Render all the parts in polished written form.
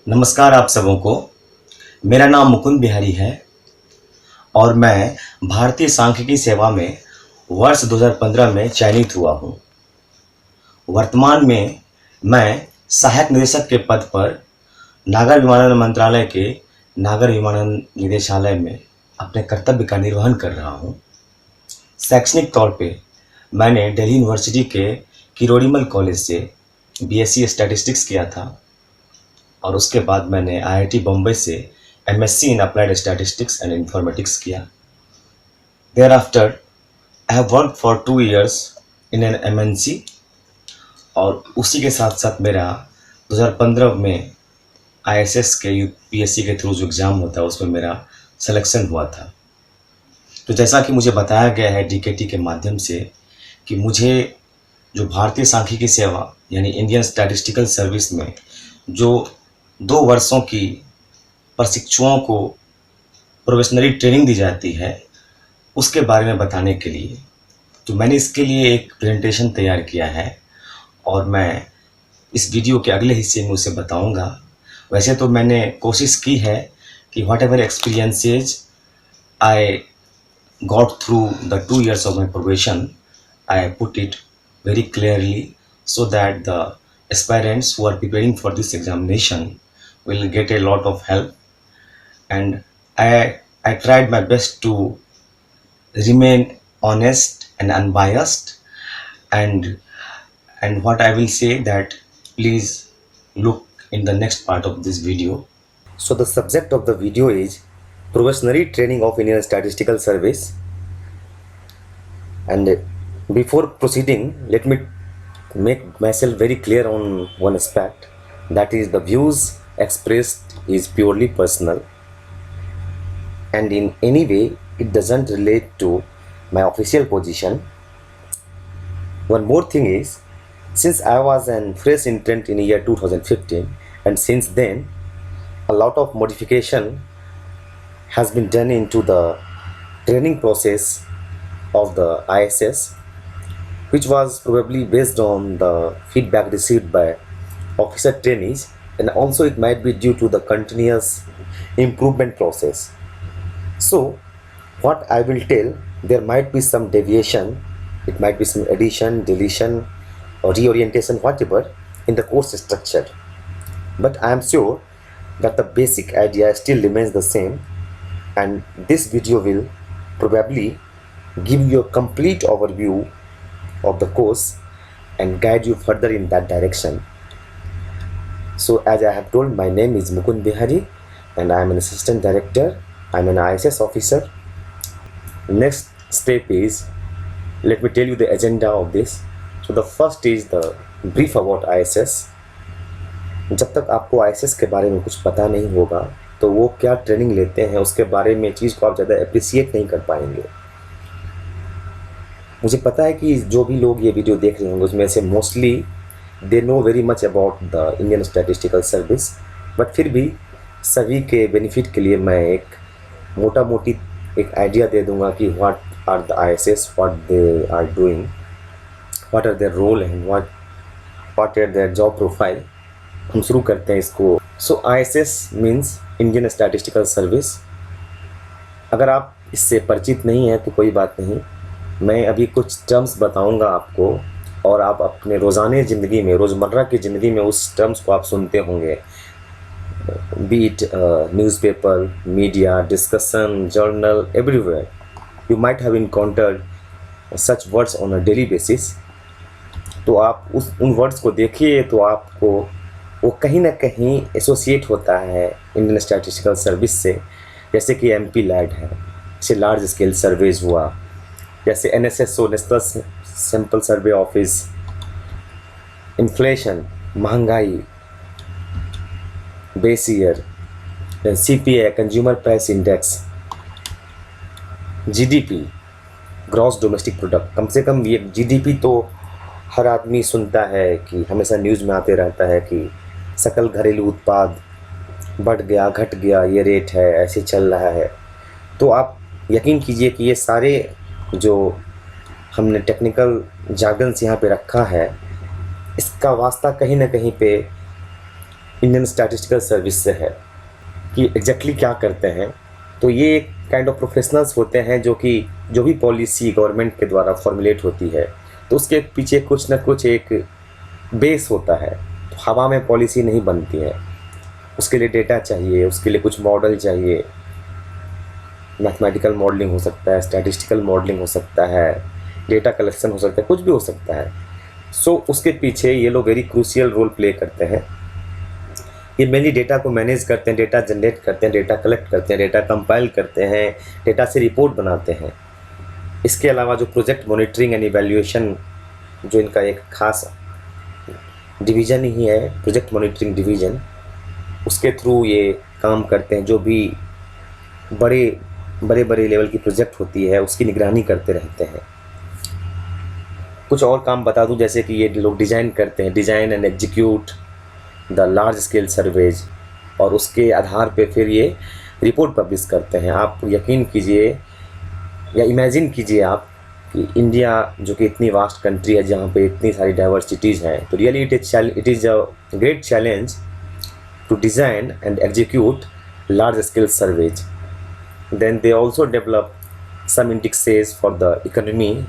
नमस्कार आप सबों को। मेरा नाम मुकुंद बिहारी है और मैं भारतीय सांख्यिकी सेवा में वर्ष 2015 में चयनित हुआ हूँ। वर्तमान में मैं सहायक निदेशक के पद पर नागर विमानन मंत्रालय के नागर विमानन निदेशालय में अपने कर्तव्य का निर्वहन कर रहा हूँ। शैक्षणिक तौर पे मैंने दिल्ली यूनिवर्सिटी के किरोड़ीमल कॉलेज से बीएससी स्टैटिस्टिक्स किया था और उसके बाद मैंने आईआईटी बम्बई से MSc in applied statistics and informatics किया। There after I have work for 2 years in an MNC और उसी के साथ साथ मेरा 2015 में आईएसएस के यूपीएससी के थ्रू जो एग्ज़ाम होता है उसमें मेरा सिलेक्शन हुआ था। तो जैसा कि मुझे बताया गया है डीकेटी के माध्यम से कि मुझे जो भारतीय सांख्यिकी सेवा यानी इंडियन स्टैटिस्टिकल सर्विस में जो 2 वर्षों की प्रशिक्षुओं को प्रोफेशनली ट्रेनिंग दी जाती है उसके बारे में बताने के लिए तो मैंने इसके लिए एक प्रेजेंटेशन तैयार किया है और मैं इस वीडियो के अगले हिस्से में उसे बताऊंगा। वैसे तो मैंने कोशिश की है कि what ever experiences I got through the 2 years of my probation, I put it very clearly so that the aspirants who are preparing for this examination will get a lot of help. And I tried my best to remain honest and unbiased. And what I will say that please look in the next part of this video. So the subject of the video is Probationary Training of Indian Statistical Service. And before proceeding, let me make myself very clear on one aspect, that is the views expressed is purely personal and in any way it doesn't relate to my official position. One more thing is, since I was an fresh entrant in year 2015 and since then a lot of modification has been done into the training process of the ISS, which was probably based on the feedback received by officer trainees, and also it might be due to the continuous improvement process. So what I will tell, there might be some deviation, it might be some addition, deletion or reorientation, whatever in the course structure, but I am sure that the basic idea still remains the same, and this video will probably give you a complete overview of the course and guide you further in that direction. So as I have told, my name is Mukund Bihari and I am an assistant director. I am an ISS officer. Next step is, let me tell you the agenda of this. So the first is the brief about ISS. जब तक आपको ISS के बारे में कुछ पता नहीं होगा तो वो क्या ट्रेनिंग लेते हैं उसके बारे में चीज़ को आप ज़्यादा अप्रिसिएट नहीं कर पाएंगे। मुझे पता है कि जो भी लोग ये वीडियो देख रहे होंगे उसमें से mostly they know very much about the Indian statistical service, but फिर भी सभी के बेनिफिट के लिए मैं एक मोटा मोटी एक आइडिया दे दूंगा कि what are the ISS, what they are doing, what are their role and what are their job profile. हम शुरू करते हैं इसको। So ISS means Indian statistical service. अगर आप इससे परिचित नहीं हैं तो कोई बात नहीं, मैं अभी कुछ टर्म्स बताऊंगा आपको और आप अपने रोज़ाना ज़िंदगी में, रोज़मर्रा की ज़िंदगी में उस टर्म्स को आप सुनते होंगे, B it newspaper, media, discussion, journal, everywhere you might have encountered such words on a daily basis. तो आप उन वर्ड्स को देखिए तो आपको वो कहीं ना कहीं एसोसिएट होता है इंडियन स्टैटिस्टिकल सर्विस से, जैसे कि MP लैड है, जैसे लार्ज स्केल सर्वेज हुआ, जैसे NSSO national sample survey office, inflation, महंगाई, base year, CPI consumer price index, GDP gross domestic product. कम से कम ये GDP तो हर आदमी सुनता है कि हमेशा न्यूज़ में आते रहता है कि सकल घरेलू उत्पाद बढ़ गया, घट गया, ये रेट है, ऐसे चल रहा है। तो आप यकीन कीजिए कि ये सारे जो हमने टेक्निकल जार्गन्स यहाँ पे रखा है इसका वास्ता कहीं ना कहीं पे इंडियन स्टैटिस्टिकल सर्विस से है कि एग्जैक्टली क्या करते हैं। तो ये एक काइंड ऑफ प्रोफेशनल्स होते हैं जो भी पॉलिसी गवर्नमेंट के द्वारा फॉर्मुलेट होती है तो उसके पीछे कुछ ना कुछ एक बेस होता है। तो हवा में पॉलिसी नहीं बनती है, उसके लिए डेटा चाहिए, उसके लिए कुछ मॉडल चाहिए। मैथमेटिकल मॉडलिंग हो सकता है, स्टैटिस्टिकल मॉडलिंग हो सकता है, डेटा कलेक्शन हो सकता है, कुछ भी हो सकता है। सो उसके पीछे ये लोग वेरी क्रूशियल रोल प्ले करते हैं। ये मेनली डेटा को मैनेज करते हैं, डेटा जनरेट करते हैं, डेटा कलेक्ट करते हैं, डेटा कंपाइल करते हैं, डेटा से रिपोर्ट बनाते हैं। इसके अलावा जो प्रोजेक्ट मॉनिटरिंग एंड इवैल्यूएशन जो इनका एक खास डिवीज़न ही है, प्रोजेक्ट मॉनिटरिंग डिवीज़न, उसके थ्रू ये काम करते हैं। जो भी बड़े लेवल की प्रोजेक्ट होती है उसकी निगरानी करते रहते हैं। कुछ और काम बता दूं, जैसे कि ये लोग डिज़ाइन करते हैं, design and execute the large scale surveys, और उसके आधार पे फिर ये रिपोर्ट पब्लिश करते हैं। आप यकीन कीजिए या इमेजिन कीजिए आप कि इंडिया जो कि इतनी वास्ट कंट्री है जहाँ पे इतनी सारी डाइवर्सिटीज़ हैं, तो really it is a great challenge to design and execute large scale surveys. Then they also develop some indexes for the economy,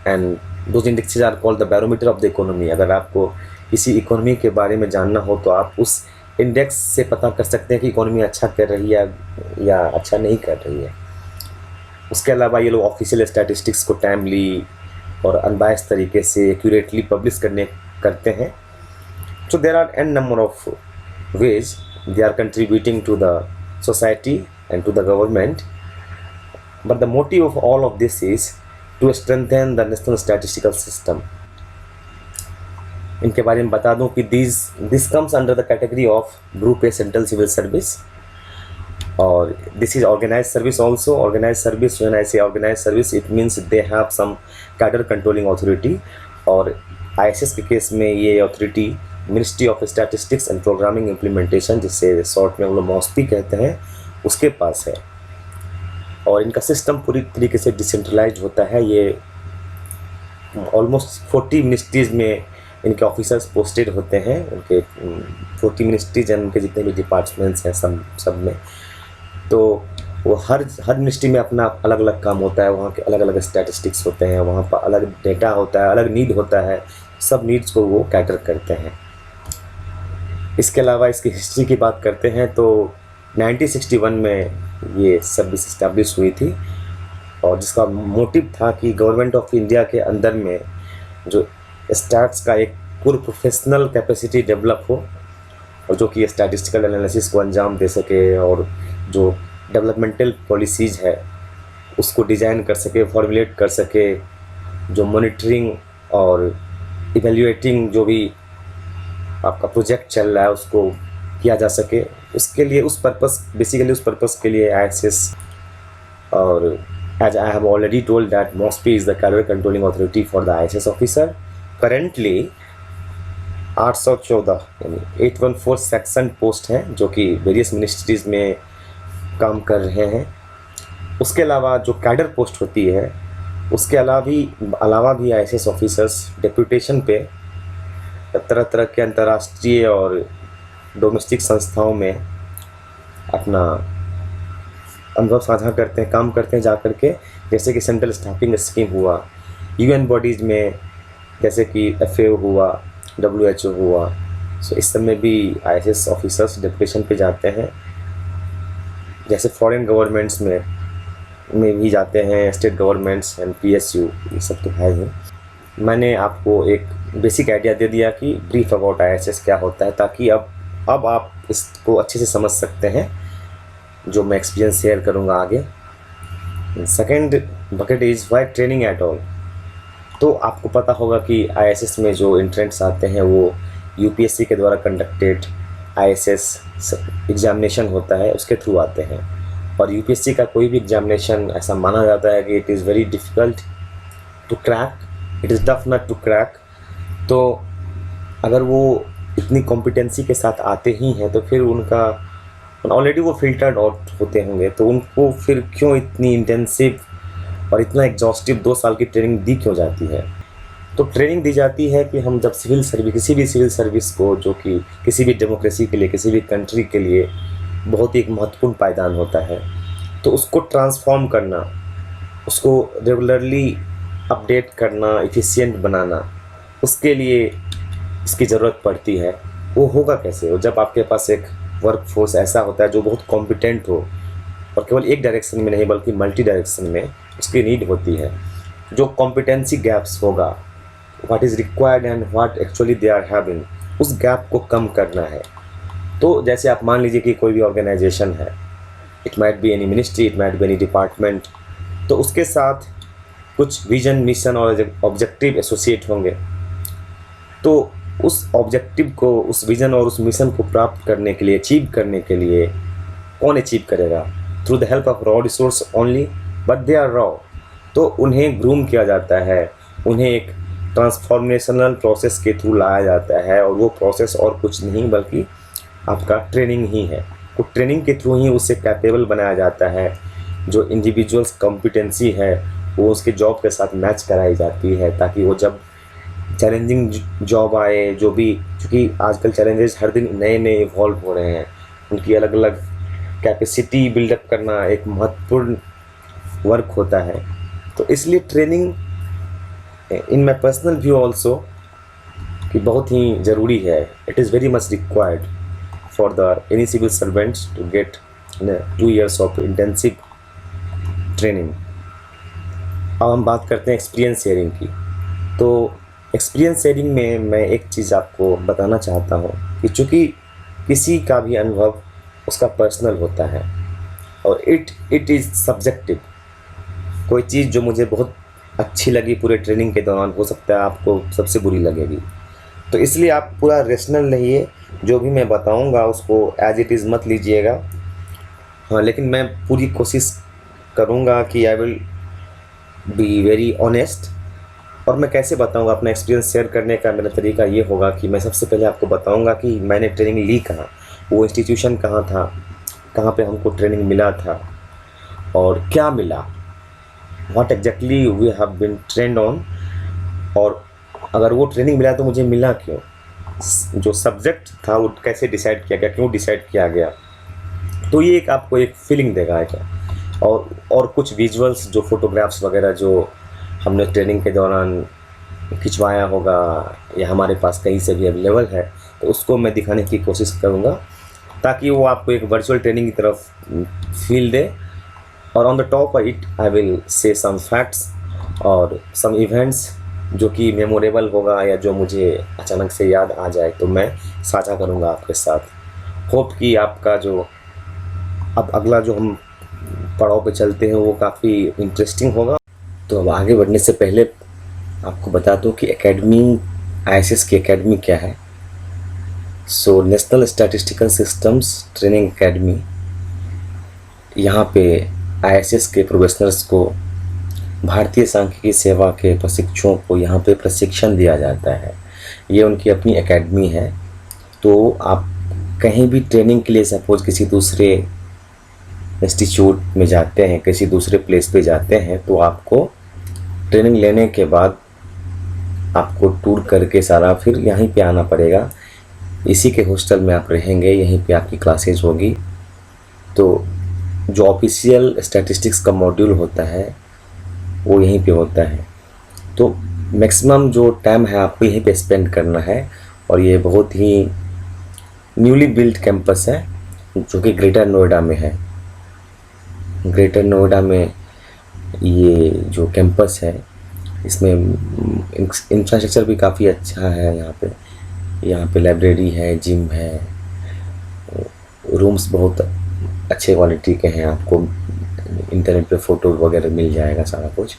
and those indexes are called the barometer of the economy. अगर आपको किसी economy के बारे में जानना हो तो आप उस इंडेक्स से पता कर सकते हैं कि इकोनॉमी अच्छा कर रही है या अच्छा नहीं कर रही है। उसके अलावा ये लोग ऑफिशियल स्टैटिस्टिक्स को टाइमली और अनबायस्ड तरीके से एक्यूरेटली पब्लिश करते हैं। So there are an number of ways they are contributing to the society and to the government, but the motive of all of this is to strengthen the national statistical system. इनके बारे में बता दूं कि this comes under the category of Group A Central Civil Service, और this is organized service also. Organized service, when I say organized service, it means they have some cadre controlling authority, और ISS के case में ये authority ministry of statistics and programming implementation, जिससे short में हम लोग मॉस्पी कहते हैं, उसके पास है। और इनका सिस्टम पूरी तरीके से डिसेंट्रलाइज्ड होता है। ये ऑलमोस्ट 40 मिनिस्ट्रीज़ में इनके ऑफिसर्स पोस्टेड होते हैं। उनके 40 मिनिस्ट्रीज एंड उनके जितने भी डिपार्टमेंट्स हैं सब में, तो वो हर मिनिस्ट्री में अपना अलग अलग काम होता है। वहाँ के अलग अलग स्टैटिस्टिक्स होते हैं, वहाँ पर अलग डेटा होता है, अलग नीड होता है। सब नीड्स को वो कैटर करते हैं। इसके अलावा इसकी हिस्ट्री की बात करते हैं तो 1961 में ये सर्विस इस्टेब्लिश हुई थी, और जिसका मोटिव था कि गवर्नमेंट ऑफ इंडिया के अंदर में जो स्टैट्स का एक पूर्ण प्रोफेशनल कैपेसिटी डेवलप हो, और जो कि स्टैटिस्टिकल एनालिसिस को अंजाम दे सके, और जो डेवलपमेंटल पॉलिसीज़ है उसको डिज़ाइन कर सके, फॉर्मुलेट कर सके, जो मॉनिटरिंग और इवैल्यूएटिंग जो भी आपका प्रोजेक्ट चल रहा है उसको किया जा सके। उसके लिए उस पर्पस के लिए ISS, और as I have already told that MOSPI is the cadre controlling authority for the ISS officer. Currently 814 यानी 814 सेक्शन पोस्ट हैं जो कि वेरियस मिनिस्ट्रीज़ में काम कर रहे हैं। उसके अलावा जो कैडर पोस्ट होती है उसके अलावा भी ISS ऑफिसर्स डेप्यूटेशन पे तरह तरह के अंतर्राष्ट्रीय और डोमेस्टिक संस्थाओं में अपना अनुभव साझा करते हैं, काम करते हैं जा कर के। जैसे कि सेंट्रल स्टाफिंग स्कीम हुआ, UN बॉडीज़ में जैसे कि FAO हुआ, WHO हुआ। सो इस सब में भी ISS ऑफिसर्स डेप्यूटेशन पे जाते हैं। जैसे फॉरेन गवर्नमेंट्स में भी जाते हैं, स्टेट गवर्नमेंट्स एंड PSU, ये सब तो है ही। मैंने आपको एक बेसिक आइडिया दे दिया कि ब्रीफ अबाउट ISS क्या होता है, ताकि अब आप इसको अच्छे से समझ सकते हैं जो मैं एक्सपीरियंस शेयर करूंगा आगे। Second bucket is why training at all. तो आपको पता होगा कि ISS में जो एंट्रेंट्स आते हैं वो UPSC के द्वारा कंडक्टेड ISS एग्जामिनेशन होता है, उसके थ्रू आते हैं। और UPSC का कोई भी एग्जामिनेशन ऐसा माना जाता है कि it is very difficult to crack, it is tough not to crack. तो अगर वो इतनी कॉम्पिटेंसी के साथ आते ही हैं तो फिर उनका ऑलरेडी वो फिल्टर्ड आउट होते होंगे, तो उनको फिर क्यों इतनी इंटेंसिव और इतना एग्जॉस्टिव 2 साल की ट्रेनिंग दी क्यों जाती है। तो ट्रेनिंग दी जाती है कि हम जब सिविल सर्विस, किसी भी सिविल सर्विस को, जो कि किसी भी डेमोक्रेसी के लिए, किसी भी कंट्री के लिए बहुत ही एक महत्वपूर्ण पायदान होता है, तो उसको ट्रांसफॉर्म करना, उसको रेगुलरली अपडेट करना, एफिशिएंट बनाना, उसके लिए इसकी ज़रूरत पड़ती है। वो होगा कैसे? और जब आपके पास एक वर्क फोर्स ऐसा होता है जो बहुत कॉम्पिटेंट हो, और केवल एक डायरेक्शन में नहीं बल्कि मल्टी डायरेक्शन में उसकी नीड होती है। जो कॉम्पिटेंसी गैप्स होगा, what is required and what actually they are having, उस गैप को कम करना है। तो जैसे आप मान लीजिए कि कोई भी ऑर्गेनाइजेशन है, it might be any ministry, it might be any department, तो उसके साथ कुछ विजन, मिशन और ऑब्जेक्टिव एसोसिएट होंगे। तो उस ऑब्जेक्टिव को, उस विज़न और उस मिशन को प्राप्त करने के लिए, अचीव करने के लिए कौन अचीव करेगा? Through the help of raw resource only, but they are raw. तो उन्हें ग्रूम किया जाता है, उन्हें एक ट्रांसफॉर्मेशनल प्रोसेस के थ्रू लाया जाता है, और वो प्रोसेस और कुछ नहीं बल्कि आपका ट्रेनिंग ही है। तो ट्रेनिंग के थ्रू ही उसे कैपेबल बनाया जाता है। जो इंडिविजुअल्स कॉम्पिटेंसी है वो उसके जॉब के साथ मैच कराई जाती है, ताकि वो जब चैलेंजिंग जॉब आए, जो भी, क्योंकि आजकल चैलेंजेस हर दिन नए नए इवॉल्व हो रहे हैं, उनकी अलग अलग कैपेसिटी बिल्डअप करना एक महत्वपूर्ण वर्क होता है। तो इसलिए training in my personal view also कि बहुत ही ज़रूरी है। It is very much required for the any civil servants to get 2 years of intensive training. अब हम बात करते हैं एक्सपीरियंस शेयरिंग की। तो एक्सपीरियंस शेयरिंग में मैं एक चीज़ आपको बताना चाहता हूँ कि चूँकि किसी का भी अनुभव उसका पर्सनल होता है और इट इज़ सब्जेक्टिव। कोई चीज़ जो मुझे बहुत अच्छी लगी पूरे ट्रेनिंग के दौरान, हो सकता है आपको सबसे बुरी लगेगी। तो इसलिए आप पूरा रेशनल रहिए, जो भी मैं बताऊंगा उसको एज इट इज़ मत लीजिएगा। हाँ, लेकिन मैं पूरी कोशिश करूंगा कि I will be very honest. और मैं कैसे बताऊंगा अपना एक्सपीरियंस शेयर करने का मेरा तरीका ये होगा कि मैं सबसे पहले आपको बताऊंगा कि मैंने ट्रेनिंग ली कहाँ, वो इंस्टीट्यूशन कहाँ था, कहाँ पे हमको ट्रेनिंग मिला था और क्या मिला, what exactly we have been trained on, और अगर वो ट्रेनिंग मिला तो मुझे मिला क्यों, जो सब्जेक्ट था वो कैसे डिसाइड किया गया, क्यों डिसाइड किया गया। तो ये एक आपको एक फीलिंग देगा क्या। और कुछ विजुअल्स, जो फोटोग्राफ्स वगैरह जो हमने ट्रेनिंग के दौरान खिंचवाया होगा या हमारे पास कहीं से भी अवेलेबल है, तो उसको मैं दिखाने की कोशिश करूँगा ताकि वो आपको एक वर्चुअल ट्रेनिंग की तरफ फील दे। और on the top of it I will say some facts और सम इवेंट्स जो कि मेमोरेबल होगा या जो मुझे अचानक से याद आ जाए तो मैं साझा करूँगा आपके साथ। होप कि आपका जो अब अगला जो हम पड़ाव पे चलते हैं वो काफ़ी इंटरेस्टिंग होगा। तो अब आगे बढ़ने से पहले आपको बता दूं कि एकेडमी, ISS की एकेडमी क्या है। So national statistical systems training academy, यहाँ पे ISS के प्रोफेशनल्स को, भारतीय सांख्यिकी सेवा के प्रशिक्षुओं को यहाँ पे प्रशिक्षण दिया जाता है। ये उनकी अपनी एकेडमी है। तो आप कहीं भी ट्रेनिंग के लिए सपोज किसी दूसरे इंस्टीट्यूट में जाते हैं, किसी दूसरे प्लेस पे जाते हैं, तो आपको ट्रेनिंग लेने के बाद आपको टूर करके सारा फिर यहीं पे आना पड़ेगा। इसी के हॉस्टल में आप रहेंगे, यहीं पे आपकी क्लासेज होगी। तो जो ऑफिशियल स्टैटिस्टिक्स का मॉड्यूल होता है वो यहीं पे होता है। तो मैक्सिमम जो टाइम है आपको यहीं पे स्पेंड करना है। और ये बहुत ही न्यूली बिल्ड कैंपस है जो कि ग्रेटर नोएडा में है। ग्रेटर नोएडा में ये जो कैंपस है इसमें इंफ्रास्ट्रक्चर भी काफ़ी अच्छा है। यहाँ पे लाइब्रेरी है, जिम है, रूम्स बहुत अच्छे क्वालिटी के हैं। आपको इंटरनेट पे फ़ोटो वगैरह मिल जाएगा सारा कुछ।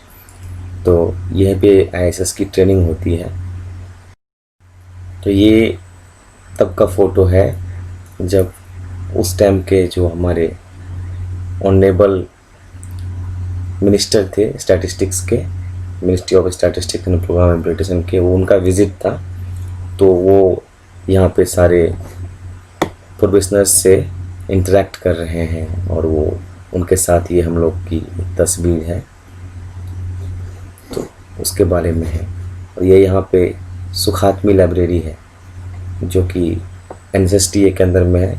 तो यहीं पे ISS की ट्रेनिंग होती है। तो ये तब का फ़ोटो है जब उस टाइम के जो हमारे ऑनरेबल मिनिस्टर थे स्टैटिस्टिक्स के, ministry of statistics and programme implementation के, वो उनका विज़िट था। तो वो यहाँ पे सारे प्रोफेशनल्स से इंटरेक्ट कर रहे हैं और वो उनके साथ ये हम लोग की तस्वीर है। तो उसके बारे में है। और ये यहाँ पे सुखात्मी लाइब्रेरी है जो कि NSSTA के अंदर में है।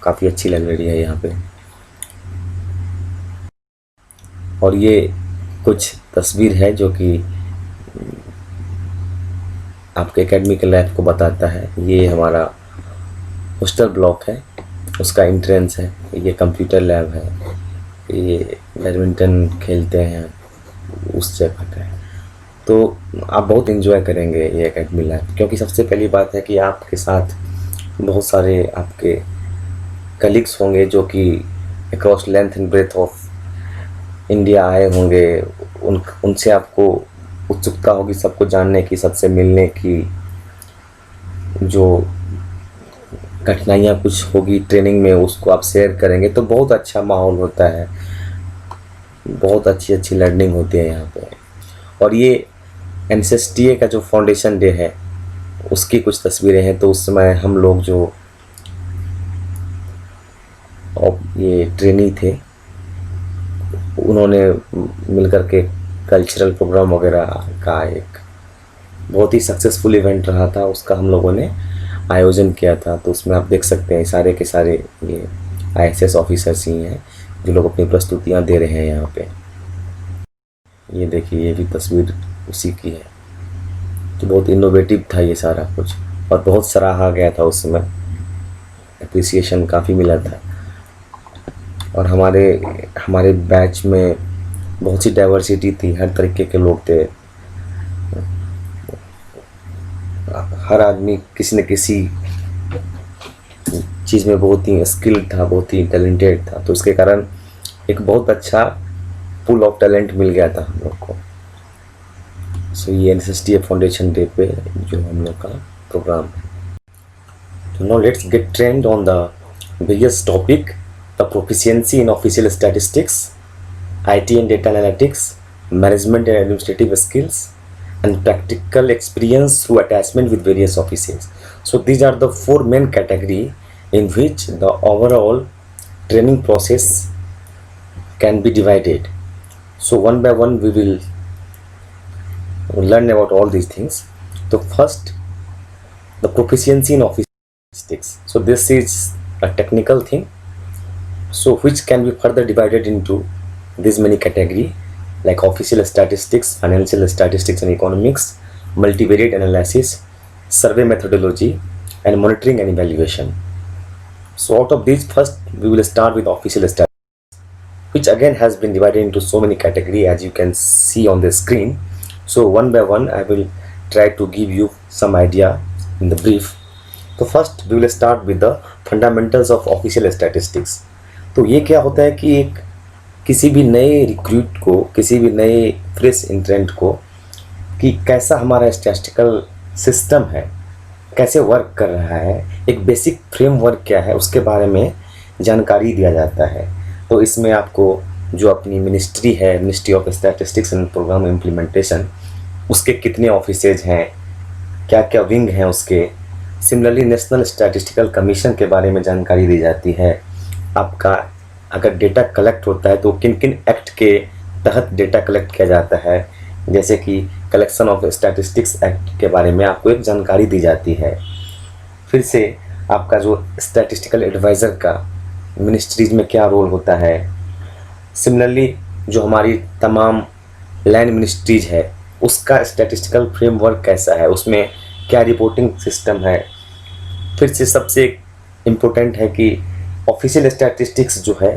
काफ़ी अच्छी लाइब्रेरी है यहाँ पे। और ये कुछ तस्वीर है जो कि आपके एकेडमिक लाइफ को बताता है। ये हमारा हॉस्टल ब्लॉक है, उसका एंट्रेंस है। ये कंप्यूटर लैब है, ये बैडमिंटन खेलते हैं उस जगह का है। तो आप बहुत एंजॉय करेंगे ये एकेडमी लाइफ, क्योंकि सबसे पहली बात है कि आपके साथ बहुत सारे आपके कलीग्स होंगे जो कि across length and breadth of India आए होंगे। उनसे आपको उत्सुकता होगी सबको जानने की, सबसे मिलने की। जो कठिनाइयाँ कुछ होगी ट्रेनिंग में उसको आप शेयर करेंगे, तो बहुत अच्छा माहौल होता है, बहुत अच्छी अच्छी लर्निंग होती है यहाँ पे। और ये NSSTA का जो फाउंडेशन डे है उसकी कुछ तस्वीरें हैं। तो उस समय हम लोग जो ये ट्रेनी थे उन्होंने मिलकर के कल्चरल प्रोग्राम वगैरह का एक बहुत ही सक्सेसफुल इवेंट रहा था, उसका हम लोगों ने आयोजन किया था। तो उसमें आप देख सकते हैं सारे के सारे ये ISS ऑफिसर्स ही हैं जो लोग अपनी प्रस्तुतियां दे रहे हैं यहाँ पे। ये देखिए, ये भी तस्वीर उसी की है। तो बहुत इनोवेटिव था ये सारा कुछ और बहुत सराहा गया था उस समय, अप्रिसिएशन काफ़ी मिला था। और हमारे बैच में बहुत सी डाइवर्सिटी थी, हर तरीके के लोग थे। हर आदमी किसी न किसी चीज़ में बहुत ही स्किल्ड था, बहुत ही टैलेंटेड था। तो उसके कारण एक बहुत अच्छा पूल ऑफ टैलेंट मिल गया था हम लोग को। सो ये NSSTA फाउंडेशन डे पे जो हम लोग का प्रोग्राम है। तो now let's get trained on the various topic, the proficiency in official statistics, IT and data analytics, management and administrative skills, and practical experience through attachment with various offices. So these are the four main category in which the overall training process can be divided. So one by one we will learn about all these things. So first, the proficiency in office statistics. So this is a technical thing, so which can be further divided into these many category like official statistics, financial statistics and economics, multivariate analysis, survey methodology, and monitoring and evaluation. So out of these, first we will start with official statistics, which again has been divided into so many category as you can see on the screen. So one by one I will try to give you some idea in the brief. So first we will start with the fundamentals of official statistics. तो ये क्या होता है कि एक किसी भी नए रिक्रूट को, किसी भी नए फ्रेश इंट्रेंट को कि कैसा हमारा स्टैटिस्टिकल सिस्टम है, कैसे वर्क कर रहा है, एक बेसिक फ्रेमवर्क क्या है, उसके बारे में जानकारी दिया जाता है। तो इसमें आपको जो अपनी मिनिस्ट्री है, ministry of statistics and programme implementation, उसके कितने ऑफिसेज हैं, क्या क्या विंग हैं उसके। सिमिलरली नेशनल स्टैटिस्टिकल कमीशन के बारे में जानकारी दी जाती है। आपका अगर डेटा कलेक्ट होता है तो किन किन एक्ट के तहत डेटा कलेक्ट किया जाता है, जैसे कि कलेक्शन ऑफ स्टैटिस्टिक्स एक्ट के बारे में आपको एक जानकारी दी जाती है। फिर से आपका जो स्टैटिस्टिकल एडवाइज़र का मिनिस्ट्रीज में क्या रोल होता है। सिमिलरली जो हमारी तमाम लैंड मिनिस्ट्रीज है उसका स्टैटिस्टिकल फ्रेमवर्क कैसा है, उसमें क्या रिपोर्टिंग सिस्टम है। फिर से सबसे इम्पोर्टेंट है कि ऑफिशियल स्टैटिस्टिक्स जो है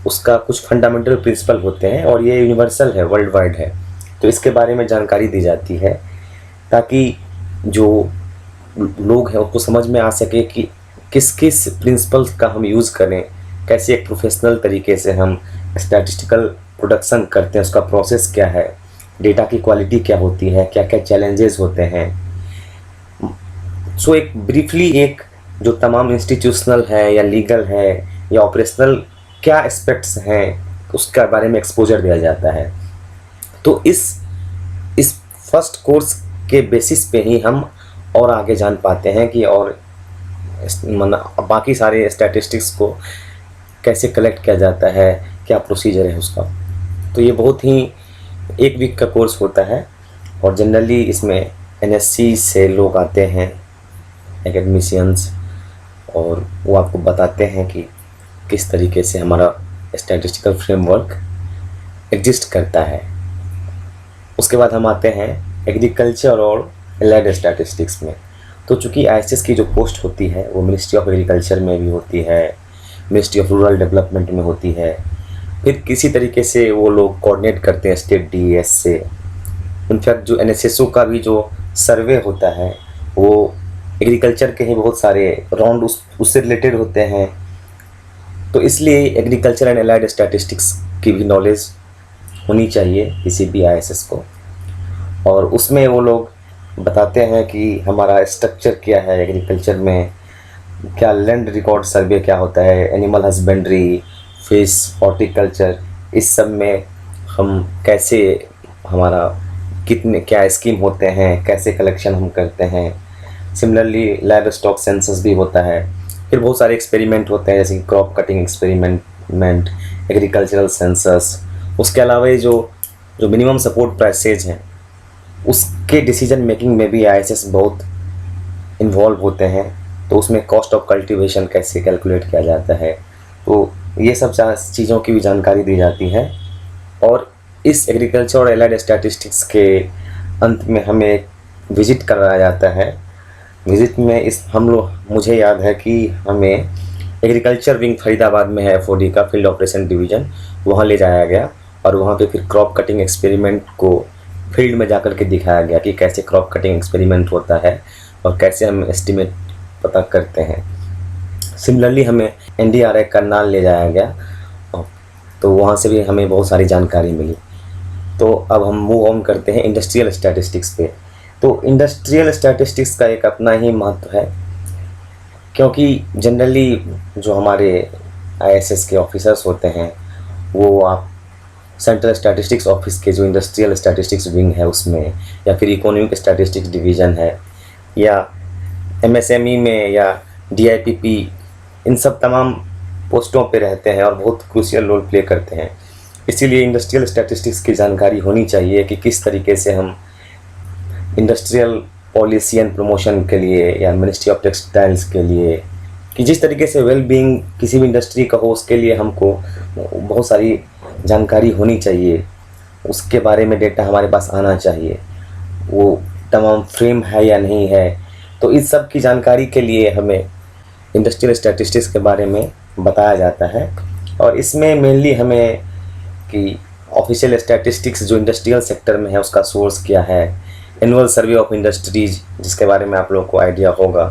उसका कुछ फंडामेंटल प्रिंसिपल होते हैं और ये यूनिवर्सल है, वर्ल्ड वाइड है। तो इसके बारे में जानकारी दी जाती है ताकि जो लोग हैं उनको समझ में आ सके कि किस किस प्रिंसिपल्स का हम यूज़ करें, कैसे एक प्रोफेशनल तरीके से हम स्टैटिस्टिकल प्रोडक्शन करते हैं, उसका प्रोसेस क्या है, डेटा की क्वालिटी क्या होती है, क्या क्या चैलेंजेस होते हैं। सो एक ब्रीफली एक जो तमाम इंस्टीट्यूशनल है या लीगल है या ऑपरेशनल क्या एस्पेक्ट्स हैं उसके बारे में एक्सपोजर दिया जाता है। तो इस फर्स्ट कोर्स के बेसिस पे ही हम और आगे जान पाते हैं कि और बाकी सारे स्टैटिस्टिक्स को कैसे कलेक्ट किया जाता है, क्या प्रोसीजर है उसका। तो ये बहुत ही 1 वीक का कोर्स होता है और जनरली इसमें एनएससी से लोग आते हैं, एकेडमिशियंस, और वो आपको बताते हैं कि किस तरीके से हमारा स्टैटिस्टिकल फ्रेमवर्क एग्जिस्ट करता है। उसके बाद हम आते हैं एग्रीकल्चर और एलाइड स्टैटिस्टिक्स में। तो चूँकि आईएसएस की जो पोस्ट होती है वो मिनिस्ट्री ऑफ एग्रीकल्चर में भी होती है, मिनिस्ट्री ऑफ रूरल डेवलपमेंट में होती है, फिर किसी तरीके से वो लोग कोऑर्डिनेट करते हैं स्टेट डीईएस से। इनफैक्ट जो एनएसएसओ का भी जो सर्वे होता है वो एग्रीकल्चर के ही बहुत सारे राउंड उससे रिलेटेड होते हैं। तो इसलिए एग्रीकल्चर एंड एलाइड स्टैटिस्टिक्स की भी नॉलेज होनी चाहिए किसी भी आईएसएस को। और उसमें वो लोग बताते हैं कि हमारा स्ट्रक्चर क्या है एग्रीकल्चर में, क्या लैंड रिकॉर्ड सर्वे क्या होता है, एनिमल हस्बेंड्री, फिश, हॉर्टिकल्चर, इस सब में हम कैसे, हमारा कितने क्या स्कीम होते हैं, कैसे कलेक्शन हम करते हैं। सिमिलरली लाइव स्टॉक सेंसस भी होता है। फिर बहुत सारे एक्सपेरिमेंट होते हैं जैसे कि crop cutting experiment, agricultural census. उसके अलावा ये जो मिनिमम सपोर्ट प्राइसेज हैं उसके डिसीजन मेकिंग में भी आईएसएस बहुत इन्वॉल्व होते हैं। तो उसमें कॉस्ट ऑफ कल्टीवेशन कैसे कैलकुलेट किया जाता है, तो ये सब चीज़ों की भी जानकारी दी जाती है। और इस एग्रीकल्चर और एलाइड स्टैटिस्टिक्स के अंत में हमें एक विज़िट कराया जाता है। विज़िट में मुझे याद है कि हमें एग्रीकल्चर विंग फरीदाबाद में है, एफओडी का फील्ड ऑपरेशन डिवीज़न, वहाँ ले जाया गया और वहाँ पे फिर क्रॉप कटिंग एक्सपेरिमेंट को फील्ड में जाकर के दिखाया गया कि कैसे क्रॉप कटिंग एक्सपेरिमेंट होता है और कैसे हम एस्टिमेट पता करते हैं। सिमिलरली हमें एनडीआरआई करनाल ले जाया गया, तो वहाँ से भी हमें बहुत सारी जानकारी मिली। तो अब हम मूव ऑन करते हैं इंडस्ट्रियल स्टैटिस्टिक्स पे। तो इंडस्ट्रियल स्टैटिस्टिक्स का एक अपना ही महत्व है, क्योंकि जनरली जो हमारे आईएसएस के ऑफिसर्स होते हैं वो आप सेंट्रल स्टैटिस्टिक्स ऑफिस के जो इंडस्ट्रियल स्टैटिस्टिक्स विंग है उसमें, या फिर इकोनॉमिक स्टैटिस्टिक्स डिवीज़न है, या एमएसएमई में, या डीआईपीपी, इन सब तमाम पोस्टों पे रहते हैं और बहुत क्रूशियल रोल प्ले करते हैं। इसीलिए इंडस्ट्रियल स्टैटिस्टिक्स की जानकारी होनी चाहिए कि किस तरीके से हम इंडस्ट्रियल पॉलिसी एंड प्रमोशन के लिए या मिनिस्ट्री ऑफ टेक्सटाइल्स के लिए, कि जिस तरीके से वेल बीइंग किसी भी इंडस्ट्री का हो उसके लिए हमको बहुत सारी जानकारी होनी चाहिए, उसके बारे में डेटा हमारे पास आना चाहिए, वो तमाम फ्रेम है या नहीं है। तो इस सब की जानकारी के लिए हमें इंडस्ट्रियल स्टैटिस्टिक्स के बारे में बताया जाता है। और इसमें मेनली हमें कि ऑफिशियल स्टैटिस्टिक्स जो इंडस्ट्रियल सेक्टर में है उसका सोर्स क्या है, एनुअल सर्वे ऑफ इंडस्ट्रीज जिसके बारे में आप लोगों को आइडिया होगा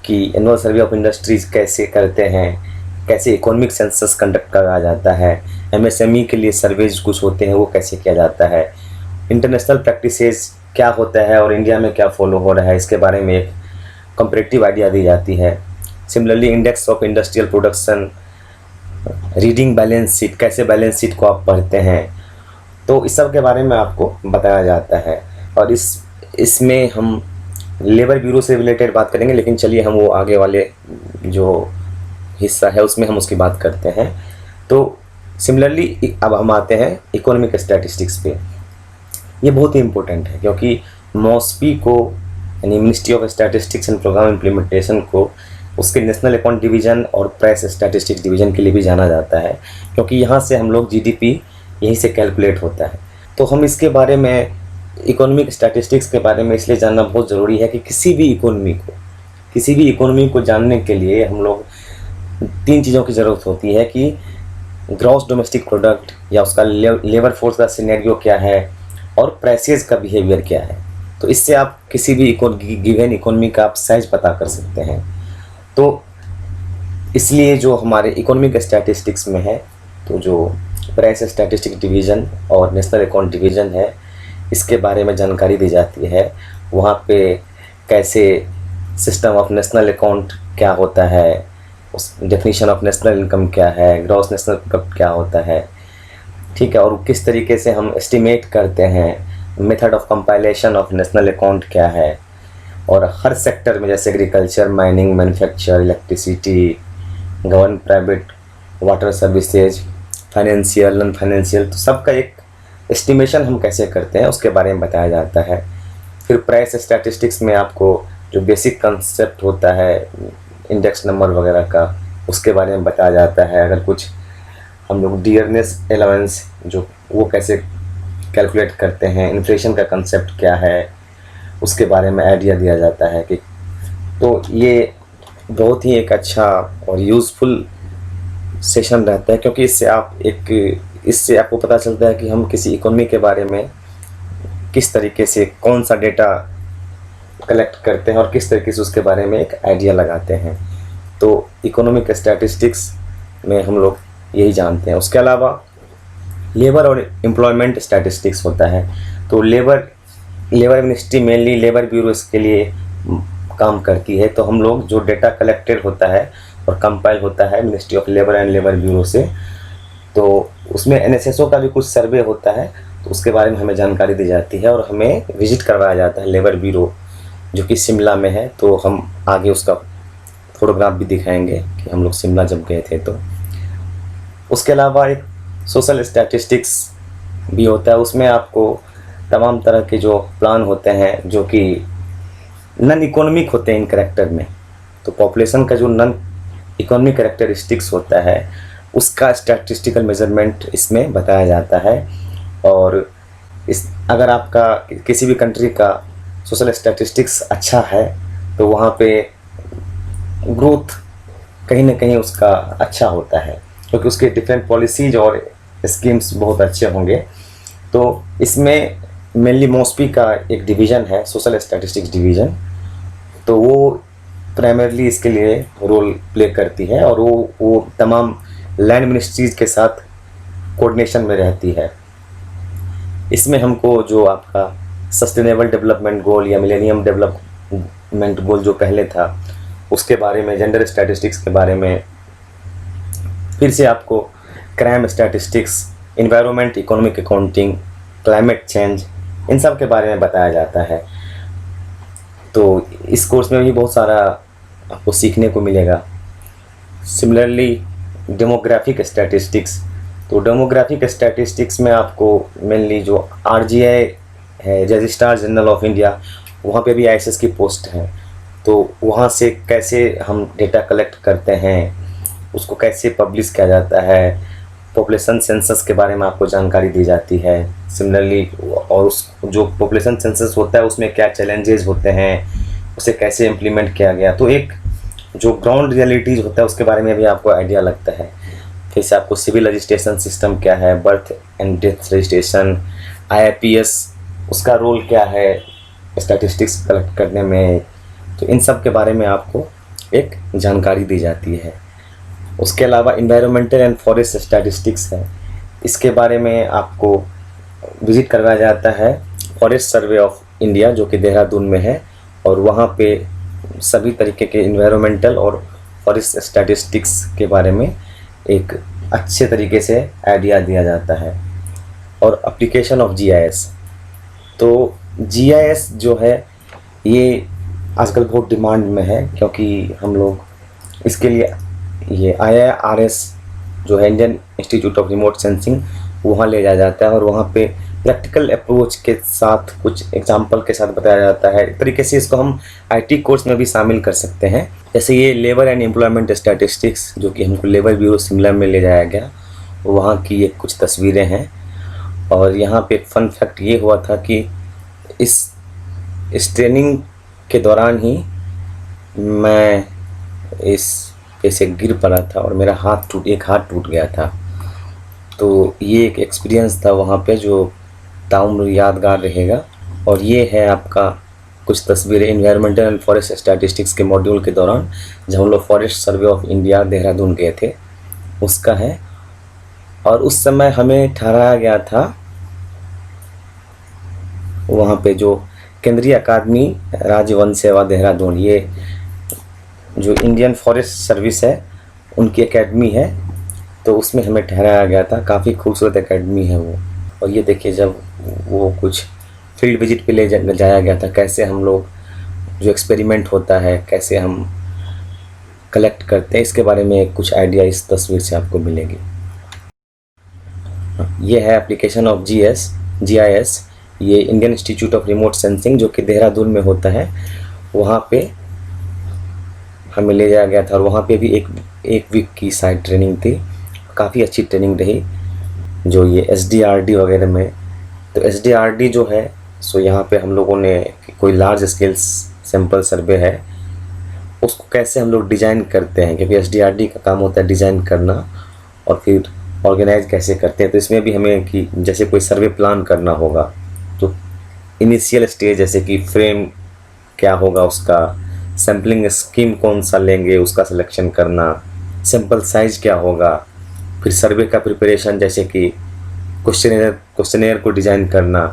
कि एनुअल सर्वे ऑफ इंडस्ट्रीज कैसे करते हैं, कैसे इकोनॉमिक सेंसस कंडक्ट करा जाता है, एमएसएमई के लिए सर्वेज कुछ होते हैं वो कैसे किया जाता है, इंटरनेशनल प्रैक्टिसेस क्या होता है और इंडिया में क्या फॉलो हो रहा है, इसके बारे में एक कंपैरेटिव आइडिया दी जाती है। Similarly index of industrial production, reading balance sheet, कैसे बैलेंस शीट को आप पढ़ते हैं, तो इस सब के बारे में आपको बताया जाता है। और इसमें हम लेबर ब्यूरो से रिलेटेड बात करेंगे, लेकिन चलिए हम वो आगे वाले जो हिस्सा है उसमें हम उसकी बात करते हैं। तो सिमिलरली अब हम आते हैं इकोनॉमिक स्टैटिस्टिक्स पे। ये बहुत ही इम्पोर्टेंट है क्योंकि मॉस्पी को यानी ministry of statistics and programme implementation को उसके नेशनल अकाउंट डिवीज़न और प्रेस स्टैटिस्टिक्स डिवीज़न के लिए भी जाना जाता है, क्योंकि यहाँ से हम लोग जीडीपी यहीं से कैलकुलेट होता है। तो हम इसके बारे में इकोनॉमिक स्टैटिस्टिक्स के बारे में इसलिए जानना बहुत ज़रूरी है कि किसी भी इकोनॉमी को जानने के लिए हम लोग 3 चीज़ों की ज़रूरत होती है कि ग्रॉस डोमेस्टिक प्रोडक्ट या उसका लेबर फोर्स का सिनेरियो क्या है और प्राइसेस का बिहेवियर क्या है। तो इससे आप किसी भी गिवन इकोनॉमी का आप साइज पता कर सकते हैं। तो इसलिए जो हमारे इकोनॉमिक स्टैटिस्टिक्स में है, तो जो प्राइस स्टैटिस्टिक्स डिवीज़न और नेशनल अकाउंट डिवीज़न है इसके बारे में जानकारी दी जाती है। वहाँ पे कैसे सिस्टम ऑफ नेशनल अकाउंट क्या होता है, उस डेफिनेशन ऑफ नेशनल इनकम क्या है, ग्रॉस नेशनल प्रोडक्ट क्या होता है, ठीक है, और किस तरीके से हम एस्टिमेट करते हैं, method of compilation of national account क्या है। और हर सेक्टर में जैसे agriculture, mining, manufacture, electricity, government, private, water services, financial, non financial, तो सबका एक एस्टिमेशन हम कैसे करते हैं उसके बारे में बताया जाता है। फिर प्राइस स्टैटिस्टिक्स में आपको जो बेसिक कंसेप्ट होता है इंडेक्स नंबर वगैरह का, उसके बारे में बताया जाता है। अगर कुछ हम लोग डियरनेस अलाउंस जो वो कैसे कैलकुलेट करते हैं, इन्फ्लेशन का कंसेप्ट क्या है, उसके बारे में आइडिया दिया जाता है कि तो ये बहुत ही एक अच्छा और यूज़फुल सेशन रहता है, क्योंकि इससे आपको पता चलता है कि हम किसी इकोनॉमी के बारे में किस तरीके से कौन सा डेटा कलेक्ट करते हैं और किस तरीके से उसके बारे में एक आइडिया लगाते हैं। तो इकोनॉमिक स्टैटिस्टिक्स में हम लोग यही जानते हैं। उसके अलावा लेबर और एम्प्लॉयमेंट स्टैटिस्टिक्स होता है। तो labour ministry mainly labour bureau इसके लिए काम करती है। तो हम लोग जो डेटा कलेक्टेड होता है और कंपाइल होता है ministry of labour and labour bureau से, तो उसमें एनएसएसओ का भी कुछ सर्वे होता है, तो उसके बारे में हमें जानकारी दी जाती है और हमें विजिट करवाया जाता है लेबर ब्यूरो जो कि शिमला में है। तो हम आगे उसका फोटोग्राफ भी दिखाएंगे कि हम लोग शिमला जब गए थे। तो उसके अलावा एक सोशल स्टैटिस्टिक्स भी होता है। उसमें आपको तमाम तरह के जो प्लान होते हैं जो कि नॉन इकोनॉमिक होते हैं इन करेक्टर में, तो पॉपुलेशन का जो नॉन इकोनॉमिक करेक्टरिस्टिक्स होता है उसका स्टैटिस्टिकल मेजरमेंट इसमें बताया जाता है। और अगर आपका किसी भी कंट्री का सोशल स्टैटिस्टिक्स अच्छा है तो वहाँ पे ग्रोथ कहीं ना कहीं उसका अच्छा होता है, क्योंकि उसके डिफरेंट पॉलिसीज और स्कीम्स बहुत अच्छे होंगे। तो इसमें मेनली मॉस्पी का एक डिवीज़न है, सोशल स्टैटिस्टिक्स डिवीज़न, तो वो प्राइमरली इसके लिए रोल प्ले करती है और वो तमाम लैंड मिनिस्ट्रीज़ के साथ कोऑर्डिनेशन में रहती है। इसमें हमको जो आपका सस्टेनेबल डेवलपमेंट गोल या मिलेनियम डेवलपमेंट गोल जो पहले था उसके बारे में, जेंडर स्टैटिस्टिक्स के बारे में, फिर से आपको crime statistics, environment, economic accounting, climate change, इन सब के बारे में बताया जाता है। तो इस कोर्स में भी बहुत सारा आपको सीखने को मिलेगा। सिमिलरली डेमोग्राफिक स्टैटिस्टिक्स, तो डेमोग्राफिक स्टैटिस्टिक्स में आपको मेनली जो आरजीआई है, रजिस्ट्रार जनरल ऑफ इंडिया, वहाँ पे भी आईएएस की पोस्ट है। तो वहाँ से कैसे हम डेटा कलेक्ट करते हैं, उसको कैसे पब्लिश किया जाता है, पॉपुलेशन सेंसस के बारे में आपको जानकारी दी जाती है। सिमिलरली और उस जो पॉपुलेशन सेंसस होता है उसमें क्या चैलेंजेस होते हैं, उसे कैसे इम्प्लीमेंट किया गया, तो एक जो ग्राउंड रियलिटीज़ होता है उसके बारे में भी आपको आइडिया लगता है। फिर से आपको सिविल रजिस्ट्रेशन सिस्टम क्या है, birth and death registration, IPS, उसका रोल क्या है स्टैटिस्टिक्स कलेक्ट करने में, तो इन सब के बारे में आपको एक जानकारी दी जाती है। उसके अलावा इन्वायरमेंटल एंड फॉरेस्ट स्टैटिस्टिक्स है, इसके बारे में आपको विजिट करवाया जाता है फॉरेस्ट सर्वे ऑफ इंडिया जो कि देहरादून में है, और वहाँ पे सभी तरीके के इन्वायरमेंटल और फॉरेस्ट स्टैटिस्टिक्स के बारे में एक अच्छे तरीके से आइडिया दिया जाता है। और एप्लीकेशन ऑफ जीआईएस, तो जीआईएस जो है ये आजकल बहुत डिमांड में है, क्योंकि हम लोग इसके लिए ये IIRS जो है Indian institute of remote sensing, वहाँ ले जाया जाता है और वहाँ पे प्रैक्टिकल अप्रोच के साथ कुछ एग्जाम्पल के साथ बताया जाता है। एक तरीके से इसको हम IT कोर्स में भी शामिल कर सकते हैं। जैसे ये लेबर एंड एम्प्लॉयमेंट स्टैटिस्टिक्स जो कि हमको लेबर ब्यूरो शिमला में ले जाया गया, वहाँ की ये कुछ तस्वीरें हैं। और यहाँ पे एक फन फैक्ट ये हुआ था कि इस ट्रेनिंग के दौरान ही मैं इस ऐसे गिर पड़ा था और मेरा एक हाथ टूट गया था। तो ये एक एक्सपीरियंस था वहाँ पे जो ताउम्र यादगार रहेगा। और ये है आपका कुछ तस्वीरें इन्वायरमेंटल एंड फॉरेस्ट स्टैटिस्टिक्स के मॉड्यूल के दौरान जब हम लोग forest survey of India Dehradun गए थे उसका है। और उस समय हमें ठहराया गया था वहाँ पे जो केंद्रीय अकादमी राज्य वन सेवा देहरादून, ये जो इंडियन फॉरेस्ट सर्विस है उनकी एकेडमी है, तो उसमें हमें ठहराया गया था। काफ़ी खूबसूरत एकेडमी है वो। और ये देखिए जब वो कुछ फील्ड विजिट पे ले जाया गया था, कैसे हम लोग जो एक्सपेरिमेंट होता है कैसे हम कलेक्ट करते हैं, इसके बारे में कुछ आइडिया इस तस्वीर से आपको मिलेगी। ये है एप्लीकेशन ऑफ जीएस, GIS, ये Indian institute of remote sensing जो कि देहरादून में होता है, वहाँ पे हमें ले जाया गया था। और वहाँ पे भी एक वीक की साइड ट्रेनिंग थी, काफ़ी अच्छी ट्रेनिंग रही। जो ये SDRD वगैरह में, तो SDRD जो है सो यहाँ पे हम लोगों ने कोई लार्ज स्केल सैंपल सर्वे है उसको कैसे हम लोग डिज़ाइन करते हैं, क्योंकि SDRD का काम होता है डिज़ाइन करना और फिर ऑर्गेनाइज कैसे करते हैं। तो इसमें भी हमें कि जैसे कोई सर्वे प्लान करना होगा तो इनिशियल स्टेज जैसे कि फ्रेम क्या होगा, उसका सैम्पलिंग स्कीम कौन सा लेंगे उसका सिलेक्शन करना, सैंपल साइज क्या होगा, फिर सर्वे का प्रिपरेशन जैसे कि क्वेश्चनेयर को डिज़ाइन करना,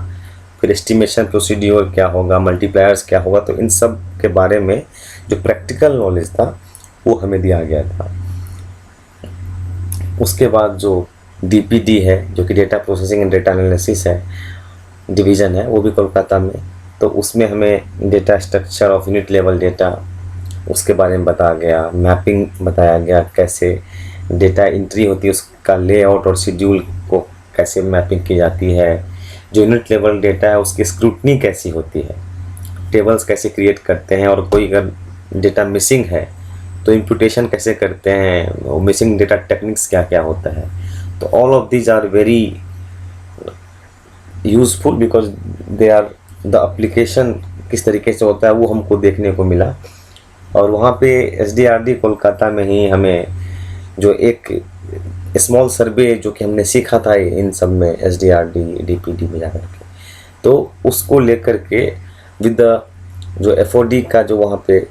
फिर एस्टिमेशन प्रोसीड्योर क्या होगा, मल्टीप्लायर्स क्या होगा। तो इन सब के बारे में जो प्रैक्टिकल नॉलेज था वो हमें दिया गया था। उसके बाद जो DPD है जो कि data processing and data analysis है डिवीज़न है, वो भी कोलकाता में। तो उसमें हमें data structure of unit level data उसके बारे में बताया गया, मैपिंग बताया गया, कैसे डेटा एंट्री होती है उसका लेआउट और शेड्यूल को कैसे मैपिंग की जाती है, जो यूनिट लेवल डेटा है उसकी स्क्रूटनी कैसी होती है, टेबल्स कैसे क्रिएट करते हैं, और कोई अगर डेटा मिसिंग है तो इम्प्यूटेशन कैसे करते हैं, वो मिसिंग डेटा टेक्निक्स क्या क्या होता है। तो all of these are very useful because they are the application किस तरीके से होता है वो हमको देखने को मिला। और वहाँ पे SDRD कोलकाता में ही हमें जो एक स्मॉल सर्वे जो कि हमने सीखा था इन सब में SDRD DPD में जाकर के, तो उसको लेकर के विद द जो FOD का जो वहाँ पे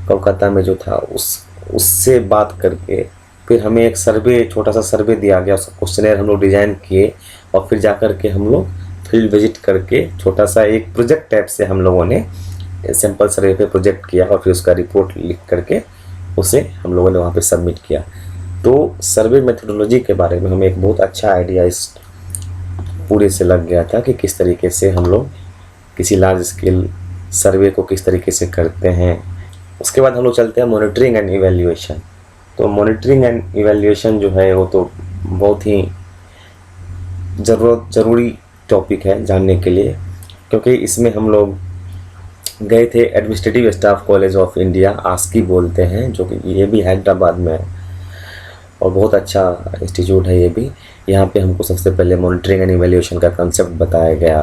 कोलकाता में जो था उससे बात करके फिर हमें एक सर्वे, छोटा सा सर्वे दिया गया, उसका क्वेश्चनर हम लोग डिज़ाइन किए और फिर जा कर के हम लोग फील्ड विजिट करके छोटा सा एक प्रोजेक्ट टाइप से हम लोगों ने सैंपल सर्वे पे प्रोजेक्ट किया और फिर उसका रिपोर्ट लिख करके उसे हम लोगों ने वहाँ पे सबमिट किया। तो सर्वे मेथोडोलॉजी के बारे में हमें एक बहुत अच्छा आइडिया इस पूरे से लग गया था कि किस तरीके से हम लोग किसी लार्ज स्केल सर्वे को किस तरीके से करते हैं। उसके बाद हम लोग चलते हैं मॉनिटरिंग एंड इवैल्यूएशन। तो मॉनिटरिंग एंड इवैल्यूएशन जो है वो तो बहुत ही ज़रूरी टॉपिक है जानने के लिए, क्योंकि इसमें हम लोग गए थे administrative staff college of India, ASCI बोलते हैं, जो कि ये भी हैदराबाद में है और बहुत अच्छा इंस्टीट्यूट है ये भी। यहाँ पे हमको सबसे पहले मॉनिटरिंग एंड इवैल्यूएशन का कंसेप्ट बताया गया,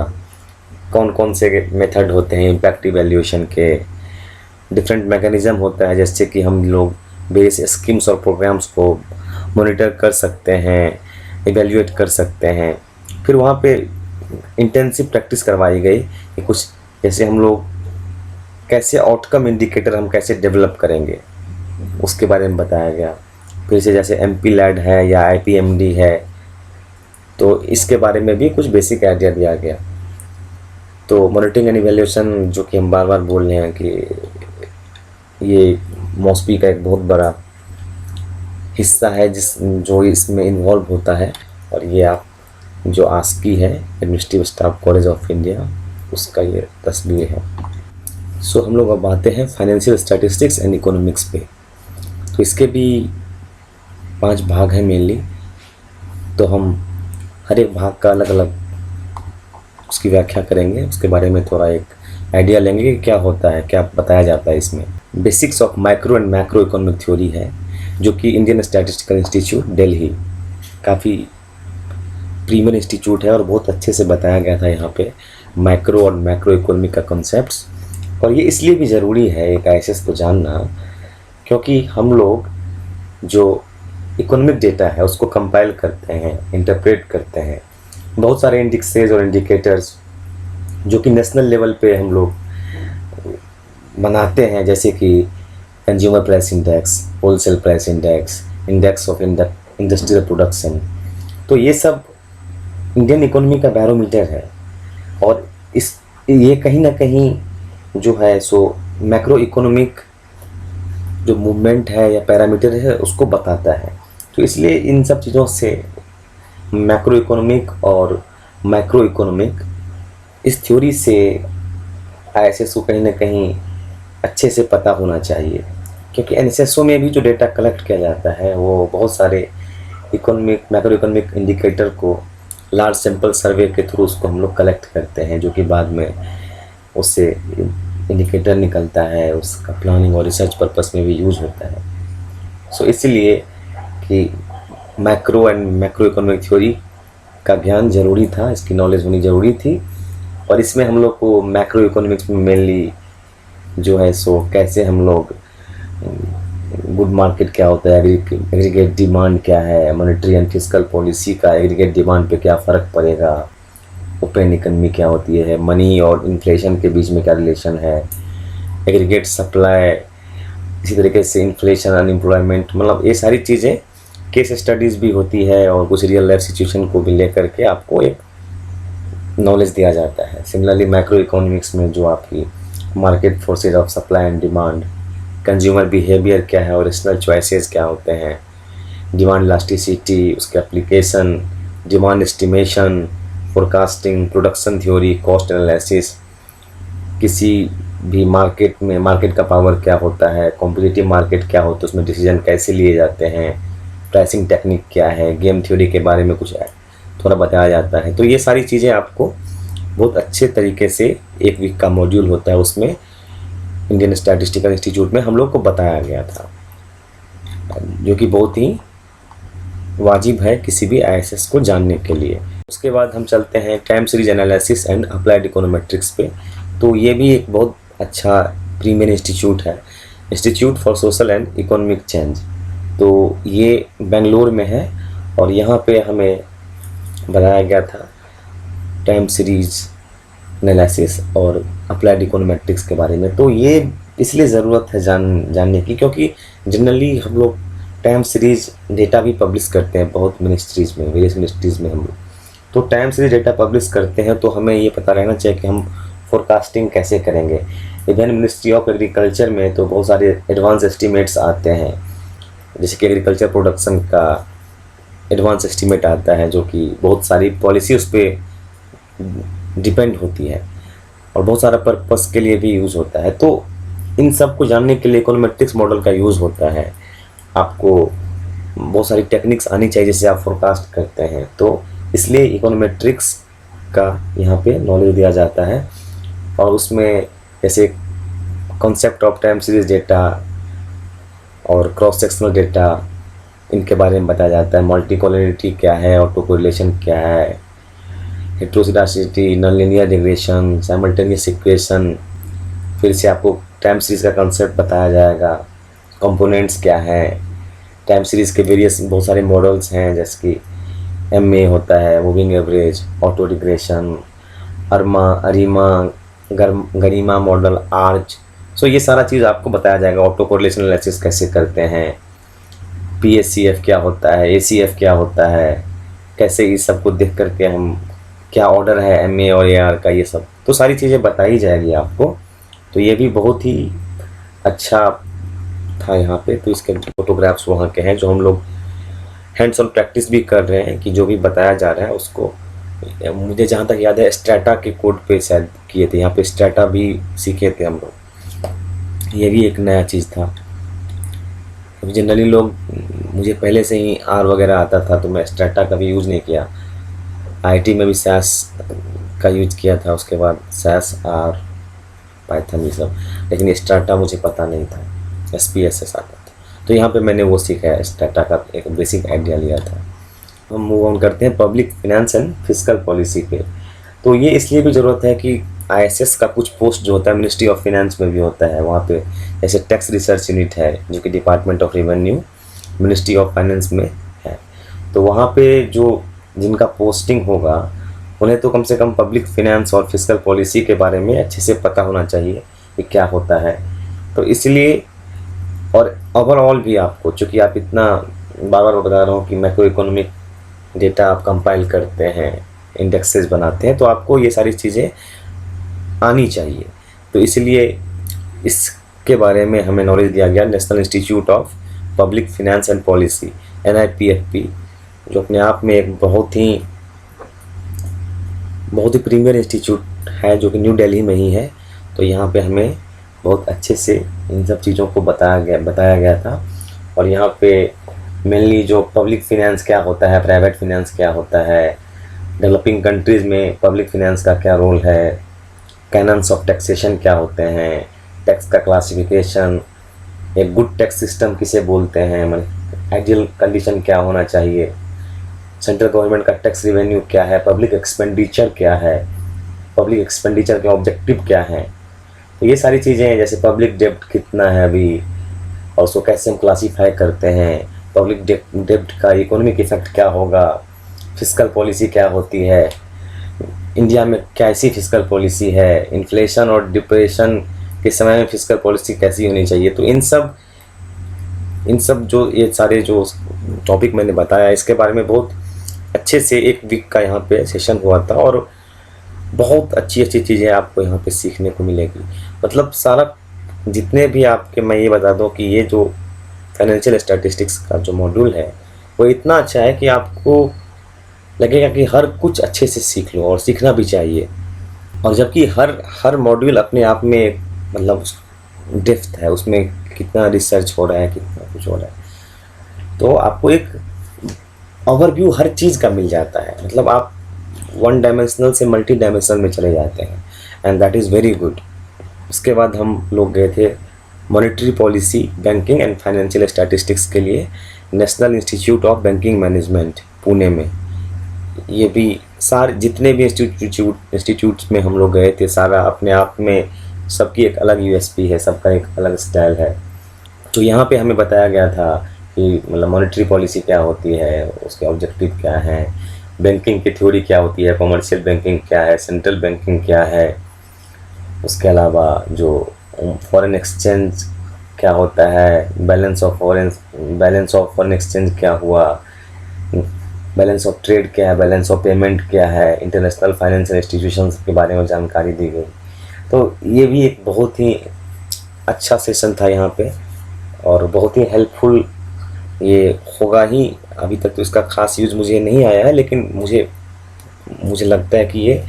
कौन कौन से मेथड होते हैं इम्पैक्ट इवैल्यूएशन के, डिफरेंट मैकेनिज़्म होता है जैसे कि हम लोग वेरियस स्कीम्स और प्रोग्राम्स को मॉनिटर कर सकते हैं, इवैल्यूएट कर सकते हैं। फिर वहाँ पे इंटेंसिव प्रैक्टिस करवाई गई कि कुछ जैसे हम लोग कैसे आउटकम इंडिकेटर हम कैसे डेवलप करेंगे उसके बारे में बताया गया। फिर से जैसे MPLAD है या IPMD है, तो इसके बारे में भी कुछ बेसिक आइडिया दिया गया। तो मॉनिटरिंग एंड इवैल्यूएशन जो कि हम बार बार बोल रहे हैं कि ये मॉस्पी का एक बहुत बड़ा हिस्सा है जो इसमें इन्वॉल्व होता है। और ये आप जो आस्की है administrative staff college of India उसका ये तस्वीर है। सो हम लोग अब आते हैं फाइनेंशियल स्टैटिस्टिक्स एंड इकोनॉमिक्स पे। तो इसके भी 5 भाग हैं मेनली, तो हम हर एक भाग का अलग अलग उसकी व्याख्या करेंगे, उसके बारे में थोड़ा एक आइडिया लेंगे कि क्या होता है, क्या बताया जाता है इसमें। Basics of micro and macro economic theory है जो कि इंडियन स्टैटिस्टिकल इंस्टीट्यूट दिल्ली, काफ़ी प्रीमियर इंस्टीट्यूट है और बहुत अच्छे से बताया गया था यहाँ पे माइक्रो और मैक्रो इकोनॉमिक का कॉन्सेप्ट्स। और ये इसलिए भी ज़रूरी है एक IAS को जानना क्योंकि हम लोग जो इकोनॉमिक डेटा है उसको कंपाइल करते हैं, इंटरप्रेट करते हैं। बहुत सारे इंडिसेस और इंडिकेटर्स जो कि नेशनल लेवल पे हम लोग बनाते हैं, जैसे कि consumer price index, wholesale price index, index of industrial production. तो ये सब इंडियन इकोनॉमी का बैरोमीटर है और ये कहीं ना कहीं जो है सो मैक्रो इकोनॉमिक जो मूवमेंट है या पैरामीटर है उसको बताता है। तो इसलिए इन सब चीज़ों से मैक्रो इकोनॉमिक और माइक्रो इकोनॉमिक इस थ्योरी से IAS को कहीं ना कहीं अच्छे से पता होना चाहिए, क्योंकि NSSO में भी जो डेटा कलेक्ट किया जाता है वो बहुत सारे इकोनॉमिक मैक्रो इकोनॉमिक इंडिकेटर को लार्ज सैंपल सर्वे के थ्रू उसको हम लोग कलेक्ट करते हैं, जो कि बाद में उससे इंडिकेटर निकलता है, उसका प्लानिंग और रिसर्च पर्पस में भी यूज़ होता है। सो इसीलिए कि macro and macro economic theory का ज्ञान ज़रूरी था, इसकी नॉलेज होनी ज़रूरी थी। और इसमें हम लोग को मैक्रो इकोनॉमिक्स में मेनली जो है सो कैसे हम लोग गुड मार्केट क्या होता है, एग्रीगेट डिमांड क्या है, मॉनेटरी एंड फिस्कल पॉलिसी का एग्रीगेट डिमांड पे क्या फ़र्क पड़ेगा, ओपन इकनमी क्या होती है, मनी और इन्फ्लेशन के बीच में क्या रिलेशन है, एग्रीगेट सप्लाई, इसी तरीके से इन्फ्लेशन, अनएम्प्लॉयमेंट, मतलब ये सारी चीज़ें केस स्टडीज़ भी होती है और कुछ रियल लाइफ सिचुएशन को भी लेकर के आपको एक नॉलेज दिया जाता है। सिमिलरली मैक्रो इकोनॉमिक्स में जो आपकी market forces of supply and demand, consumer behaviour क्या है, ओरिजिनल चॉइसेस क्या होते हैं, डिमांड इलास्टिसिटी, उसके application, demand estimation, forecasting, production theory, cost analysis, किसी भी मार्केट में मार्केट का पावर क्या होता है, कॉम्पिटिटिव मार्केट क्या होता है, उसमें डिसीजन कैसे लिए जाते हैं, प्राइसिंग टेक्निक क्या है, गेम थ्योरी के बारे में कुछ थोड़ा बताया जाता है। तो ये सारी चीज़ें आपको बहुत अच्छे तरीके से एक वीक का मॉड्यूल होता है, उसमें इंडियन स्टैटिस्टिकल इंस्टीट्यूट में हम लोग को बताया गया था, जो कि बहुत ही वाजिब है किसी भी आईएएस को जानने के लिए। उसके बाद हम चलते हैं time series analysis and applied econometrics पे। तो ये भी एक बहुत अच्छा प्रीमियर इंस्टीट्यूट है, institute for social and economic change. तो ये बेंगलोर में है और यहाँ पे हमें बताया गया था टाइम सीरीज एनालिसिस और अप्लाइड इकोनोमेट्रिक्स के बारे में। तो ये इसलिए ज़रूरत है जानने की, क्योंकि जनरली हम लोग टाइम सीरीज डेटा भी पब्लिश करते हैं बहुत मिनिस्ट्रीज़ में, वेरियस मिनिस्ट्रीज़ में हम लोग। तो टाइम सीरीज डेटा पब्लिश करते हैं तो हमें ये पता रहना चाहिए कि हम फोरकास्टिंग कैसे करेंगे। इवन मिनिस्ट्री ऑफ एग्रीकल्चर में तो बहुत सारे एडवांस एस्टीमेट्स आते हैं, जैसे कि एग्रीकल्चर प्रोडक्शन का एडवांस एस्टीमेट आता है, जो कि बहुत सारी पॉलिसी उस पर डिपेंड होती है और बहुत सारा पर्पस के लिए भी यूज़ होता है। तो इन सब को जानने के लिए इकोनोमेट्रिक्स मॉडल का यूज़ होता है। आपको बहुत सारी टेक्निक्स आनी चाहिए जैसे आप फोरकास्ट करते हैं, तो इसलिए इकोनोमेट्रिक्स का यहाँ पे नॉलेज दिया जाता है। और उसमें जैसे concept of time series data और क्रॉस सेक्शनल डेटा, इनके बारे में बताया जाता है। मल्टी कोलिनिटी क्या है, ऑटो कोरिलेशन क्या है, हेट्रोजिडासिटी, नॉनलीनियर रिग्रेशन, साइमल्टेनियस इक्वेशन, फिर से आपको टाइम सीरीज का कंसेप्ट बताया जाएगा, कंपोनेंट्स क्या है, टाइम सीरीज के वेरियस बहुत सारे मॉडल्स हैं, जैसे कि एमए होता है, मूविंग एवरेज, ऑटो रिग्रेशन, अरीमा, गरिमा मॉडल, आर्च। सो ये सारा चीज़ आपको बताया जाएगा। ऑटो कोरिलेशन एनालिसिस कैसे करते हैं, पीएससीएफ क्या होता है, एसीएफ क्या होता है, कैसे इस सब को देख करके हम क्या ऑर्डर है एमए और एआर का, ये सब तो सारी चीज़ें बताई जाएगी आपको। तो ये भी बहुत ही अच्छा था यहाँ पे। तो इसके फोटोग्राफ्स वहाँ के हैं जो हम लोग हैंड्स ऑन प्रैक्टिस भी कर रहे हैं कि जो भी बताया जा रहा है उसको, मुझे जहाँ तक याद है स्ट्रैटा के कोड पे शायद किए थे, यहाँ पे स्ट्रैटा भी सीखे थे हम लोग। ये भी एक नया चीज़ था। जनरली लोग, मुझे पहले से ही आर वगैरह आता था तो मैं स्ट्रैटा का भी यूज़ नहीं किया। आईटी में भी सैस का यूज़ किया था, उसके बाद सैस, आर, पाइथन ये सब, लेकिन स्ट्रैटा मुझे पता नहीं था, SPSS आता था। तो यहाँ पे मैंने वो सीखा है, स्ट्रैटा का एक बेसिक आइडिया लिया था। हम मूव ऑन करते हैं public finance and fiscal policy पे। तो ये इसलिए भी ज़रूरत है कि ISS का कुछ पोस्ट जो होता है मिनिस्ट्री ऑफ फिनेंस में भी होता है, वहाँ पे जैसे टैक्स रिसर्च यूनिट है जो कि department of revenue ministry of finance में है। तो वहाँ पे जो जिनका पोस्टिंग होगा उन्हें तो कम से कम पब्लिक फिनेंस और फिस्कल पॉलिसी के बारे में अच्छे से पता होना चाहिए कि क्या होता है। तो इसलिए, और ओवरऑल भी आपको, चूँकि आप इतना बार बार बता रहा हूँ कि मैक्रो इकोनॉमिक डेटा आप कंपाइल करते हैं, इंडेक्सेस बनाते हैं, तो आपको ये सारी चीज़ें आनी चाहिए। तो इसलिए इसके बारे में हमें नॉलेज दिया गया national institute of public finance and policy, NIPFP, जो अपने आप में एक बहुत ही प्रीमियर इंस्टीट्यूट है जो कि न्यू दिल्ली में ही है। तो यहाँ पे हमें बहुत अच्छे से इन सब चीज़ों को बताया गया था। और यहाँ पे मेनली जो पब्लिक फिनेंस क्या होता है, प्राइवेट फिनेंस क्या होता है, डेवलपिंग कंट्रीज़ में पब्लिक फाइनेंस का क्या रोल है, कैनन्स ऑफ टैक्सेशन क्या होते हैं, टैक्स का क्लासिफिकेशन, एक गुड टैक्स सिस्टम किसे बोलते हैं, मतलब आइडियल कंडीशन क्या होना चाहिए, सेंट्रल गवर्नमेंट का टैक्स रिवेन्यू क्या है, पब्लिक एक्सपेंडिचर क्या है, पब्लिक एक्सपेंडिचर के ऑब्जेक्टिव क्या हैं। तो ये सारी चीज़ें हैं, जैसे पब्लिक डेब्ट कितना है अभी और उसको कैसे हम क्लासीफाई करते हैं, पब्लिक डेब्ट का इकोनॉमिक इफेक्ट क्या होगा, फिस्कल पॉलिसी क्या होती है, इंडिया में कैसी फिस्कल पॉलिसी है, इन्फ्लेशन और डिप्रेशन के समय में फिस्कल पॉलिसी कैसी होनी चाहिए। तो इन सब जो ये सारे जो टॉपिक मैंने बताया, इसके बारे में बहुत अच्छे से 1 वीक का यहाँ पे सेशन हुआ था और बहुत अच्छी चीज़ें आपको यहाँ पे सीखने को मिलेगी। मतलब सारा जितने भी आपके, मैं ये बता दूँ कि ये जो फाइनेंशियल स्टैटिस्टिक्स का जो मॉड्यूल है वो इतना अच्छा है कि आपको लगेगा कि हर कुछ अच्छे से सीख लो और सीखना भी चाहिए। और जबकि हर मॉड्यूल अपने आप में मतलब डेप्थ है, उसमें कितना रिसर्च हो रहा है, कितना कुछ हो रहा है, तो आपको एक ओवरव्यू हर चीज़ का मिल जाता है। मतलब आप 1 डायमेंशनल से मल्टी डायमेंशनल में चले जाते हैं and that is very good. उसके बाद हम लोग गए थे monetary policy, banking and financial statistics के लिए national institute of banking management Pune में। ये भी सारे जितने भी इंस्टीट्यूट्स में हम लोग गए थे, सारा अपने आप में सबकी एक अलग यूएसपी है, सबका एक अलग स्टाइल है। तो यहाँ पे हमें बताया गया था कि मतलब मॉनेटरी पॉलिसी क्या होती है, उसके ऑब्जेक्टिव क्या हैं, बैंकिंग की थ्योरी क्या होती है, कमर्शियल बैंकिंग क्या है, सेंट्रल बैंकिंग क्या है, उसके अलावा जो फॉरेन एक्सचेंज क्या होता है, बैलेंस ऑफ फॉरेन एक्सचेंज क्या हुआ, बैलेंस ऑफ ट्रेड क्या है, बैलेंस ऑफ पेमेंट क्या है, इंटरनेशनल फाइनेंशियल इंस्टीट्यूशंस के बारे में जानकारी दी गई। तो ये भी एक बहुत ही अच्छा सेशन था यहाँ पे और बहुत ही हेल्पफुल ये होगा ही। अभी तक तो इसका खास यूज़ मुझे नहीं आया है, लेकिन मुझे लगता है कि ये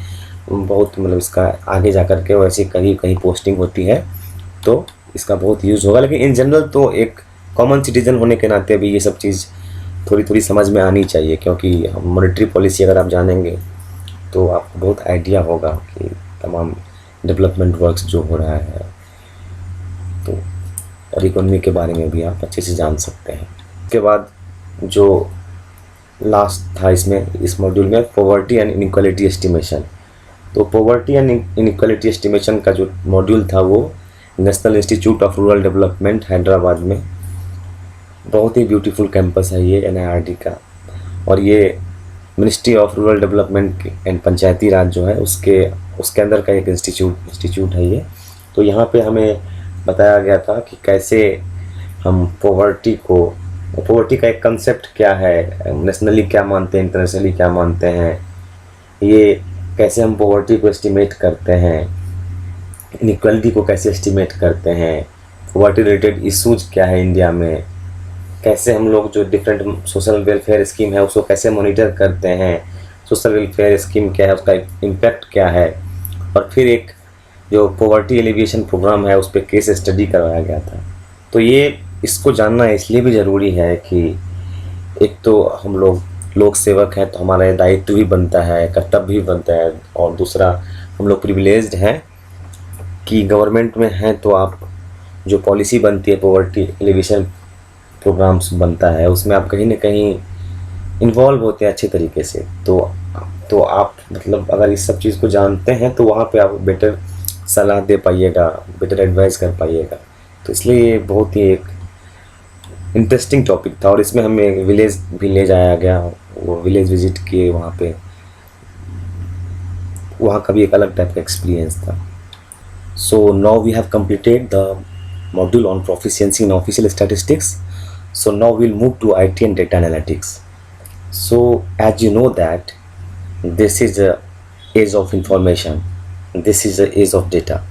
बहुत मतलब इसका आगे जा कर के वैसे कहीं कहीं पोस्टिंग होती है तो इसका बहुत यूज़ होगा। लेकिन इन जनरल तो एक कॉमन सिटीजन होने के नाते भी ये सब चीज़ थोड़ी थोड़ी समझ में आनी चाहिए, क्योंकि मॉनेटरी पॉलिसी अगर आप जानेंगे तो आपको बहुत आइडिया होगा कि तमाम डेवलपमेंट वर्क्स जो हो रहा है तो और इकोनॉमी के बारे में भी आप अच्छे से जान सकते हैं। उसके बाद जो लास्ट था इस मॉड्यूल में पॉवर्टी एंड इनइक्वालिटी एस्टिमेशन। तो पॉवर्टी एंड इनइक्वालिटी एस्टिमेशन का जो मॉड्यूल था वो national institute of rural development Hyderabad में, बहुत ही ब्यूटीफुल कैंपस है ये NIRD का, और ये ministry of rural development and Panchayati Raj जो है उसके अंदर का एक इंस्टीट्यूट है ये। तो यहाँ पे हमें बताया गया था कि कैसे हम पॉवर्टी का एक कंसेप्ट क्या है, नेशनली क्या मानते हैं, इंटरनेशनली क्या मानते हैं, ये कैसे हम पॉवर्टी को एस्टिमेट करते हैं, इनइक्वालिटी को कैसे एस्टिमेट करते हैं, पॉवर्टी रिलेटेड इश्यूज क्या है इंडिया में, कैसे हम लोग जो डिफरेंट सोशल वेलफेयर स्कीम है उसको कैसे मॉनिटर करते हैं, सोशल वेलफेयर स्कीम क्या है, उसका इम्पैक्ट क्या है, और फिर एक जो पॉवर्टी एलिविएशन प्रोग्राम है उस पर केस स्टडी करवाया गया था। तो ये इसको जानना इसलिए भी ज़रूरी है कि एक तो हम लोग सेवक हैं तो हमारा दायित्व भी बनता है, कर्तव्य भी बनता है, और दूसरा हम लोग प्रिविलेज्ड हैं कि गवर्नमेंट में हैं तो आप जो पॉलिसी बनती है, पॉवर्टी एलिविएशन प्रोग्राम्स बनता है, उसमें आप कहीं ना कहीं इन्वॉल्व होते हैं अच्छे तरीके से। तो आप मतलब अगर इस सब चीज़ को जानते हैं तो वहाँ पे आप बेटर सलाह दे पाइएगा, बेटर एडवाइस कर पाइएगा। तो इसलिए ये बहुत ही एक इंटरेस्टिंग टॉपिक था और इसमें हमें विलेज भी ले जाया गया, वो विलेज विजिट किए वहाँ पे, वहाँ का भी एक अलग टाइप का एक्सपीरियंस था। So now we have completed the module on proficiency in official statistics. So now we'll move to IT and data analytics. So as you know that this is the age of information, this is the age of data,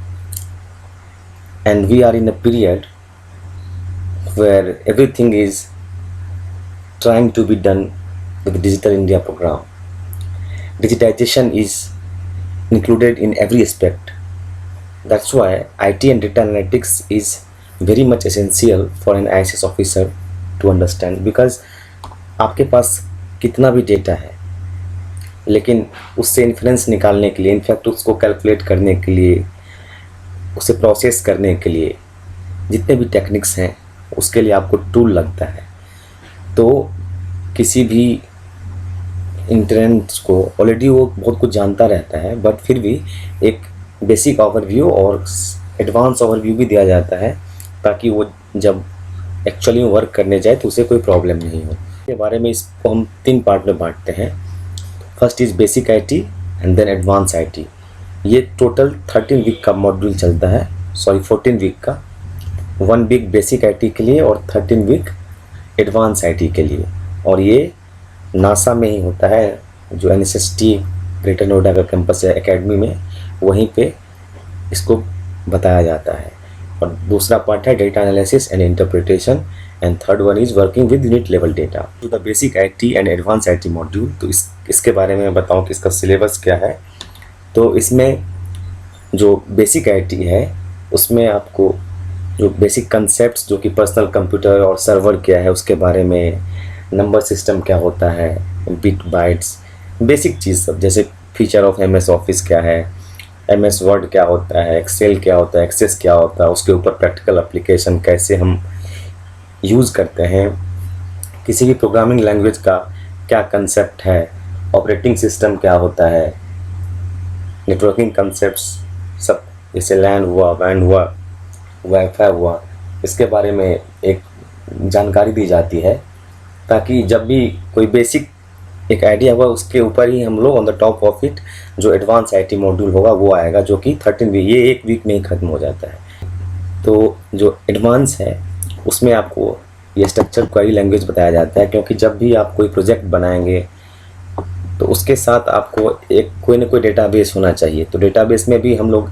and we are in a period where everything is trying to be done with the Digital India program. Digitization is included in every aspect. That's why IT and data analytics is very much essential for an IAS officer to understand, because आपके पास कितना भी data है लेकिन उससे inference निकालने के लिए, in fact उसको कैलकुलेट करने के लिए, उसे प्रोसेस करने के लिए जितने भी टेक्निक्स हैं उसके लिए आपको टूल लगता है। तो किसी भी इंटरेंस को ऑलरेडी वो बहुत कुछ जानता रहता है, बट फिर भी एक बेसिक ओवरव्यू और एडवांस ओवरव्यू भी दिया जाता है ताकि वो जब एक्चुअली में वर्क करने जाए तो उसे कोई प्रॉब्लम नहीं हो। इसके बारे में इसको हम 3 पार्ट में बांटते हैं। First is basic IT and then advance IT. ये टोटल 13 वीक का मॉड्यूल चलता है, सॉरी 14 वीक का। 1 वीक बेसिक आईटी के लिए और 13 वीक एडवांस आईटी के लिए। और ये नासा में ही होता है, जो NSST ग्रेटर नोएडा का कैंपस है एकेडमी में, वहीं पे इसको बताया जाता है। और दूसरा पार्ट है data analysis and interpretation and third one is working with unit level data. To the basic IT and advance IT module, तो इसके बारे में बताऊं कि इसका सिलेबस क्या है। तो इसमें जो बेसिक आईटी है उसमें आपको जो बेसिक कंसेप्ट्स, जो कि पर्सनल कंप्यूटर और सर्वर क्या है उसके बारे में, नंबर सिस्टम क्या होता है, बिट बाइट्स, बेसिक चीज़ सब, जैसे फीचर ऑफ MS ऑफिस क्या है, MS वर्ड क्या होता है, एक्सेल क्या होता है, एक्सेस क्या होता है, उसके ऊपर प्रैक्टिकल एप्लीकेशन कैसे हम यूज़ करते हैं, किसी भी प्रोग्रामिंग लैंग्वेज का क्या कंसेप्ट है, ऑपरेटिंग सिस्टम क्या होता है, नेटवर्किंग कंसेप्ट्स सब, जैसे लैन हुआ, वैन हुआ, वाईफाई हुआ, इसके बारे में एक जानकारी दी जाती है ताकि जब भी कोई बेसिक एक आइडिया हुआ उसके ऊपर ही हम लोग on the top of it जो एडवांस आईटी मॉड्यूल होगा वो आएगा, जो कि 13 वीक, ये 1 वीक में ही ख़त्म हो जाता है। तो जो एडवांस है उसमें आपको ये स्ट्रक्चर क्वेरी लैंग्वेज बताया जाता है, क्योंकि जब भी आप कोई प्रोजेक्ट बनाएंगे तो उसके साथ आपको एक कोई ना कोई डेटाबेस होना चाहिए। तो डेटाबेस में भी हम लोग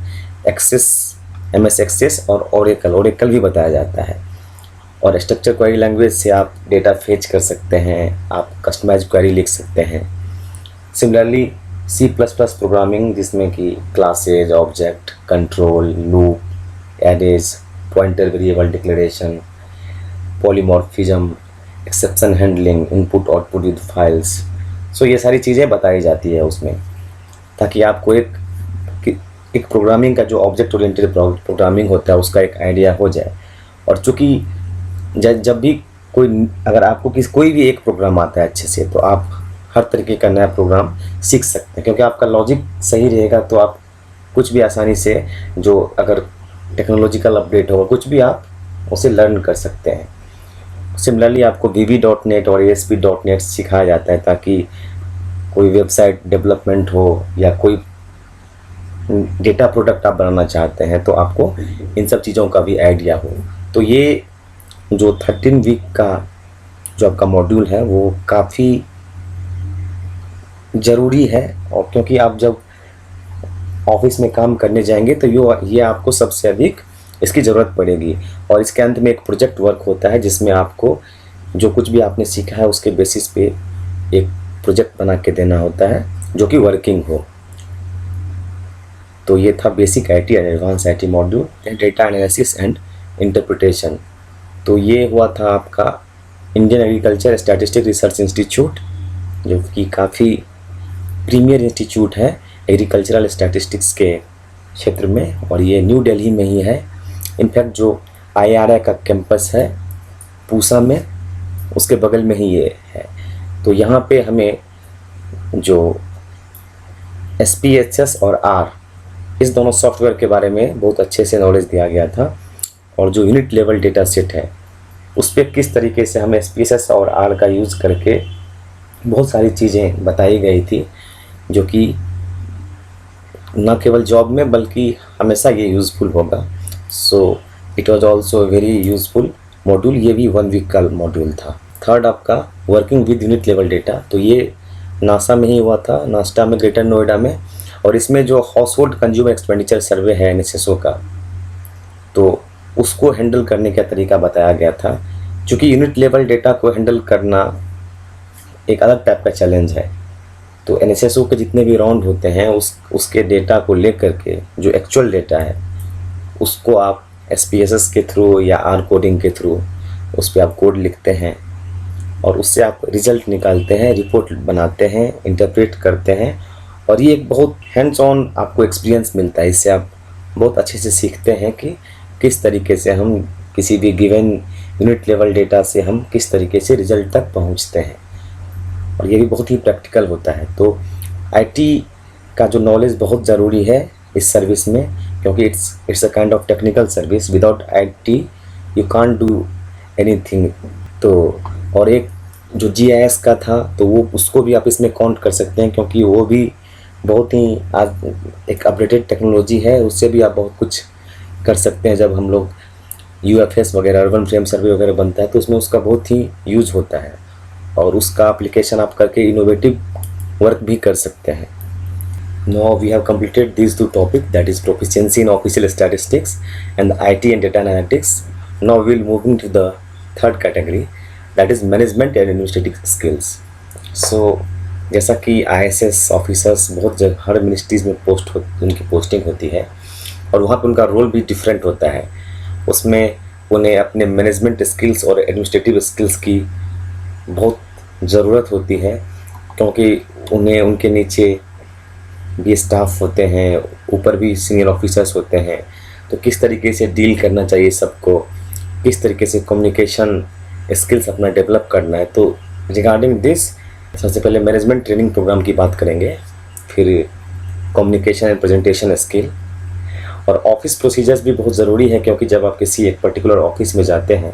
एक्सेस, MS एक्सेस और ओरेकल भी बताया जाता है। और स्ट्रक्चर क्वेरी लैंग्वेज से आप डेटा फेच कर सकते हैं, आप कस्टमाइज क्वेरी लिख सकते हैं। सिमिलरली C++ प्रोग्रामिंग, जिसमें कि classes, object, control, loop, arrays, pointer variable declaration, polymorphism, exception handling, input output with files, so ये सारी चीज़ें बताई जाती है उसमें, ताकि आपको एक प्रोग्रामिंग का जो ऑब्जेक्ट ओरिएंटेड प्रोग्रामिंग होता है उसका एक आइडिया हो जाए। और चूँकि जब भी अगर आपको कोई भी एक प्रोग्राम आता है अच्छे से, तो आप हर तरीके का नया प्रोग्राम सीख सकते हैं, क्योंकि आपका लॉजिक सही रहेगा तो आप कुछ भी आसानी से, जो अगर टेक्नोलॉजिकल अपडेट होगा कुछ भी, आप उसे लर्न कर सकते हैं। सिमिलरली आपको VB.NET और ASP.NET सिखाया जाता है ताकि कोई वेबसाइट डेवलपमेंट हो या कोई डेटा प्रोडक्ट आप बनाना चाहते हैं तो आपको इन सब चीज़ों का भी आइडिया हो। तो ये जो 13 वीक का जो आपका मॉड्यूल है वो काफ़ी ज़रूरी है, और क्योंकि आप जब ऑफिस में काम करने जाएंगे तो ये आपको सबसे अधिक इसकी ज़रूरत पड़ेगी। और इसके अंत में एक प्रोजेक्ट वर्क होता है जिसमें आपको जो कुछ भी आपने सीखा है उसके बेसिस पे एक प्रोजेक्ट बना के देना होता है जो कि वर्किंग हो। तो ये था basic IT and advance IT module, data analysis and interpretation. तो ये हुआ था आपका Indian agriculture statistics research institute, जो कि काफ़ी प्रीमियर इंस्टीट्यूट है एग्रीकल्चरल स्टैटिस्टिक्स के क्षेत्र में, और ये न्यू दिल्ली में ही है। इनफैक्ट जो IRI का कैंपस है पूसा में, उसके बगल में ही ये है। तो यहाँ पे हमें जो SPSS और R, इस दोनों सॉफ्टवेयर के बारे में बहुत अच्छे से नॉलेज दिया गया था, और जो यूनिट लेवल डेटा सेट है उस पर किस तरीके से हमें SPSS और R का यूज़ करके बहुत सारी चीज़ें बताई गई थी, जो कि न केवल जॉब में बल्कि हमेशा ये यूज़फुल होगा। So it was also very useful module. ये भी 1 वीक का मॉड्यूल था। थर्ड आपका working with unit level data, तो ये नासा में ही हुआ था, नास्टा में, ग्रेटर नोएडा में। और इसमें जो हाउस होल्ड कंज्यूमर एक्सपेंडिचर सर्वे है NSSO का, तो उसको हैंडल करने का तरीका बताया गया था। चूँकि यूनिट लेवल डेटा को हैंडल करना एक अलग टाइप का चैलेंज है, तो NSSO के जितने भी राउंड होते हैं उसके डेटा को लेकर के जो एक्चुअल डेटा है उसको आप SPSS के थ्रू या R कोडिंग के थ्रू उस पर आप कोड लिखते हैं, और उससे आप रिजल्ट निकालते हैं, रिपोर्ट बनाते हैं, इंटरप्रेट करते हैं, और ये एक बहुत हैंड्स ऑन आपको एक्सपीरियंस मिलता है। इससे आप बहुत अच्छे से सीखते हैं कि किस तरीके से हम किसी भी गिवन यूनिट लेवल डेटा से हम किस तरीके से रिजल्ट तक पहुंचते हैं, और ये भी बहुत ही प्रैक्टिकल होता है। तो आईटी का जो नॉलेज बहुत ज़रूरी है इस सर्विस में, क्योंकि it's a kind of technical service. Without IT you can't do anything. तो और एक जो जीआईएस का था, तो वो उसको भी आप इसमें काउंट कर सकते हैं, क्योंकि वो भी बहुत ही आज एक अपडेटेड टेक्नोलॉजी है। उससे भी आप बहुत कुछ कर सकते हैं। जब हम लोग यूएफएस वगैरह, अर्बन फ्रेम सर्वे वगैरह बनता है, तो उसमें उसका बहुत ही यूज होता है, और उसका एप्लीकेशन आप करके इनोवेटिव वर्क भी कर सकते हैं। Now we have completed these two topics, that is proficiency in official statistics and the IT and data analytics. Now we will move into the third category, that is management and administrative skills. So जैसा कि ISS officers बहुत जगह हर ministries में उनकी posting होती है, और वहाँ पे उनका रोल भी डिफरेंट होता है। उसमें उन्हें अपने मैनेजमेंट स्किल्स और एडमिनिस्ट्रेटिव स्किल्स की बहुत ज़रूरत होती है, क्योंकि उन्हें उनके नीचे भी स्टाफ होते हैं, ऊपर भी सीनियर ऑफिसर्स होते हैं। तो किस तरीके से डील करना चाहिए सबको, किस तरीके से कम्युनिकेशन स्किल्स अपना डेवलप करना है। तो रिगार्डिंग दिस सबसे पहले मैनेजमेंट ट्रेनिंग प्रोग्राम की बात करेंगे, फिर कम्युनिकेशन एंड प्रेजेंटेशन स्किल, और ऑफिस प्रोसीजर्स भी बहुत ज़रूरी है, क्योंकि जब आप किसी एक पर्टिकुलर ऑफिस में जाते हैं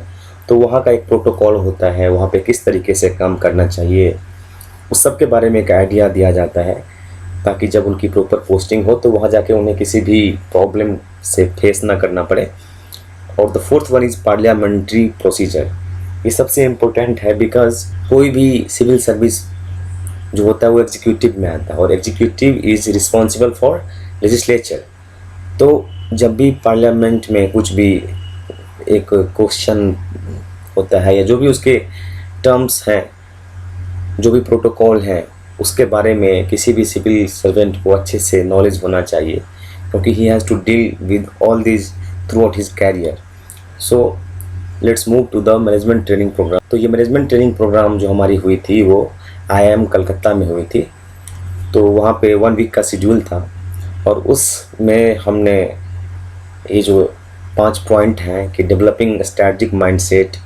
तो वहाँ का एक प्रोटोकॉल होता है, वहाँ पे किस तरीके से काम करना चाहिए, उस सब के बारे में एक आइडिया दिया जाता है, ताकि जब उनकी प्रॉपर पोस्टिंग हो तो वहाँ जाके उन्हें किसी भी प्रॉब्लम से फेस ना करना पड़े। और the fourth one is parliamentary procedure. ये सबसे इम्पोर्टेंट है, बिकॉज कोई भी सिविल सर्विस जो होता है वो एग्जीक्यूटिव में आता है, और executive is responsible for legislature. तो जब भी पार्लियामेंट में कुछ भी एक क्वेश्चन होता है, या जो भी उसके टर्म्स हैं, जो भी प्रोटोकॉल हैं, उसके बारे में किसी भी सिविल सर्वेंट को अच्छे से नॉलेज होना चाहिए, क्योंकि he has to deal with all this throughout his career. So let's move to the management training programme. तो ये मैनेजमेंट ट्रेनिंग प्रोग्राम जो हमारी हुई थी वो IIM कलकत्ता में हुई थी। तो वहाँ पे 1 वीक का शेड्यूल था, और उसमें हमने ये जो 5 पॉइंट हैं कि developing strategic mindset,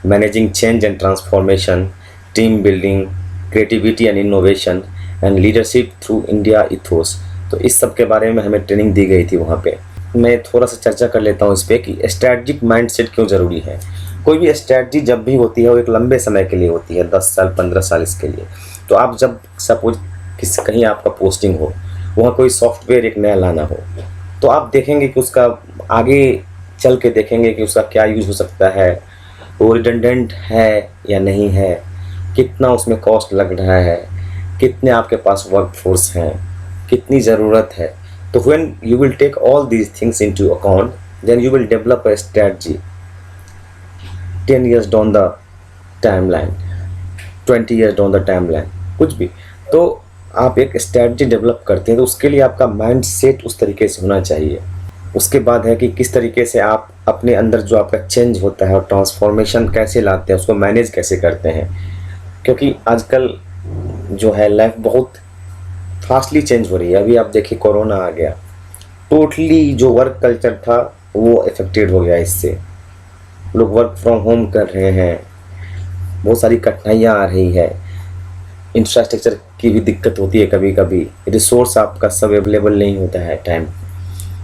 managing change and transformation, team building, creativity and innovation and leadership through India ethos, तो इस सब के बारे में हमें ट्रेनिंग दी गई थी वहाँ पे। मैं थोड़ा सा चर्चा कर लेता हूँ इस पर कि स्ट्रैटेजिक माइंडसेट क्यों ज़रूरी है। कोई भी स्ट्रैटेजी जब भी होती है वो एक लंबे समय के लिए होती है, 10 साल 15 साल इसके लिए। तो आप जब सपोज कहीं आपका पोस्टिंग हो, वहाँ कोई सॉफ्टवेयर एक नया लाना हो, तो आप देखेंगे कि उसका आगे चल के देखेंगे कि उसका क्या यूज़ हो सकता है, वो रिडंडेंट है या नहीं है, कितना उसमें कॉस्ट लग रहा है, कितने आपके पास वर्क फोर्स हैं, कितनी ज़रूरत है। तो when you will take all these things into account, then you will develop a strategy 10 years down the timeline, 20 years down the timeline, कुछ भी। तो आप एक स्ट्रैटेजी डेवलप करते हैं, तो उसके लिए आपका माइंड सेट उस तरीके से होना चाहिए। उसके बाद है कि किस तरीके से आप अपने अंदर जो आपका चेंज होता है और ट्रांसफॉर्मेशन कैसे लाते हैं, उसको मैनेज कैसे करते हैं, क्योंकि आजकल जो है लाइफ बहुत फास्टली चेंज हो रही है। अभी आप देखिए कोरोना आ गया, टोटली जो वर्क कल्चर था वो अफेक्टेड हो गया। इससे लोग वर्क फ्रॉम होम कर रहे हैं, बहुत सारी कठिनाइयाँ आ रही है, इंफ्रास्ट्रक्चर की भी दिक्कत होती है, कभी कभी रिसोर्स आपका सब अवेलेबल नहीं होता है time.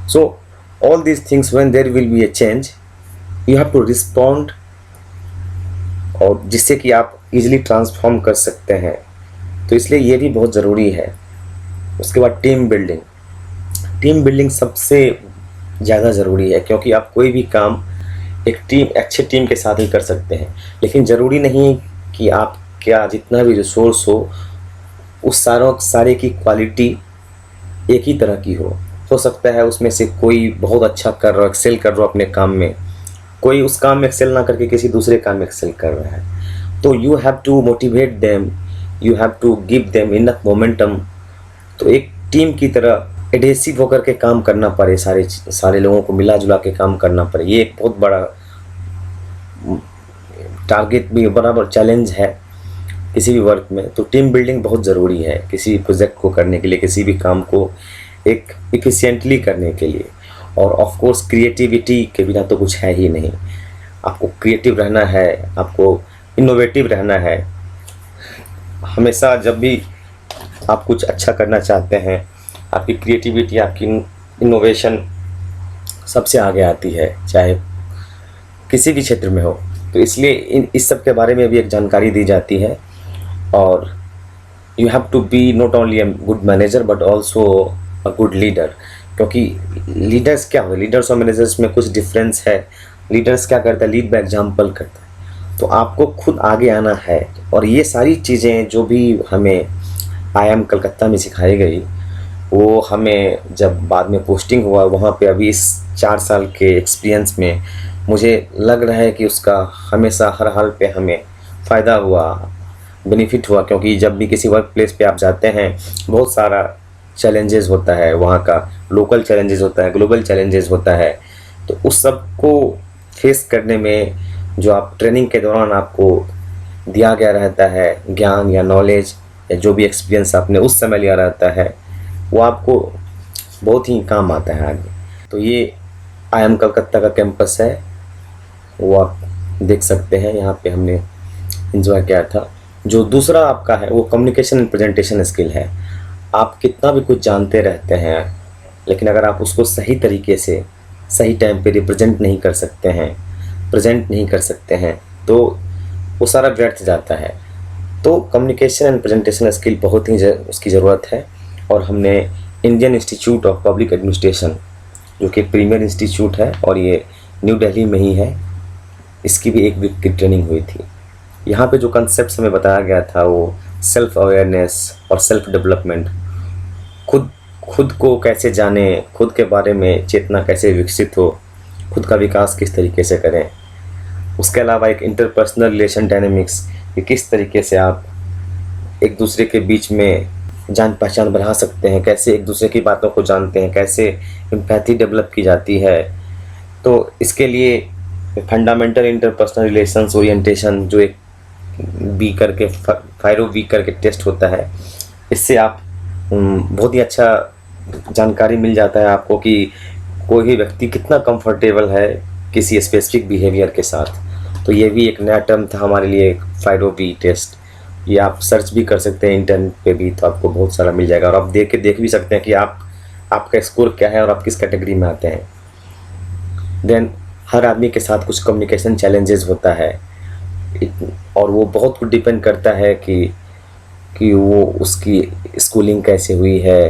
So all these things when there will be a change, you have to respond, और जिससे कि आप इजीली ट्रांसफॉर्म कर सकते हैं। तो इसलिए ये भी बहुत ज़रूरी है। उसके बाद टीम बिल्डिंग, टीम बिल्डिंग सबसे ज़्यादा ज़रूरी है, क्योंकि आप कोई भी काम एक अच्छे टीम के साथ ही कर सकते हैं, लेकिन ज़रूरी नहीं कि आप क्या जितना भी रिसोर्स हो उस सारे की क्वालिटी एक ही तरह की हो सकता है उसमें से कोई बहुत अच्छा कर रहा हो, एक्सेल कर रहा हो अपने काम में, कोई उस काम में एक्सेल ना करके किसी दूसरे काम में एक्सेल कर रहा है। तो you have to motivate them, you have to give them enough momentum. तो एक टीम की तरह एडेसिव होकर के काम करना पड़े, सारे लोगों को मिला जुला के काम करना पड़े। ये एक बहुत बड़ा टारगेट भी, बराबर चैलेंज है। किसी भी वर्क में, तो टीम बिल्डिंग बहुत ज़रूरी है किसी प्रोजेक्ट को करने के लिए, किसी भी काम को एक इफ़िशिएंटली करने के लिए। और ऑफ कोर्स क्रिएटिविटी के बिना तो कुछ है ही नहीं। आपको क्रिएटिव रहना है, आपको इनोवेटिव रहना है। हमेशा जब भी आप कुछ अच्छा करना चाहते हैं, आपकी क्रिएटिविटी, आपकी इनोवेशन सबसे आगे आती है, चाहे किसी भी क्षेत्र में हो। तो इसलिए इस सब के बारे में भी एक जानकारी दी जाती है। और you have to be not only a good manager but also a good leader. क्योंकि लीडर्स क्या हो, लीडर्स और मैनेजर्स में कुछ डिफरेंस है। लीडर्स क्या करता है, लीड बाय एग्जाम्पल करता है। तो आपको खुद आगे आना है। और ये सारी चीज़ें जो भी हमें IIM कलकत्ता में सिखाई गई, वो हमें जब बाद में पोस्टिंग हुआ वहाँ पे, अभी इस 4 साल के एक्सपीरियंस में मुझे लग रहा है कि उसका हमेशा हर हाल पे हमें फ़ायदा हुआ, बेनिफिट हुआ। क्योंकि जब भी किसी वर्क प्लेस पे आप जाते हैं, बहुत सारा चैलेंजेस होता है, वहाँ का लोकल चैलेंजेस होता है, ग्लोबल चैलेंजेस होता है। तो उस सब को फेस करने में जो आप ट्रेनिंग के दौरान आपको दिया गया रहता है ज्ञान या नॉलेज, या जो भी एक्सपीरियंस आपने उस समय लिया रहता है, वो आपको बहुत ही काम आता है आगे। तो ये IIM कलकत्ता का कैंपस है, वो आप देख सकते हैं। यहाँ पे हमने एंजॉय किया था। जो दूसरा आपका है वो कम्युनिकेशन एंड प्रेजेंटेशन स्किल है। आप कितना भी कुछ जानते रहते हैं, लेकिन अगर आप उसको सही तरीके से सही टाइम पे रिप्रेजेंट नहीं कर सकते हैं, प्रेजेंट नहीं कर सकते हैं, तो वो सारा व्यर्थ जाता है। तो कम्युनिकेशन एंड प्रेजेंटेशन स्किल बहुत ही उसकी ज़रूरत है। और हमने Indian institute of public administration, जो कि प्रीमियर इंस्टीट्यूट है और ये न्यू दिल्ली में ही है, इसकी भी 1 वीक की ट्रेनिंग हुई थी। यहाँ पे जो कंसेप्ट हमें बताया गया था वो सेल्फ अवेयरनेस और सेल्फ डेवलपमेंट, खुद को कैसे जाने, खुद के बारे में चेतना कैसे विकसित हो, खुद का विकास किस तरीके से करें। उसके अलावा एक इंटरपर्सनल रिलेशन डायनेमिक्स, कि किस तरीके से आप एक दूसरे के बीच में जान पहचान बढ़ा सकते हैं, कैसे एक दूसरे की बातों को जानते हैं, कैसे एम्पैथी डेवलप की जाती है। तो इसके लिए फंडामेंटल इंटरपर्सनल रिलेशंस ओरिएंटेशन, जो एक बी करके 5 वीक करके टेस्ट होता है, इससे आप बहुत ही अच्छा जानकारी मिल जाता है आपको कि कोई भी व्यक्ति कितना कंफर्टेबल है किसी स्पेसिफिक बिहेवियर के साथ। तो ये भी एक नया टर्म था हमारे लिए, 5 टेस्ट। ये आप सर्च भी कर सकते हैं इंटरनेट पे भी, तो आपको बहुत सारा मिल जाएगा। और आप देख भी सकते हैं कि आपका स्कोर क्या है और आप किस कैटेगरी में आते हैं। देन हर आदमी के साथ कुछ कम्युनिकेशन चैलेंजेस होता है, और वो बहुत कुछ डिपेंड करता है कि वो उसकी स्कूलिंग कैसे हुई है,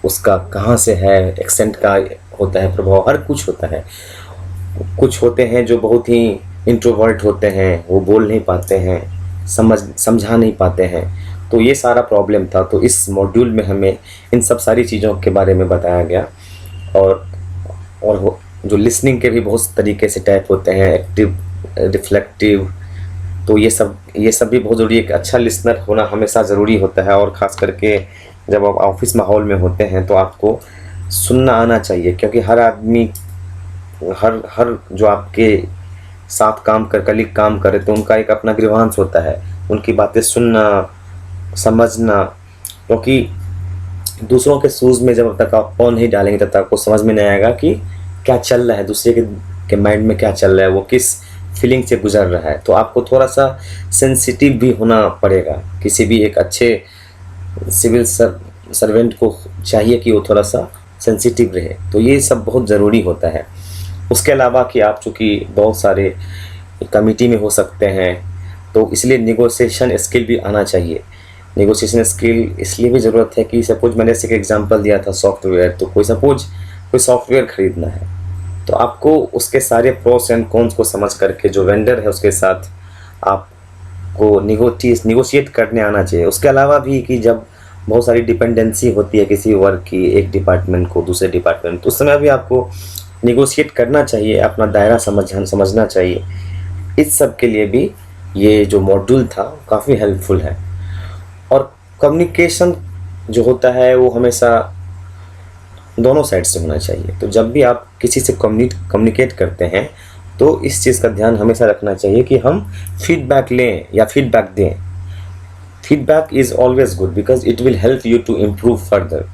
उसका कहाँ से है, एक्सेंट का होता है प्रभाव, हर कुछ होता है। कुछ होते हैं जो बहुत ही इंट्रोवर्ट होते हैं, वो बोल नहीं पाते हैं, समझा नहीं पाते हैं। तो ये सारा प्रॉब्लम था। तो इस मॉड्यूल में हमें इन सब सारी चीज़ों के बारे में बताया गया। और जो लिसनिंग के भी बहुत तरीके से टाइप होते हैं, एक्टिव, रिफ्लेक्टिव। तो ये सब भी बहुत ज़रूरी है। एक अच्छा लिसनर होना हमेशा ज़रूरी होता है। और ख़ास करके जब आप ऑफिस माहौल में होते हैं तो आपको सुनना आना चाहिए, क्योंकि हर आदमी, हर जो आपके साथ कलीग काम करे, तो उनका एक अपना ग्रीवांस होता है। उनकी बातें सुनना, समझना, क्योंकि दूसरों के शूज़ में जब तक आप पाँव नहीं डालेंगे तब तक आपको समझ में नहीं आएगा कि क्या चल रहा है, दूसरे के माइंड में क्या चल रहा है, वो किस फीलिंग से गुजर रहा है। तो आपको थोड़ा सा सेंसिटिव भी होना पड़ेगा। किसी भी एक अच्छे सिविल सर्वेंट को चाहिए कि वो थोड़ा सा सेंसिटिव रहे। तो ये सब बहुत ज़रूरी होता है। उसके अलावा कि आप चूँकि बहुत सारे कमिटी में हो सकते हैं, तो इसलिए नेगोशिएशन स्किल भी आना चाहिए। नेगोशिएशन स्किल इसलिए भी ज़रूरत है कि सपोज मैंने एक एग्जांपल दिया था सॉफ्टवेयर। तो कोई सॉफ्टवेयर ख़रीदना है, तो आपको उसके सारे प्रोस एंड कॉन्स को समझ करके जो वेंडर है उसके साथ आपको निगोशिएट करने आना चाहिए। उसके अलावा भी कि जब बहुत सारी डिपेंडेंसी होती है किसी वर्क की, एक डिपार्टमेंट को दूसरे डिपार्टमेंट, तो उस समय भी आपको निगोशिएट करना चाहिए, अपना दायरा समझना चाहिए। इस सब के लिए भी ये जो मॉड्यूल था काफ़ी हेल्पफुल है। और कम्युनिकेशन जो होता है वो हमेशा दोनों साइड से होना चाहिए। तो जब भी आप किसी से कम्युनिकेट करते हैं तो इस चीज़ का ध्यान हमेशा रखना चाहिए कि हम फीडबैक लें या फीडबैक दें। Feedback is always good because it will help you to improve further.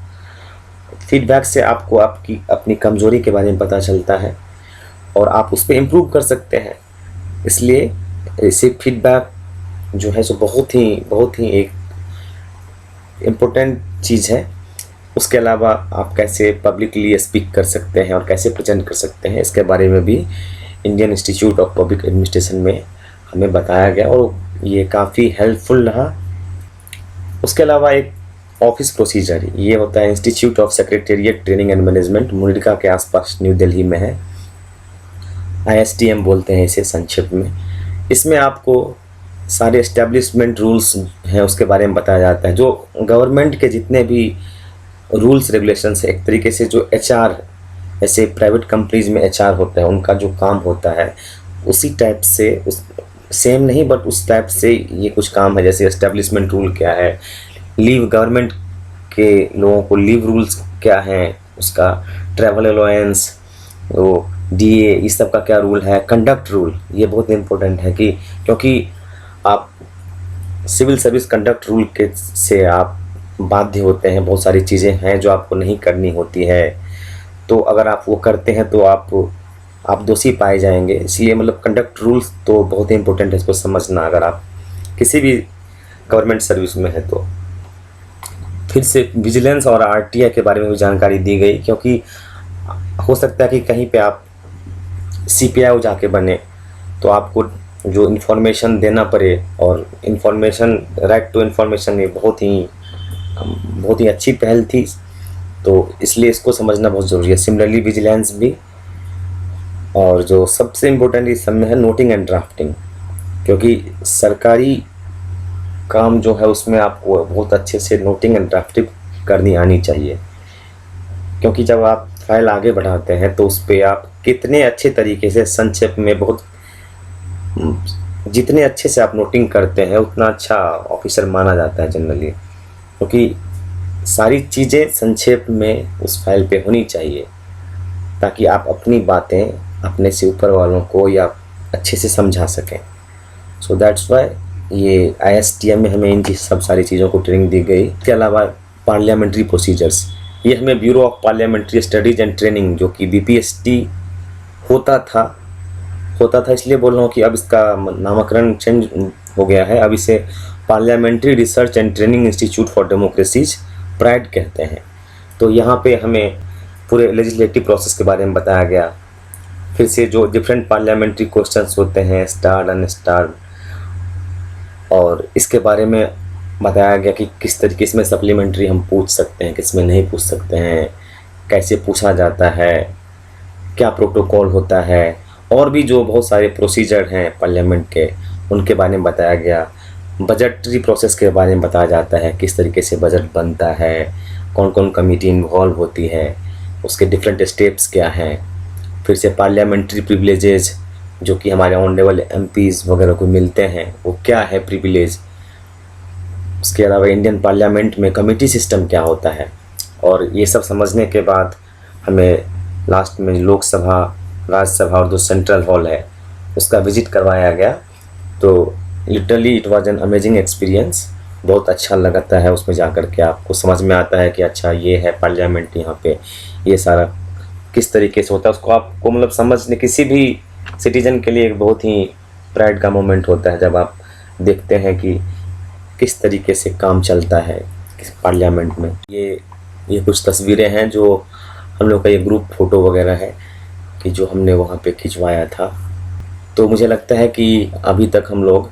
Feedback से आपको आपकी अपनी कमजोरी के बारे में पता चलता है और आप उस पर इम्प्रूव कर सकते हैं। इसलिए इसे फीडबैक जो है सो बहुत ही एक इम्पोर्टेंट चीज़ है। उसके अलावा आप कैसे पब्लिकली स्पीक कर सकते हैं और कैसे प्रेजेंट कर सकते हैं, इसके बारे में भी Indian institute of public administration में हमें बताया गया और ये काफ़ी हेल्पफुल रहा। उसके अलावा एक ऑफिस प्रोसीजर ये होता है, institute of secretariat training and management, Munirka के आसपास न्यू दिल्ली में है। ISTM बोलते हैं इसे संक्षिप्त में। इसमें आपको सारे एस्टेब्लिशमेंट रूल्स हैं उसके बारे में बताया जाता है। जो गवर्नमेंट के जितने भी रूल्स रेगुलेशंस है, एक तरीके से जो HR ऐसे प्राइवेट कंपनीज में HR होता है उनका जो काम होता है उसी टाइप से, उस सेम नहीं बट उस टाइप से ये कुछ काम है। जैसे एस्टेब्लिशमेंट रूल क्या है, लीव गवर्नमेंट के लोगों को लीव रूल्स क्या हैं, उसका ट्रैवल अलाउंस, वो DA, इस सब का क्या रूल है, कंडक्ट रूल ये बहुत इंपॉर्टेंट है कि क्योंकि आप सिविल सर्विस कंडक्ट रूल के से आप बाध्य होते हैं। बहुत सारी चीज़ें हैं जो आपको नहीं करनी होती है, तो अगर आप वो करते हैं तो आप दोषी पाए जाएंगे। इसलिए मतलब कंडक्ट रूल्स तो बहुत ही इंपॉर्टेंट है, इसको समझना अगर आप किसी भी गवर्नमेंट सर्विस में है तो। फिर से विजिलेंस और RTI के बारे में भी जानकारी दी गई, क्योंकि हो सकता है कि कहीं पे आप CPIO जाके बने तो आपको जो इन्फॉर्मेशन देना पड़े, और इन्फॉर्मेशन, राइट टू इन्फॉर्मेशन ये बहुत ही अच्छी पहल थी, तो इसलिए इसको समझना बहुत ज़रूरी है। सिमिलरली विजिलेंस भी, और जो सबसे इम्पोर्टेंट इस सब में है नोटिंग एंड ड्राफ्टिंग, क्योंकि सरकारी काम जो है उसमें आपको बहुत अच्छे से नोटिंग एंड ड्राफ्टिंग करनी आनी चाहिए। क्योंकि जब आप फाइल आगे बढ़ाते हैं तो उस पर आप कितने अच्छे तरीके से संक्षेप में, बहुत जितने अच्छे से आप नोटिंग करते हैं उतना अच्छा ऑफिसर माना जाता है जनरली, क्योंकि सारी चीज़ें संक्षेप में उस फाइल पे होनी चाहिए ताकि आप अपनी बातें अपने से ऊपर वालों को या अच्छे से समझा सकें। सो दैट्स वाई ये ISTM में हमें इन सब सारी चीज़ों को ट्रेनिंग दी गई। इसके अलावा पार्लियामेंट्री प्रोसीजर्स, ये हमें bureau of parliamentary studies and training जो कि BPST होता था इसलिए बोल रहा हूँ कि अब इसका नामकरण चेंज हो गया है। अब इसे parliamentary research and training institute for democracies pride कहते हैं। तो यहाँ पे हमें पूरे लेजिस्लेटिव प्रोसेस के बारे में बताया गया। फिर से जो डिफरेंट पार्लियामेंट्री क्वेश्चंस होते हैं, स्टार्ड अनस्टार्ड, और इसके बारे में बताया गया कि किस तरीके से सप्लीमेंट्री हम पूछ सकते हैं, किस में नहीं पूछ सकते हैं, कैसे पूछा जाता है, क्या प्रोटोकॉल होता है, और भी जो बहुत सारे प्रोसीजर हैं पार्लियामेंट के उनके बारे में बताया गया। बजटरी प्रोसेस के बारे में बताया जाता है, किस तरीके से बजट बनता है, कौन कौन कमेटी इन्वॉल्व होती है, उसके डिफरेंट स्टेप्स क्या हैं। फिर से पार्लियामेंट्री प्रिविलेजेस जो कि हमारे ऑनरेबल MPs वगैरह को मिलते हैं वो क्या है प्रिविलेज। उसके अलावा इंडियन पार्लियामेंट में कमेटी सिस्टम क्या होता है, और ये सब समझने के बाद हमें लास्ट में लोकसभा, राज्यसभा और जो सेंट्रल हॉल है उसका विजिट करवाया गया। तो literally it was an amazing experience. बहुत अच्छा लगता है उसमें जाकर के, आपको समझ में आता है कि अच्छा ये है पार्लियामेंट, यहाँ पे ये सारा किस तरीके से होता है। उसको आपको मतलब समझने, किसी भी सिटीजन के लिए एक बहुत ही प्राइड का मोमेंट होता है जब आप देखते हैं कि किस तरीके से काम चलता है पार्लियामेंट में। ये कुछ तस्वीरें हैं जो हम लोग का ये ग्रुप फ़ोटो वगैरह है कि जो हमने वहाँ पे खिंचवाया था। तो मुझे लगता है कि अभी तक हम लोग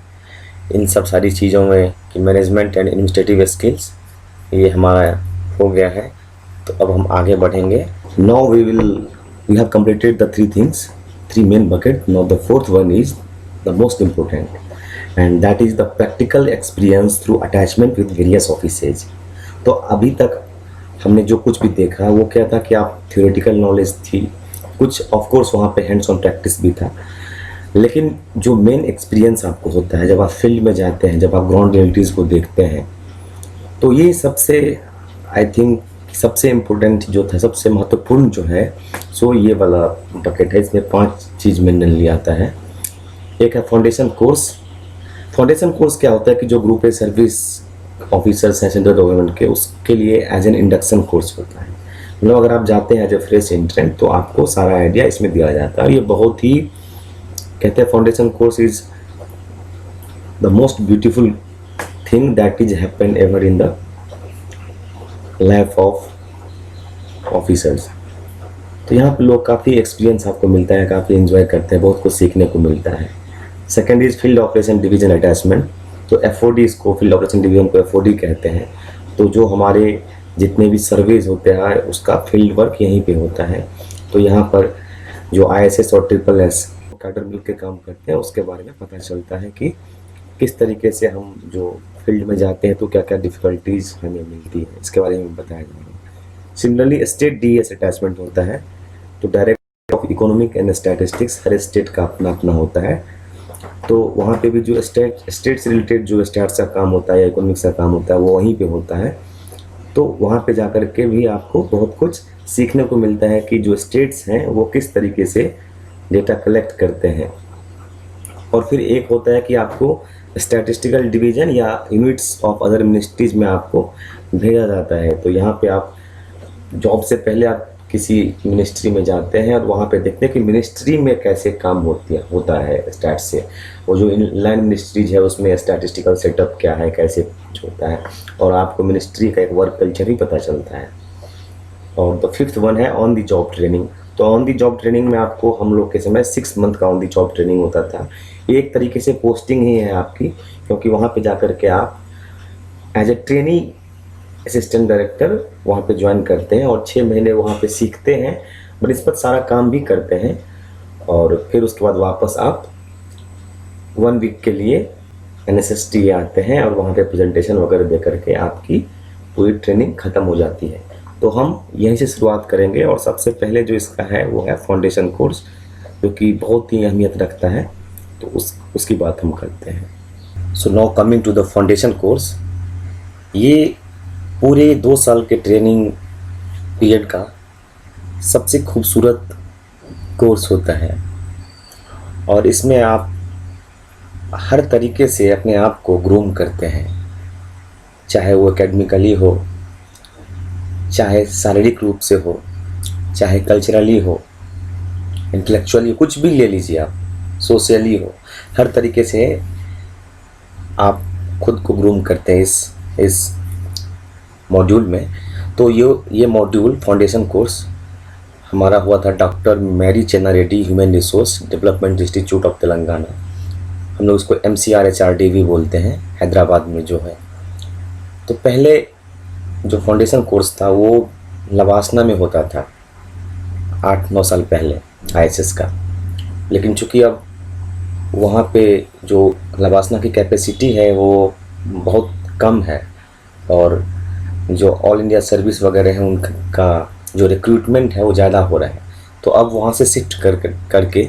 इन सब सारी चीज़ों में कि मैनेजमेंट एंड एडमिनिस्ट्रेटिव स्किल्स ये हमारा हो गया है। तो अब हम आगे बढ़ेंगे। Now we have completed the three main bucket. Now the fourth one is the most important, and that is the practical experience through attachment with various offices. तो अभी तक हमने जो कुछ भी देखा वो क्या था कि आप थियोरेटिकल नॉलेज थी, कुछ ऑफ कोर्स वहाँ पे हैंड्स ऑन प्रैक्टिस भी था, लेकिन जो मेन एक्सपीरियंस आपको होता है जब आप फील्ड में जाते हैं, जब आप ग्राउंड रियलिटीज़ को देखते हैं, तो ये सबसे आई थिंक सबसे इम्पोर्टेंट जो था, सबसे महत्वपूर्ण जो है सो ये वाला बकेट है। इसमें 5 चीज़ मेनली आता है। एक है फाउंडेशन कोर्स। फाउंडेशन कोर्स क्या होता है कि जो ग्रुप ए सर्विस ऑफिसर्स हैं सेंट्रल गवर्नमेंट के, उसके लिए एज एन इंडक्शन कोर्स होता है। मतलब अगर आप जाते हैं एज ए फ्रेश एंट्रेंट तो आपको सारा आइडिया इसमें दिया जाता है। और ये बहुत ही कहते हैं foundation course is the most beautiful thing that is happen ever in the life of officers. तो यहाँ पे लोग काफ़ी एक्सपीरियंस आपको मिलता है, काफ़ी एंजॉय करते हैं, बहुत कुछ सीखने को मिलता है। Second is field operation division attachment. तो एफओडी, इसको फील्ड ऑपरेशन डिवीजन को एफओडी कहते हैं। तो जो हमारे जितने भी सर्वेज होते हैं उसका फील्ड वर्क यहीं पे होता है। तो यहाँ पर जो ISS और SSS कैडर मिल के काम करते हैं उसके बारे में पता चलता है कि किस तरीके से हम जो फील्ड में जाते हैं तो क्या क्या डिफ़िकल्टीज हमें मिलती है, इसके बारे में बताया जा रहा है। सिमिलरली स्टेट DES अटैचमेंट होता है। तो director of economic and statistics, her state का अपना अपना होता है। तो वहाँ पे भी जो स्टेट से रिलेटेड जो स्टैट्स का काम होता है या इकोनॉमिक्स का काम होता है वो वहीं पे होता है। तो वहाँ पे जाकर के भी आपको बहुत कुछ सीखने को मिलता है कि जो स्टेट्स हैं वो किस तरीके से डेटा कलेक्ट करते हैं। और फिर एक होता है कि आपको स्टैटिस्टिकल डिवीज़न या यूनिट्स ऑफ अदर मिनिस्ट्रीज में आपको भेजा जाता है। तो यहाँ पे आप जॉब से पहले आप किसी मिनिस्ट्री में जाते हैं और वहाँ पे देखते हैं कि मिनिस्ट्री में कैसे काम होता है स्टैट से। वो जो इनलाइन मिनिस्ट्रीज है उसमें स्टैटिस्टिकल सेटअप क्या है, कैसे होता है, और आपको मिनिस्ट्री का एक वर्क कल्चर भी पता चलता है। और द फिफ्थ वन है ऑन द जॉब ट्रेनिंग। तो ऑन द जॉब ट्रेनिंग में आपको हम लोग के समय 6 मंथ का ऑन द जॉब ट्रेनिंग होता था। ये एक तरीके से पोस्टिंग ही है आपकी, क्योंकि वहाँ पे जाकर के आप as a trainee assistant director वहाँ पे ज्वाइन करते हैं और 6 महीने वहाँ पे सीखते हैं, बनिस्बत सारा काम भी करते हैं। और फिर उसके बाद वापस आप 1 वीक के लिए NSST आते हैं और वहाँ पे प्रेजेंटेशन वगैरह दे करके आपकी पूरी ट्रेनिंग ख़त्म हो जाती है। तो हम यहीं से शुरुआत करेंगे और सबसे पहले जो इसका है वो है फाउंडेशन कोर्स, जो कि बहुत ही अहमियत रखता है। तो उसकी बात हम करते हैं। So now coming to the foundation course, ये पूरे 2 साल के ट्रेनिंग पीरियड का सबसे खूबसूरत कोर्स होता है। और इसमें आप हर तरीके से अपने आप को ग्रूम करते हैं, चाहे वो एकेडमिकली हो, चाहे शारीरिक रूप से हो, चाहे कल्चरली हो, इंटेलेक्चुअली, कुछ भी ले लीजिए आप, सोशली हो, हर तरीके से आप खुद को ग्रूम करते हैं इस मॉड्यूल में। तो ये मॉड्यूल फाउंडेशन कोर्स हमारा हुआ था doctor Marri Chenna Reddy human resource development institute of Telangana. हम लोग इसको MCRHRD भी बोलते हैं, हैदराबाद में जो है। तो पहले जो फाउंडेशन कोर्स था वो लवासना में होता था 8-9 साल पहले ISS का। लेकिन चूँकि अब वहाँ पे जो लवासना की कैपेसिटी है वो बहुत कम है और जो ऑल इंडिया सर्विस वगैरह है उनका जो रिक्रूटमेंट है वो ज़्यादा हो रहा है। तो अब वहाँ से शिफ्ट करके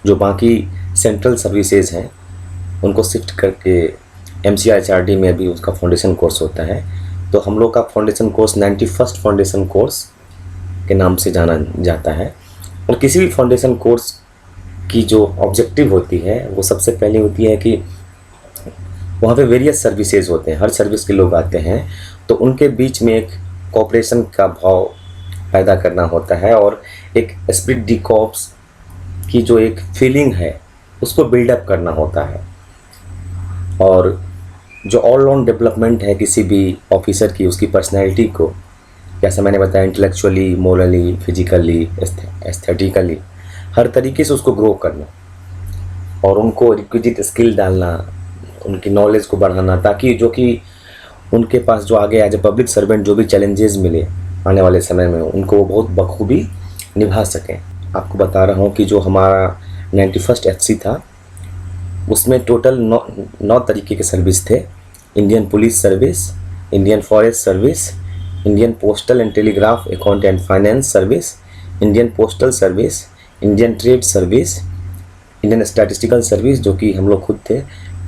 जो बाकी सेंट्रल सर्विसेज हैं उनको शिफ्ट करके MCRHRD में भी उसका फाउंडेशन कोर्स होता है। तो हम लोग का foundation course 91st foundation course के नाम से जाना जाता है। और किसी भी फाउंडेशन कोर्स की जो ऑब्जेक्टिव होती है वो सबसे पहले होती है कि वहाँ पे वेरियस सर्विसेज होते हैं, हर सर्विस के लोग आते हैं, तो उनके बीच में एक कोऑपरेशन का भाव पैदा करना होता है और एक एस्पिरिट डी कॉर्प्स की जो एक फीलिंग है उसको बिल्डअप करना होता है। और जो ऑलराउंड डेवलपमेंट है किसी भी ऑफिसर की, उसकी पर्सनैलिटी को, जैसा मैंने बताया, इंटेलेक्चुअली, मोरली, फिजिकली, एस्थेटिकली, हर तरीके से उसको ग्रो करना और उनको रिक्विजिट स्किल डालना, उनकी नॉलेज को बढ़ाना, ताकि जो कि उनके पास जो आगे एज ए पब्लिक सर्वेंट जो भी चैलेंजेस मिले आने वाले समय में उनको वो बहुत बखूबी निभा सकें। आपको बता रहा हूँ कि जो हमारा 91st FC था उसमें टोटल 9 तरीके के सर्विस थे। Indian police service, Indian forest service, Indian postal and telegraph account and finance service, Indian postal service, Indian trade service, Indian statistical service जो कि हम लोग खुद थे,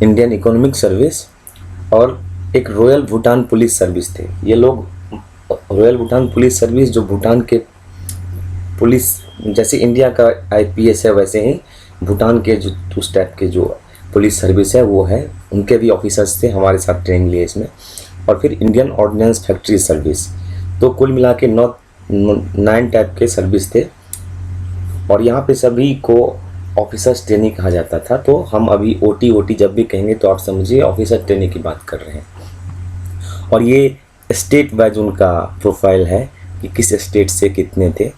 इंडियन इकोनॉमिक सर्विस और एक रॉयल भूटान पुलिस सर्विस थे। ये लोग रॉयल भूटान पुलिस सर्विस जो भूटान के पुलिस, जैसे इंडिया का IPS है वैसे ही भूटान के जो उस टाइप के जो पुलिस सर्विस है वो है, उनके भी ऑफिसर्स थे, हमारे साथ ट्रेनिंग लिए इसमें। और फिर इंडियन ऑर्डिनेंस फैक्ट्री सर्विस। तो कुल मिला के 9 टाइप के सर्विस थे और यहाँ पे सभी को ऑफिसर्स ट्रेनिंग कहा जाता था। तो हम अभी ओटी जब भी कहेंगे तो आप समझिए ऑफिसर ट्रेनिंग की बात कर रहे हैं। और ये स्टेट वाइज उनका प्रोफाइल है कि किस स्टेट से कितने थे।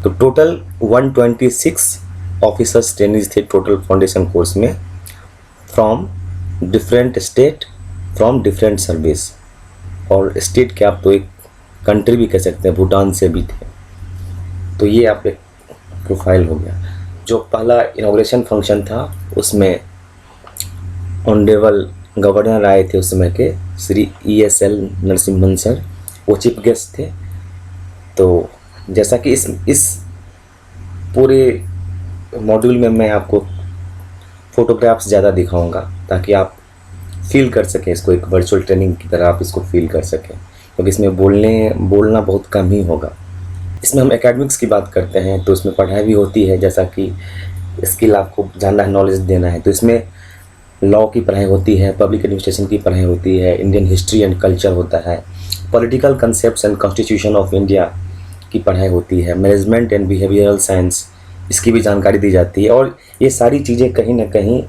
तो टोटल 126 ऑफिसर्स ट्रेनिंग्स थे टोटल फाउंडेशन कोर्स में, from different state, from different service. और स्टेट के आप तो एक कंट्री भी कह सकते हैं, भूटान से भी थे। तो ये आप एक प्रोफाइल हो गया। जो पहला इनॉग्रेशन फंक्शन था उसमें ऑनरेबल गवर्नर आए थे उस समय के, श्री ESL नरसिम्हन सर, वो चीफ गेस्ट थे। तो जैसा कि इस पूरे मॉड्यूल में मैं आपको फ़ोटोग्राफ्स ज़्यादा दिखाऊंगा ताकि आप फील कर सकें इसको, एक वर्चुअल ट्रेनिंग की तरह आप इसको फील कर सकें, क्योंकि इसमें बोलना बहुत कम ही होगा। इसमें हम एकेडमिक्स की बात करते हैं तो इसमें पढ़ाई भी होती है, जैसा कि स्किल आपको जानना है, नॉलेज देना है। तो इसमें लॉ की पढ़ाई होती है, पब्लिक एडमिनिस्ट्रेशन की पढ़ाई होती है, इंडियन हिस्ट्री एंड कल्चर होता है, political concepts and constitution of India की पढ़ाई होती है, मैनेजमेंट एंड बिहेवियरल साइंस इसकी भी जानकारी दी जाती है। और ये सारी चीज़ें कहीं ना कहीं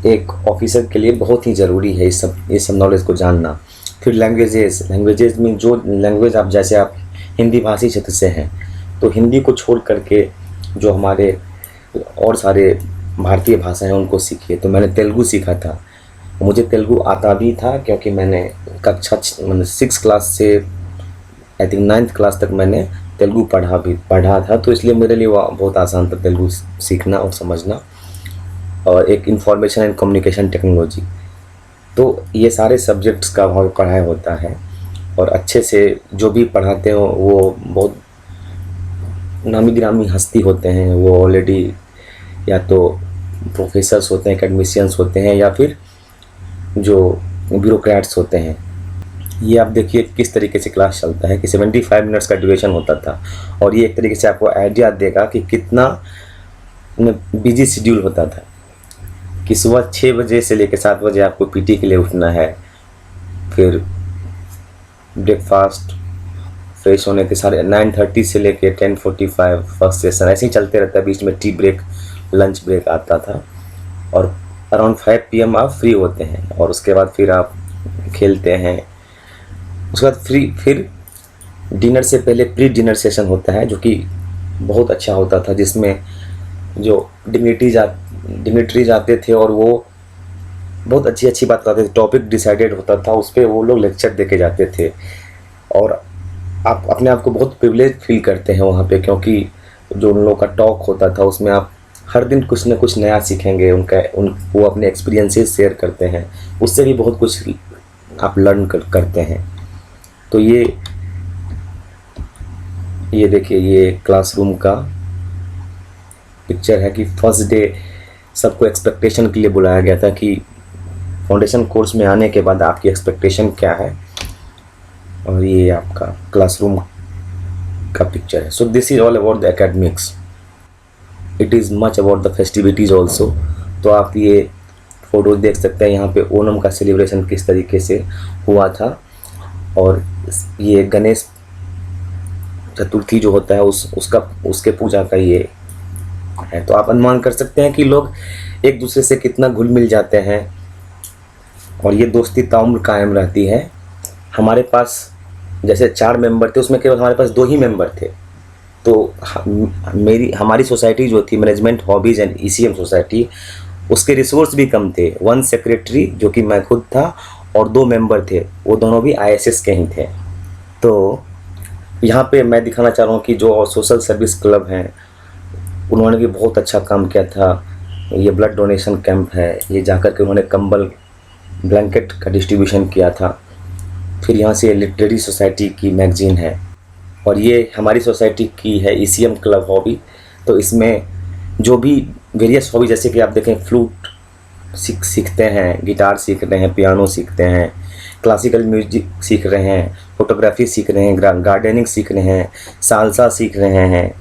एक ऑफिसर के लिए बहुत ही ज़रूरी है ये सब नॉलेज को जानना। फिर लैंग्वेजेस में जो लैंग्वेज आप, जैसे आप हिंदी भाषी क्षेत्र से हैं तो हिंदी को छोड़ करके जो हमारे और सारे भारतीय भाषा हैं उनको सीखिए। तो मैंने तेलुगु सीखा था, मुझे तेलुगु आता भी था क्योंकि मैंने कक्षा 6 क्लास से आई थिंक 9th क्लास तक मैंने तेलुगु पढ़ा था। तो इसलिए मेरे लिए वो बहुत आसान था तेलुगु सीखना और समझना। और एक इंफॉर्मेशन एंड कम्युनिकेशन टेक्नोलॉजी, तो ये सारे सब्जेक्ट्स का वहाँ पढ़ाई होता है। और अच्छे से जो भी पढ़ाते हो वो बहुत नामी गिरामी हस्ती होते हैं, वो ऑलरेडी या तो प्रोफेसर्स होते हैं, एकेडमिशियंस होते हैं, या फिर जो ब्यूरोक्रेट्स होते हैं। ये आप देखिए किस तरीके से क्लास चलता है कि 75 मिनट्स का ड्यूरेशन होता था। और ये एक तरीके से आपको आइडिया देगा कि कितना बिजी शेड्यूल होता था कि सुबह 6 बजे से लेकर 7 बजे आपको पीटी के लिए उठना है, फिर ब्रेकफास्ट, फ्रेश होने के सारे 9:30 से लेके 10:45 फर्स्ट सेशन, ऐसे ही चलते रहता है। बीच में टी ब्रेक, लंच ब्रेक आता था और अराउंड 5 PM आप फ्री होते हैं। और उसके बाद फिर आप खेलते हैं। उसके बाद फिर डिनर से पहले प्री डिनर सेशन होता है जो कि बहुत अच्छा होता था, जिसमें जो डिग्निटरीज आते थे और वो बहुत अच्छी बात बताते थे। टॉपिक डिसाइडेड होता था, उस पर वो लोग लेक्चर दे के जाते थे। और आप अपने आप को बहुत प्रिविलेज फील करते हैं वहाँ पे, क्योंकि जो उन लोगों का टॉक होता था उसमें आप हर दिन कुछ न कुछ नया सीखेंगे। वो अपने एक्सपीरियंसेस शेयर करते हैं, उससे भी बहुत कुछ आप लर्न करते हैं। तो ये देखिए, ये क्लासरूम का पिक्चर है कि फर्स्ट डे सबको एक्सपेक्टेशन के लिए बुलाया गया था कि फाउंडेशन कोर्स में आने के बाद आपकी एक्सपेक्टेशन क्या है। और ये आपका क्लासरूम का पिक्चर है। So this is all about the academics, it is much about the festivities also. तो आप ये फोटो देख सकते हैं, यहाँ पे ओणम का सेलिब्रेशन किस तरीके से हुआ था। और ये गणेश चतुर्थी जो होता है उसके पूजा का ये है। तो आप अनुमान कर सकते हैं कि लोग एक दूसरे से कितना घुल मिल जाते हैं और ये दोस्ती ताउम्र कायम रहती है। हमारे पास जैसे 4 मेंबर थे, उसमें केवल हमारे पास 2 ही मेंबर थे। तो हमारी सोसाइटी जो थी management hobbies and ECM society, उसके रिसोर्स भी कम थे। 1 सेक्रेटरी जो कि मैं खुद था और 2 मेंबर थे, वो दोनों भी ISS के ही थे। तो यहाँ पे मैं दिखाना चाह रहा हूँ कि जो सोशल सर्विस क्लब हैं उन्होंने भी बहुत अच्छा काम किया था। ये ब्लड डोनेशन कैंप है, ये जाकर के उन्होंने कंबल ब्लैंकेट का डिस्ट्रीब्यूशन किया था। फिर यहाँ से लिटरेरी सोसाइटी की मैगजीन है और ये हमारी सोसाइटी की है ECM क्लब हॉबी। तो इसमें जो भी वेरियस हॉबी, जैसे कि आप देखें फ्लूट सीखते हैं, गिटार सीख रहे हैं, पियानो सीखते हैं, क्लासिकल म्यूजिक सीख रहे हैं, फोटोग्राफी सीख रहे हैं, गार्डनिंग सीख रहे हैं, सालसा सीख रहे हैं,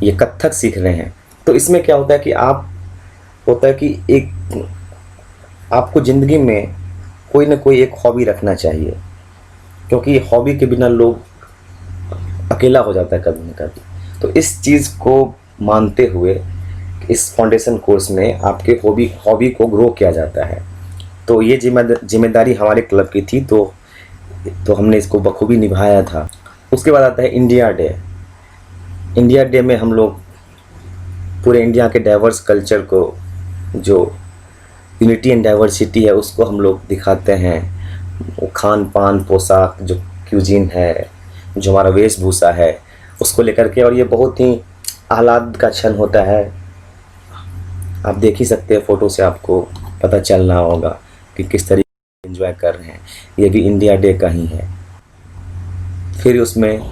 ये कथक सीख रहे हैं। तो इसमें क्या होता है कि एक आपको ज़िंदगी में कोई ना कोई एक हॉबी रखना चाहिए, क्योंकि हॉबी के बिना लोग अकेला हो जाता है कभी ना कभी। तो इस चीज़ को मानते हुए इस फाउंडेशन कोर्स में आपके हॉबी को ग्रो किया जाता है। तो ये जिम्मेदारी हमारे क्लब की थी, तो हमने इसको बखूबी निभाया था। उसके बाद आता है इंडिया डे। इंडिया डे में हम लोग पूरे इंडिया के डाइवर्स कल्चर को, जो यूनिटी एंड डाइवर्सिटी है, उसको हम लोग दिखाते हैं। वो खान पान, पोशाक, जो क्यूजीन है, जो हमारा वेशभूषा है, उसको लेकर के, और ये बहुत ही आह्लाद का क्षण होता है। आप देख ही सकते हैं, फ़ोटो से आपको पता चल रहा होगा कि किस तरीके से एंजॉय कर रहे हैं। ये भी इंडिया डे का ही है। फिर उसमें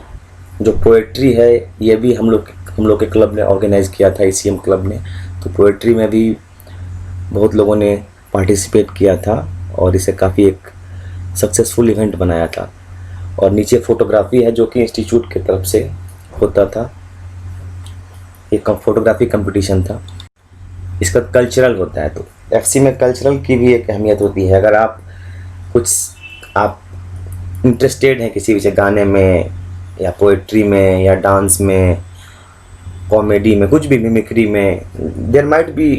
जो पोएट्री है, ये भी हम लोग के क्लब ने ऑर्गेनाइज़ किया था, ECM क्लब ने। तो पोएट्री में भी बहुत लोगों ने पार्टिसिपेट किया था और इसे काफ़ी एक सक्सेसफुल इवेंट बनाया था। और नीचे फोटोग्राफी है, जो कि इंस्टीट्यूट की तरफ से होता था। एक फोटोग्राफी कंपटीशन था। इसका कल्चरल होता है, तो FC में कल्चरल की भी एक अहमियत होती है। अगर आप इंटरेस्टेड हैं किसी विषय, गाने में या पोएट्री में या डांस में, कॉमेडी में, कुछ भी, मिमिक्री में, there might be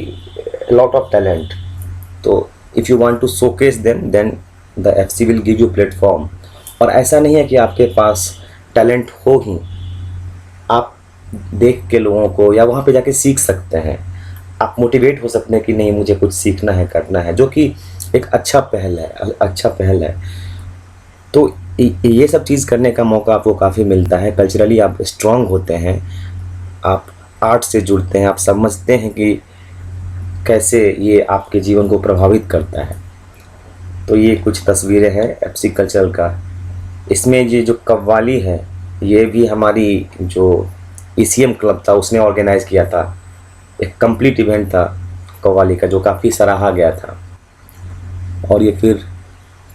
lot of talent. तो if you want to showcase then the FC will give you platform. और ऐसा नहीं है कि आपके पास टैलेंट हो ही, आप देख के लोगों को या वहाँ पे जाके सीख सकते हैं। आप मोटिवेट हो सकते हैं कि नहीं, मुझे कुछ सीखना है, करना है, जो कि एक अच्छा पहल है। तो ये सब चीज़ करने का मौका आपको काफ़ी मिलता है। कल्चरली आप स्ट्रांग होते हैं, आप आर्ट से जुड़ते हैं, आप समझते हैं कि कैसे ये आपके जीवन को प्रभावित करता है। तो ये कुछ तस्वीरें हैं FC कल्चरल का। इसमें ये जो कव्वाली है, ये भी हमारी जो ECM क्लब था उसने ऑर्गेनाइज़ किया था। एक कंप्लीट इवेंट था कव्वाली का, जो काफ़ी सराहा गया था। और ये फिर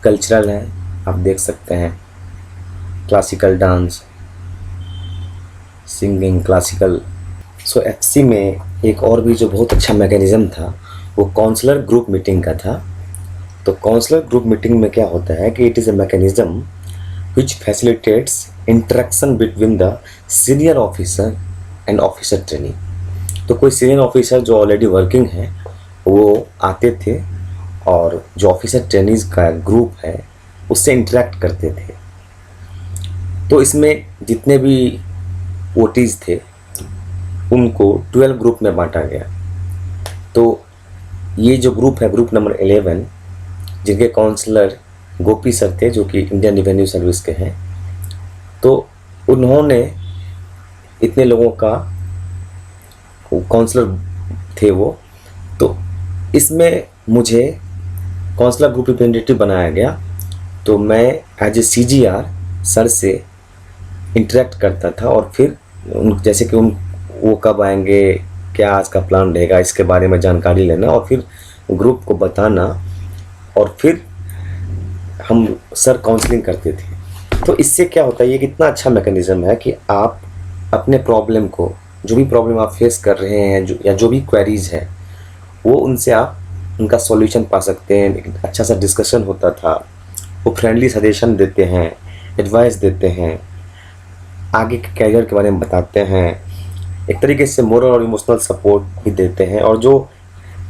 कल्चरल है, आप देख सकते हैं, क्लासिकल डांस, सिंगिंग, क्लासिकल। सो FC में एक और भी जो बहुत अच्छा मैकेनिज़्म था, वो काउंसलर ग्रुप मीटिंग का था। तो काउंसलर ग्रुप मीटिंग में क्या होता है कि it is a mechanism which facilitates interaction between the senior officer and officer trainee। तो कोई सीनियर ऑफिसर जो ऑलरेडी वर्किंग है, वो आते थे और जो ऑफिसर ट्रेनीज़ का ग्रुप है उससे इंटरेक्ट करते थे। तो इसमें जितने भी OTs थे उनको 12 ग्रुप में बांटा गया। तो ये जो ग्रुप है, ग्रुप नंबर 11, जिनके काउंसलर गोपी सर थे, जो कि इंडियन रेवेन्यू सर्विस के हैं। तो उन्होंने इतने लोगों का काउंसलर थे वो। तो इसमें मुझे काउंसलर ग्रुप रिप्रेजेंटेटिव बनाया गया। तो मैं एज ए CGR सर से इंटरेक्ट करता था, और फिर जैसे कि वो कब आएंगे, क्या आज का प्लान रहेगा, इसके बारे में जानकारी लेना, और फिर ग्रुप को बताना, और फिर हम सर काउंसलिंग करते थे। तो इससे क्या होता है, ये कितना अच्छा मैकेनिज़्म है कि आप अपने प्रॉब्लम को, जो भी प्रॉब्लम आप फेस कर रहे हैं, या जो भी क्वेरीज है, वो उनसे आप उनका सॉल्यूशन पा सकते हैं। अच्छा सा डिस्कशन होता था, वो फ्रेंडली सजेशन देते हैं, एडवाइस देते हैं, आगे के कैरियर के बारे में बताते हैं, एक तरीके से मोरल और इमोशनल सपोर्ट भी देते हैं। और जो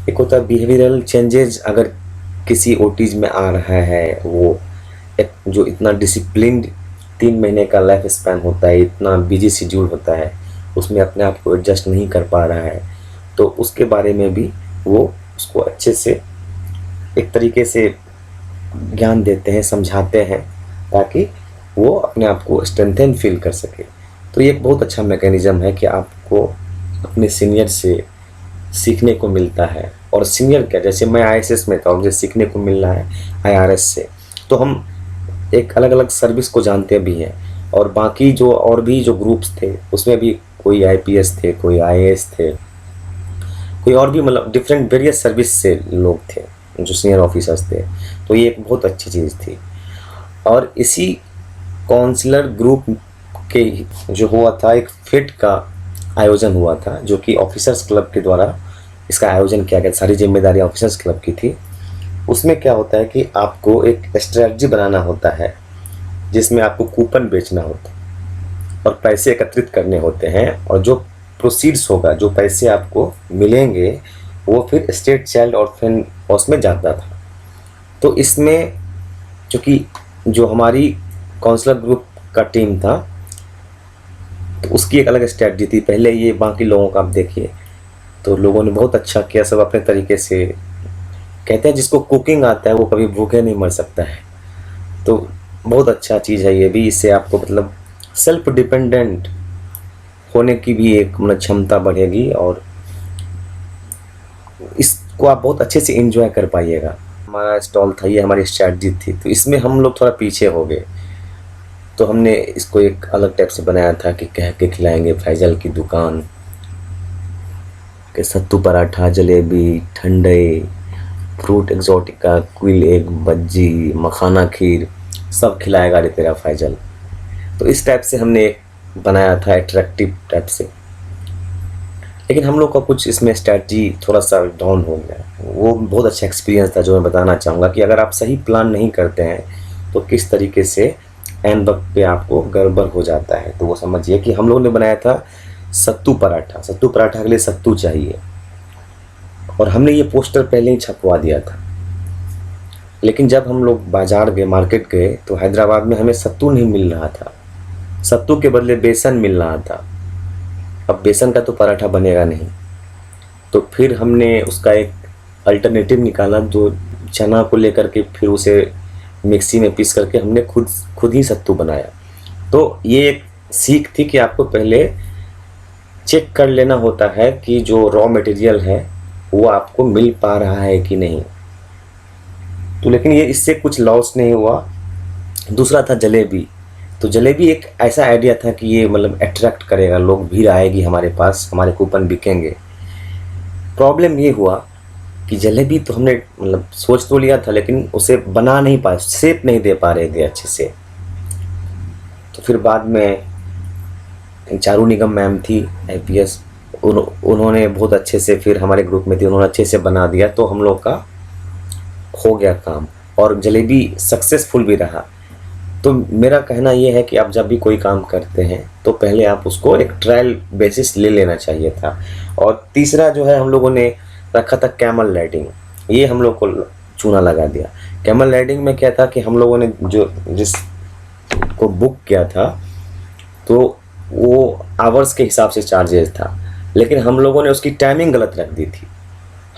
एक होता है बिहेवियरल चेंजेस, अगर किसी OTs में आ रहा है, वो एक जो इतना डिसिप्लिन्ड 3 महीने का लाइफ स्पैन होता है, इतना बिजी शेड्यूल होता है, उसमें अपने आप को एडजस्ट नहीं कर पा रहा है, तो उसके बारे में भी वो उसको अच्छे से एक तरीके से ज्ञान देते हैं, समझाते हैं, ताकि वो अपने आप को स्ट्रेंथन फील कर सके। तो ये एक बहुत अच्छा मैकेनिज़्म है कि आपको अपने सीनियर से सीखने को मिलता है। और सीनियर क्या, जैसे मैं ISS में था और मुझे सीखने को मिल रहा है IRS से, तो हम एक अलग अलग सर्विस को जानते भी हैं। और बाकी जो और भी जो ग्रुप्स थे, उसमें भी कोई IPS थे, कोई IAS थे, कोई और भी, मतलब डिफरेंट वेरियस सर्विस से लोग थे जो सीनियर ऑफिसर्स थे। तो ये एक बहुत अच्छी चीज़ थी। और इसी काउंसलर ग्रुप के जो हुआ था, एक फिट का आयोजन हुआ था, जो कि ऑफिसर्स क्लब के द्वारा इसका आयोजन किया गया। सारी जिम्मेदारी ऑफिसर्स क्लब की थी। उसमें क्या होता है कि आपको एक स्ट्रेटजी बनाना होता है जिसमें आपको कूपन बेचना होता है और पैसे एकत्रित करने होते हैं, और जो प्रोसीड्स होगा, जो पैसे आपको मिलेंगे, वो फिर स्टेट चाइल्ड ऑर्फन हाउस में जाता था। तो इसमें चूँकि जो हमारी काउंसलर ग्रुप का टीम था, तो उसकी एक अलग स्ट्रैटेजी थी। पहले ये बाकी लोगों का आप देखिए, तो लोगों ने बहुत अच्छा किया, सब अपने तरीके से। कहते हैं जिसको कुकिंग आता है वो कभी भूखे नहीं मर सकता है। तो बहुत अच्छा चीज़ है ये भी, इससे आपको मतलब सेल्फ डिपेंडेंट होने की भी एक मतलब क्षमता बढ़ेगी, और इसको आप बहुत अच्छे से एंजॉय कर पाइएगा। हमारा स्टॉल था, ये हमारी स्ट्रैटेजी थी। तो इसमें हम लोग थोड़ा पीछे हो गए, तो हमने इसको एक अलग टाइप से बनाया था कि कह के खिलाएंगे फैजल की दुकान के सत्तू पराठा, जलेबी, ठंडे, फ्रूट एक्जोटिका, क्विल एग, बज्जी, मखाना खीर, सब खिलाएगा रे तेरा फैजल। तो इस टाइप से हमने बनाया था, अट्रैक्टिव टाइप से। लेकिन हम लोग का कुछ इसमें स्ट्रैटेजी थोड़ा सा डाउन हो गया। वो बहुत अच्छा एक्सपीरियंस था जो मैं बताना चाहूँगा कि अगर आप सही प्लान नहीं करते हैं तो किस तरीके से एंड वक्त पे आपको गड़बड़ हो जाता है। तो वो समझिए कि हम लोगों ने बनाया था सत्तू पराठा। सत्तू पराठा के लिए सत्तू चाहिए, और हमने ये पोस्टर पहले ही छपवा दिया था। लेकिन जब हम लोग बाजार गए, मार्केट गए, तो हैदराबाद में हमें सत्तू नहीं मिल रहा था। सत्तू के बदले बेसन मिल रहा था। अब बेसन का तो पराठा बनेगा नहीं, तो फिर हमने उसका एक अल्टरनेटिव निकाला, जो चना को लेकर के फिर उसे मिक्सी में पीस करके हमने खुद ही सत्तू बनाया। तो ये एक सीख थी कि आपको पहले चेक कर लेना होता है कि जो रॉ मटेरियल है वो आपको मिल पा रहा है कि नहीं। तो लेकिन ये इससे कुछ लॉस नहीं हुआ। दूसरा था जलेबी। तो जलेबी एक ऐसा आइडिया था कि ये मतलब अट्रैक्ट करेगा, लोग, भीड़ आएगी हमारे पास, हमारे कूपन बिकेंगे। प्रॉब्लम ये हुआ कि जलेबी तो हमने मतलब सोच तो लिया था, लेकिन उसे बना नहीं पाए, शेप नहीं दे पा रहे थे अच्छे से। तो फिर बाद में चारू निगम मैम थी IPS, उन्होंने बहुत अच्छे से, फिर हमारे ग्रुप में थी, उन्होंने अच्छे से बना दिया। तो हम लोग का हो गया काम, और जलेबी सक्सेसफुल भी रहा। तो मेरा कहना ये है कि आप जब भी कोई काम करते हैं तो पहले आप उसको एक ट्रायल बेसिस ले लेना चाहिए था। और तीसरा जो है हम लोगों ने रखा था कैमल राइडिंग। ये हम लोग को चूना लगा दिया। कैमल राइडिंग में क्या था कि हम लोगों ने जिस को बुक किया था, तो वो आवर्स के हिसाब से चार्जेस था, लेकिन हम लोगों ने उसकी टाइमिंग गलत रख दी थी।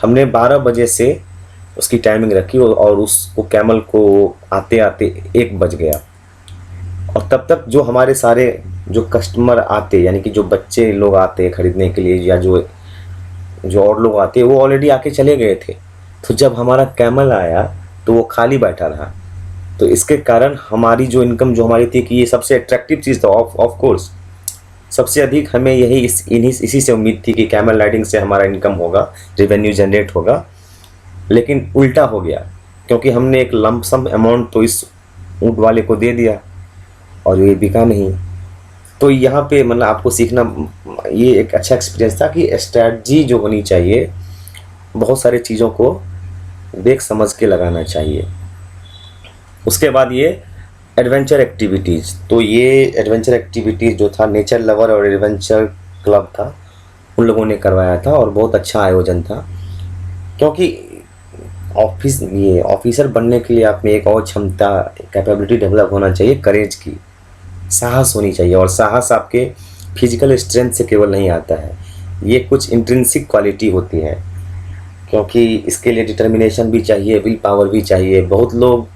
हमने 12 बजे से उसकी टाइमिंग रखी, और उसको कैमल को आते आते 1 बज गया। और तब तक जो हमारे सारे जो कस्टमर आते, यानी कि जो बच्चे लोग आते खरीदने के लिए, या जो और लोग आते, वो ऑलरेडी आके चले गए थे। तो जब हमारा कैमल आया तो वो खाली बैठा रहा। तो इसके कारण हमारी जो इनकम जो हमारी थी, कि ये सबसे अट्रैक्टिव चीज़ था, ऑफ कोर्स सबसे अधिक हमें यही इसी से उम्मीद थी कि कैमल राइडिंग से हमारा इनकम होगा, रेवेन्यू जनरेट होगा। लेकिन उल्टा हो गया, क्योंकि हमने एक लमसम अमाउंट तो इस ऊँट वाले को दे दिया और ये बिका नहीं। तो यहाँ पे मतलब आपको सीखना, ये एक अच्छा एक्सपीरियंस था कि स्ट्रैटेजी जो होनी चाहिए, बहुत सारी चीज़ों को देख समझ के लगाना चाहिए। उसके बाद ये एडवेंचर एक्टिविटीज़। तो ये एडवेंचर एक्टिविटीज़ जो था, नेचर लवर और एडवेंचर क्लब था, उन लोगों ने करवाया था, और बहुत अच्छा आयोजन था। क्योंकि ये ऑफिसर बनने के लिए आप में एक और क्षमता, कैपेबिलिटी डेवलप होना चाहिए, करेज की, साहस होनी चाहिए। और साहस आपके फिजिकल स्ट्रेंथ से केवल नहीं आता है, ये कुछ इंट्रिंसिक क्वालिटी होती है, क्योंकि इसके लिए डिटर्मिनेशन भी चाहिए, विल पावर भी चाहिए। बहुत लोग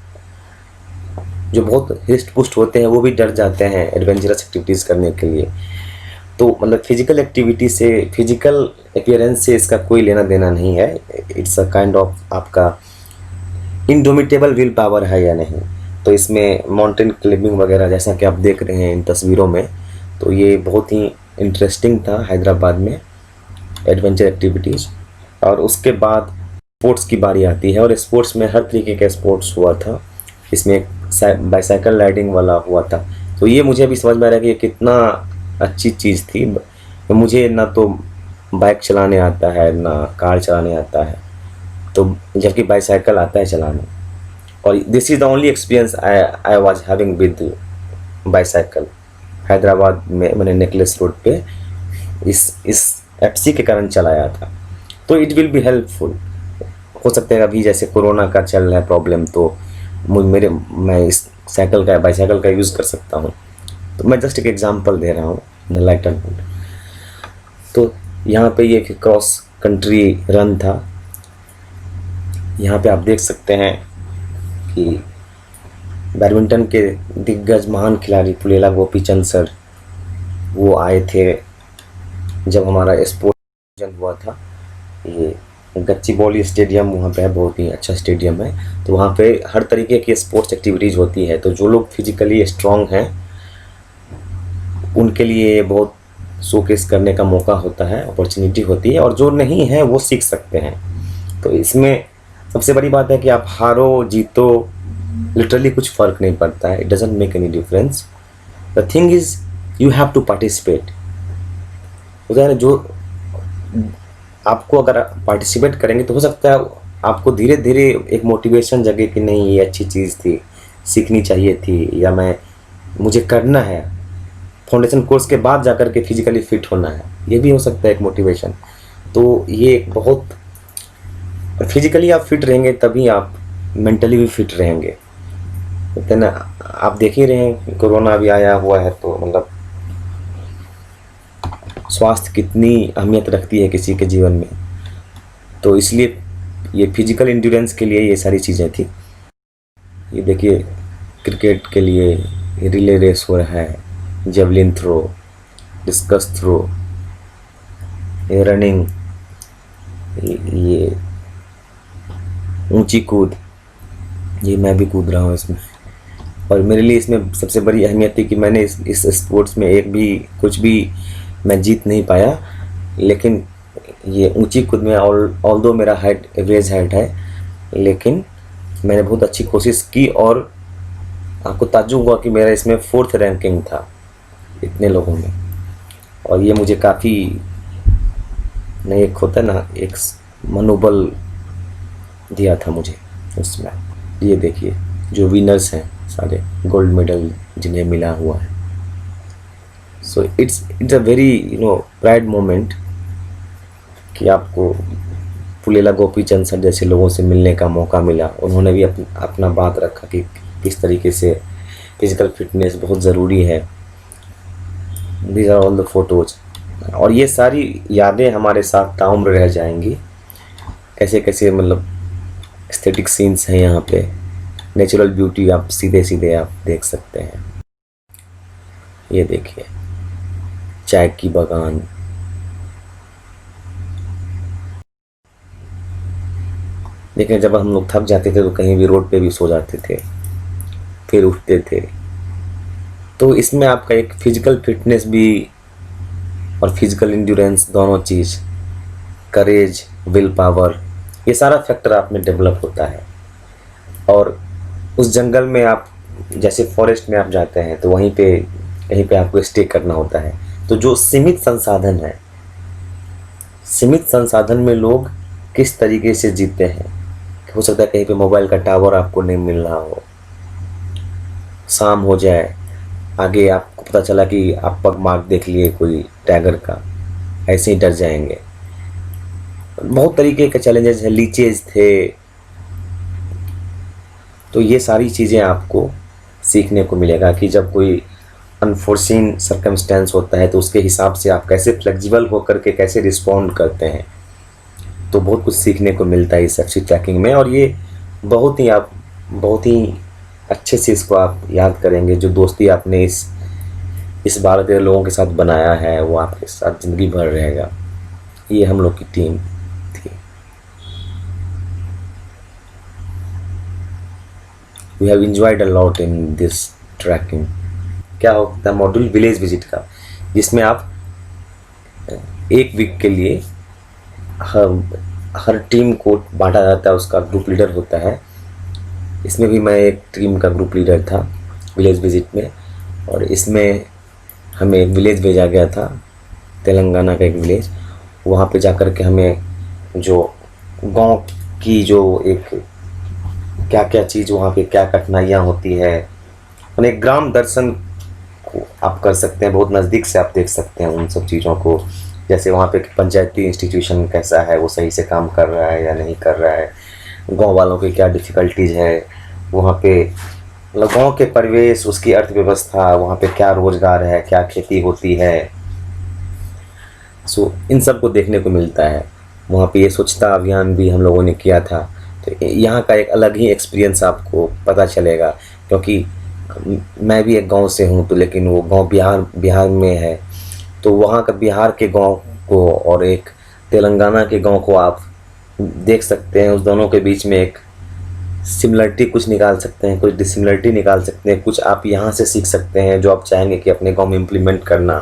जो बहुत हिस्ट पुस्ट होते हैं वो भी डर जाते हैं एडवेंचरस एक्टिविटीज़ करने के लिए। तो मतलब फिजिकल एक्टिविटी से, फिजिकल अपीयरेंस से इसका कोई लेना देना नहीं है। इट्स अ काइंड ऑफ आपका इंडोमिटेबल विल पावर है या नहीं। तो इसमें माउंटेन क्लाइंबिंग वगैरह, जैसा कि आप देख रहे हैं इन तस्वीरों में, तो ये बहुत ही इंटरेस्टिंग था हैदराबाद में एडवेंचर एक्टिविटीज़। और उसके बाद स्पोर्ट्स की बारी आती है, और स्पोर्ट्स में हर तरीके के स्पोर्ट्स हुआ था। इसमें बाईसाइकिल राइडिंग वाला हुआ था। तो ये मुझे अभी समझ में आ रहा है कि ये कितना अच्छी चीज़ थी। मुझे ना तो बाइक चलाने आता है, ना कार चलाने आता है, तो जबकि बाईसाइकिल आता है चलाना। और this is the only experience I was having with bicycle. Hyderabad में मैंने नेकलेस रोड पे इस एफसी के कारण चलाया था। तो इट विल बी हेल्पफुल। हो सकता है अभी जैसे कोरोना का चल रहा है प्रॉब्लम, तो मैं इस साइकिल का बाईसाइकिल का यूज़ कर सकता हूँ। तो मैं जस्ट एक एग्जांपल दे रहा हूँ द लाइटर नोट। तो यहाँ पे ये क्रॉस कंट्री रन था। यहाँ पे आप देख सकते हैं कि बैडमिंटन के दिग्गज महान खिलाड़ी पुलेला गोपीचंद सर वो आए थे जब हमारा स्पोर्ट हुआ था। ये गच्चीबौली स्टेडियम वहाँ पे है, बहुत ही अच्छा स्टेडियम है। तो वहाँ पे हर तरीके की स्पोर्ट्स एक्टिविटीज़ होती है। तो जो लोग फिजिकली स्ट्रांग हैं उनके लिए बहुत शोकेस करने का मौका होता है, अपॉर्चुनिटी होती है, और जो नहीं है वो सीख सकते हैं। तो इसमें सबसे बड़ी बात है कि आप हारो जीतो लिटरली कुछ फ़र्क नहीं पड़ता है, it doesn't make any difference. The thing is you have to participate. होता है ना, जो आपको अगर पार्टिसिपेट करेंगे तो हो सकता है आपको धीरे धीरे एक मोटिवेशन जगे कि नहीं ये अच्छी चीज़ थी, सीखनी चाहिए थी, या मुझे करना है। फाउंडेशन कोर्स के बाद जाकर के फिजिकली फिट होना है, ये भी हो सकता है एक मोटिवेशन। तो ये एक बहुत फिजिकली आप फिट रहेंगे तभी आप मेंटली भी फिट रहेंगे। होता है ना, आप देख ही रहे हैं कोरोना भी आया हुआ है, तो मतलब स्वास्थ्य कितनी अहमियत रखती है किसी के जीवन में। तो इसलिए ये फिजिकल एंड्योरेंस के लिए ये सारी चीज़ें थी। ये देखिए क्रिकेट के लिए रिले रेस हो रहा है, जेवलिन थ्रो, डिस्कस थ्रो, ये रनिंग, ये ऊंची कूद, ये मैं भी कूद रहा हूँ इसमें। और मेरे लिए इसमें सबसे बड़ी अहमियत थी कि मैंने इस स्पोर्ट्स में एक भी कुछ भी मैं जीत नहीं पाया, लेकिन ये ऊंची कूद में ऑल्दो मेरा हाइट एवरेज हाइट है, लेकिन मैंने बहुत अच्छी कोशिश की और आपको ताज्जुब हुआ कि मेरा इसमें 4th रैंकिंग था इतने लोगों में। और ये मुझे काफ़ी नहीं, एक होता है ना, एक मनोबल दिया था मुझे उसमें। ये देखिए जो विनर्स हैं सारे गोल्ड मेडल जिन्हें मिला हुआ है। So it's a very pride moment कि आपको पुलेला गोपीचंद सर जैसे लोगों से मिलने का मौका मिला। उन्होंने भी अपना बात रखा कि किस तरीके से फिजिकल फिटनेस बहुत ज़रूरी है। These are all the photos, और ये सारी यादें हमारे साथ ताउम्र रह जाएंगी। कैसे कैसे मतलब एस्थेटिक सीन्स हैं यहाँ पे, नेचुरल ब्यूटी आप सीधे सीधे आप देख सकते हैं। ये देखिए चाय की बागान, देखिए जब हम लोग थक जाते थे तो कहीं भी रोड पे भी सो जाते थे, फिर उठते थे। तो इसमें आपका एक फिजिकल फिटनेस भी और फिजिकल इंड्योरेंस दोनों चीज़, करेज, विल पावर, ये सारा फैक्टर आप में डेवलप होता है। और उस जंगल में आप जैसे फॉरेस्ट में आप जाते हैं तो वहीं पे कहीं पे आपको स्टे करना होता है। तो जो सीमित संसाधन है, सीमित संसाधन में लोग किस तरीके से जीते हैं। हो सकता है कहीं पे मोबाइल का टावर आपको नहीं मिल रहा हो, शाम हो जाए, आगे आपको पता चला कि आप पग मार्क देख लिए कोई टाइगर का, ऐसे ही डर जाएंगे। बहुत तरीके के चैलेंजेस हैं, लीचेज थे। तो ये सारी चीज़ें आपको सीखने को मिलेगा कि जब कोई अनफोर्सीन सर्कमस्टेंस होता है तो उसके हिसाब से आप कैसे फ्लेक्सिबल होकर के कैसे रिस्पॉन्ड करते हैं। तो बहुत कुछ सीखने को मिलता है इस एफसी ट्रैकिंग में। और ये बहुत ही अच्छे से इसको आप याद करेंगे। जो दोस्ती आपने इस 12-13 लोगों के साथ बनाया है वो आपके साथ ज़िंदगी भर रहेगा। ये हम लोग की टीम थी। We have enjoyed a lot in this trekking. क्या होता है मॉड्यूल विलेज विजिट का, जिसमें आप 1 वीक के लिए हर टीम को बांटा जाता है, उसका ग्रुप लीडर होता है। इसमें भी मैं एक टीम का ग्रुप लीडर था विलेज विजिट में। और इसमें हमें एक विलेज भेजा गया था, तेलंगाना का एक विलेज। वहाँ पे जाकर के हमें जो गांव की जो एक क्या क्या चीज़ वहाँ पे क्या कठिनाइयाँ होती है, यानी ग्राम दर्शन को आप कर सकते हैं, बहुत नज़दीक से आप देख सकते हैं उन सब चीज़ों को। जैसे वहाँ पे पंचायती इंस्टीट्यूशन कैसा है, वो सही से काम कर रहा है या नहीं कर रहा है, गांव वालों की क्या डिफ़िकल्टीज़ है वहाँ पे, मतलब गाँव के परिवेश, उसकी अर्थव्यवस्था, वहाँ पे क्या रोज़गार है, क्या खेती होती है, सो इन सब को देखने को मिलता है। वहाँ पे ये स्वच्छता अभियान भी हम लोगों ने किया था, तो यहाँ का एक अलग ही एक्सपीरियंस आपको पता चलेगा। क्योंकि मैं भी एक गांव से हूँ, तो लेकिन वो गांव बिहार में है, तो वहाँ का बिहार के गांव को और एक तेलंगाना के गांव को आप देख सकते हैं। उस दोनों के बीच में एक सिमिलरिटी कुछ निकाल सकते हैं, कुछ डिसिमिलरिटी निकाल सकते हैं, कुछ आप यहाँ से सीख सकते हैं जो आप चाहेंगे कि अपने गांव में इम्प्लीमेंट करना।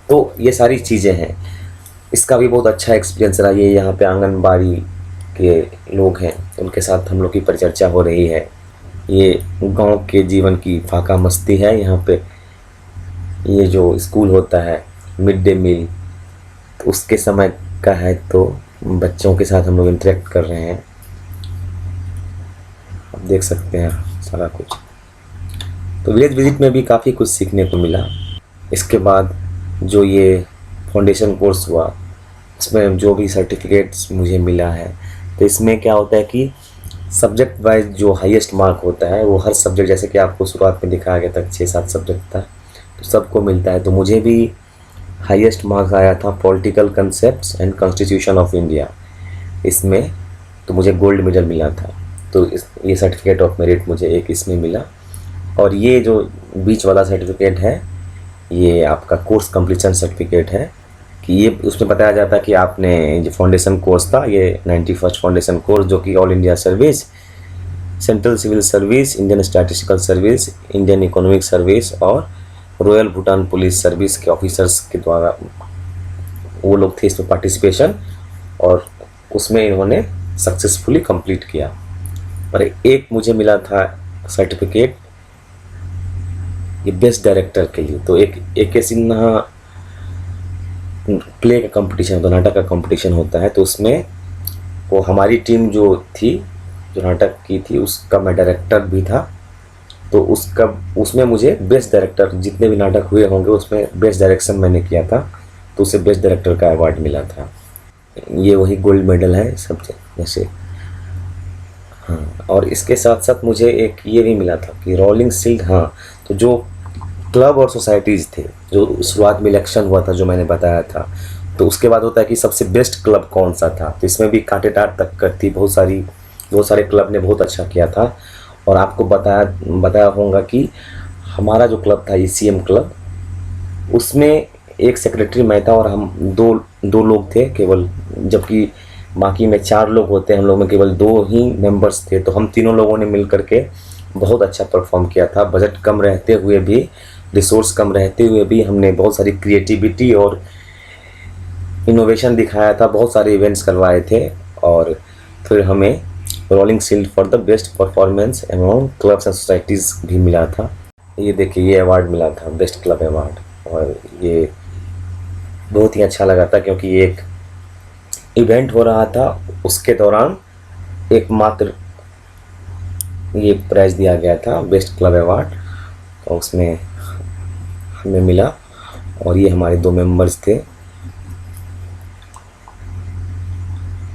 तो ये सारी चीज़ें हैं। इसका भी बहुत अच्छा एक्सपीरियंस रहा। ये यहाँ पे आंगनबाड़ी के लोग हैं, उनके साथ हम लोग की परिचर्चा हो रही है। ये गांव के जीवन की फाका मस्ती है यहाँ पे। ये जो स्कूल होता है मिड डे मील, तो उसके समय का है, तो बच्चों के साथ हम लोग इंटरेक्ट कर रहे हैं। आप देख सकते हैं सारा कुछ। तो विलेज विजिट में भी काफ़ी कुछ सीखने को मिला। इसके बाद जो ये फाउंडेशन कोर्स हुआ, इसमें जो भी सर्टिफिकेट्स मुझे मिला है, तो इसमें क्या होता है कि सब्जेक्ट वाइज जो हाईएस्ट मार्क होता है वो हर सब्जेक्ट, जैसे कि आपको शुरुआत में दिखाया गया था 6-7 सब्जेक्ट था, तो सबको मिलता है। तो मुझे भी हाईएस्ट मार्क्स आया था political concepts and constitution of India, इसमें तो मुझे गोल्ड मेडल मिला था। तो ये सर्टिफिकेट ऑफ मेरिट मुझे एक इसमें मिला। और ये जो बीच वाला सर्टिफिकेट है, ये आपका कोर्स कंप्लीशन सर्टिफिकेट है, कि ये उसमें बताया जाता है कि आपने जो फाउंडेशन कोर्स था, ये 91st फाउंडेशन कोर्स, जो कि all India service, central civil service, Indian statistical service, Indian economic service और रॉयल भूटान पुलिस सर्विस के ऑफिसर्स के द्वारा वो लोग थे इसमें पार्टिसिपेशन, और उसमें इन्होंने सक्सेसफुली कंप्लीट किया। और एक मुझे मिला था सर्टिफिकेट ये बेस्ट डायरेक्टर के लिए। तो एक के सिन्हा प्ले का कंपटीशन होता है, नाटक का कंपटीशन होता है, तो उसमें वो हमारी टीम जो थी, जो नाटक की थी, उसका मैं डायरेक्टर भी था। तो उसमें मुझे बेस्ट डायरेक्टर, जितने भी नाटक हुए होंगे उसमें बेस्ट डायरेक्शन मैंने किया था, तो उसे बेस्ट डायरेक्टर का अवार्ड मिला था। ये वही गोल्ड मेडल है सब जैसे। हाँ, और इसके साथ साथ मुझे एक ये भी मिला था कि रोलिंग शील्ड। हाँ, तो जो क्लब और सोसाइटीज़ थे, जो शुरुआत में इलेक्शन हुआ था जो मैंने बताया था, तो उसके बाद होता है कि सबसे बेस्ट क्लब कौन सा था, तो इसमें भी कांटेदार टक्कर थी। बहुत सारे क्लब ने बहुत अच्छा किया था। और आपको बताया होगा कि हमारा जो क्लब था ECM क्लब, उसमें एक सेक्रेटरी मैं था और हम दो लोग थे केवल, जबकि बाकी में 4 लोग होते हैं, हम लोग में केवल 2 ही मेंबर्स थे। तो हम तीनों लोगों ने मिल करके बहुत अच्छा परफॉर्म किया था। बजट कम रहते हुए भी, रिसोर्स कम रहते हुए भी, हमने बहुत सारी क्रिएटिविटी और इनोवेशन दिखाया था, बहुत सारे इवेंट्स करवाए थे। और फिर हमें rolling shield for the best performance among clubs and societies भी मिला था। ये देखिए, ये अवार्ड मिला था, बेस्ट क्लब अवार्ड। और ये बहुत ही अच्छा लगा था, क्योंकि एक इवेंट हो रहा था, उसके दौरान एकमात्र ये प्राइज़ दिया गया था, बेस्ट क्लब अवार्ड, तो उसमें हमें मिला। और ये हमारे 2 मेंबर्स थे,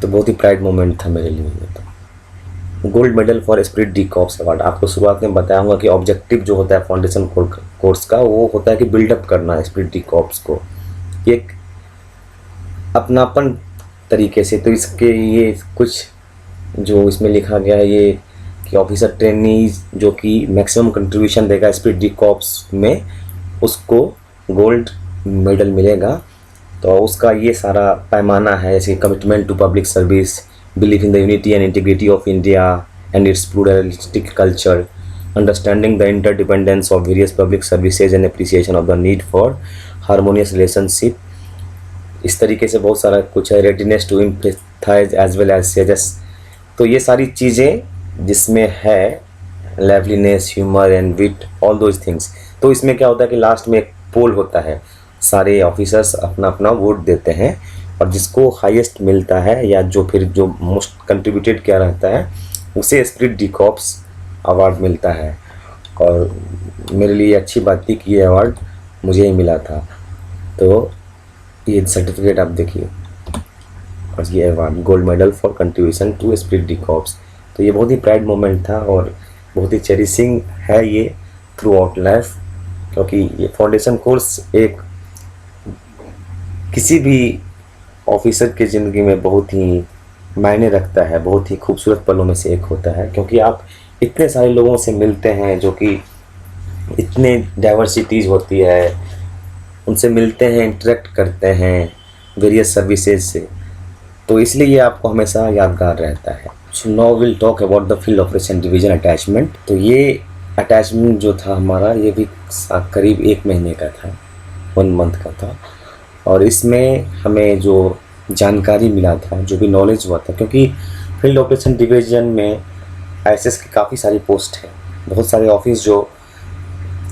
तो बहुत ही प्राइड मोमेंट था मेरे लिए ये। तो gold medal for spirit de corps award, आपको शुरुआत में बताया हूँ कि ऑब्जेक्टिव जो होता है फाउंडेशन कोर्स का, वो होता है कि बिल्डअप करना स्पिरिट डी कॉर्प्स को एक अपनापन तरीके से। तो इसके ये कुछ जो इसमें लिखा गया है, ये कि ऑफिसर ट्रेनीज जो कि मैक्सिमम कंट्रीब्यूशन देगा स्पिरिट डी कॉर्प्स में, उसको गोल्ड मेडल मिलेगा। तो उसका ये सारा पैमाना है, जैसे commitment to public service, believe in the unity and integrity of India and its pluralistic culture, understanding the interdependence of various public services and appreciation of the need for harmonious relationship. इस तरीके से बहुत सारा कुछ है, readiness to empathise as well as suggest. तो ये सारी चीज़ें जिसमें है, liveliness, humour and wit, all those things. तो इसमें क्या होता है कि लास्ट में एक पोल होता है, सारे ऑफिसर्स अपना अपना वोट देते हैं और जिसको हाईएस्ट मिलता है या जो फिर जो मोस्ट कंट्रीब्यूटेड किया रहता है उसे स्पिरिट डी कॉर्प्स अवार्ड मिलता है। और मेरे लिए अच्छी बात थी कि ये अवार्ड मुझे ही मिला था। तो ये सर्टिफिकेट आप देखिए, और ये award gold medal for contribution to spirit de corps. तो ये बहुत ही प्राइड मोमेंट था और बहुत ही चेरिशिंग है ये थ्रू आउट लाइफ, क्योंकि ये फाउंडेशन कोर्स एक किसी भी ऑफिसर की ज़िंदगी में बहुत ही मायने रखता है, बहुत ही खूबसूरत पलों में से एक होता है, क्योंकि आप इतने सारे लोगों से मिलते हैं जो कि इतने डाइवर्सिटीज़ होती है, उनसे मिलते हैं, इंटरेक्ट करते हैं वेरियस सर्विसेज से, तो इसलिए ये आपको हमेशा यादगार रहता है। So now will talk about the field operation division attachment. तो ये अटैचमेंट जो था हमारा, ये भी करीब 1 महीने का था, 1 मंथ का था। और इसमें हमें जो जानकारी मिला था, जो भी नॉलेज हुआ था, क्योंकि फील्ड ऑपरेशन डिवीज़न में ISS की काफ़ी सारी पोस्ट है, बहुत सारे ऑफिस जो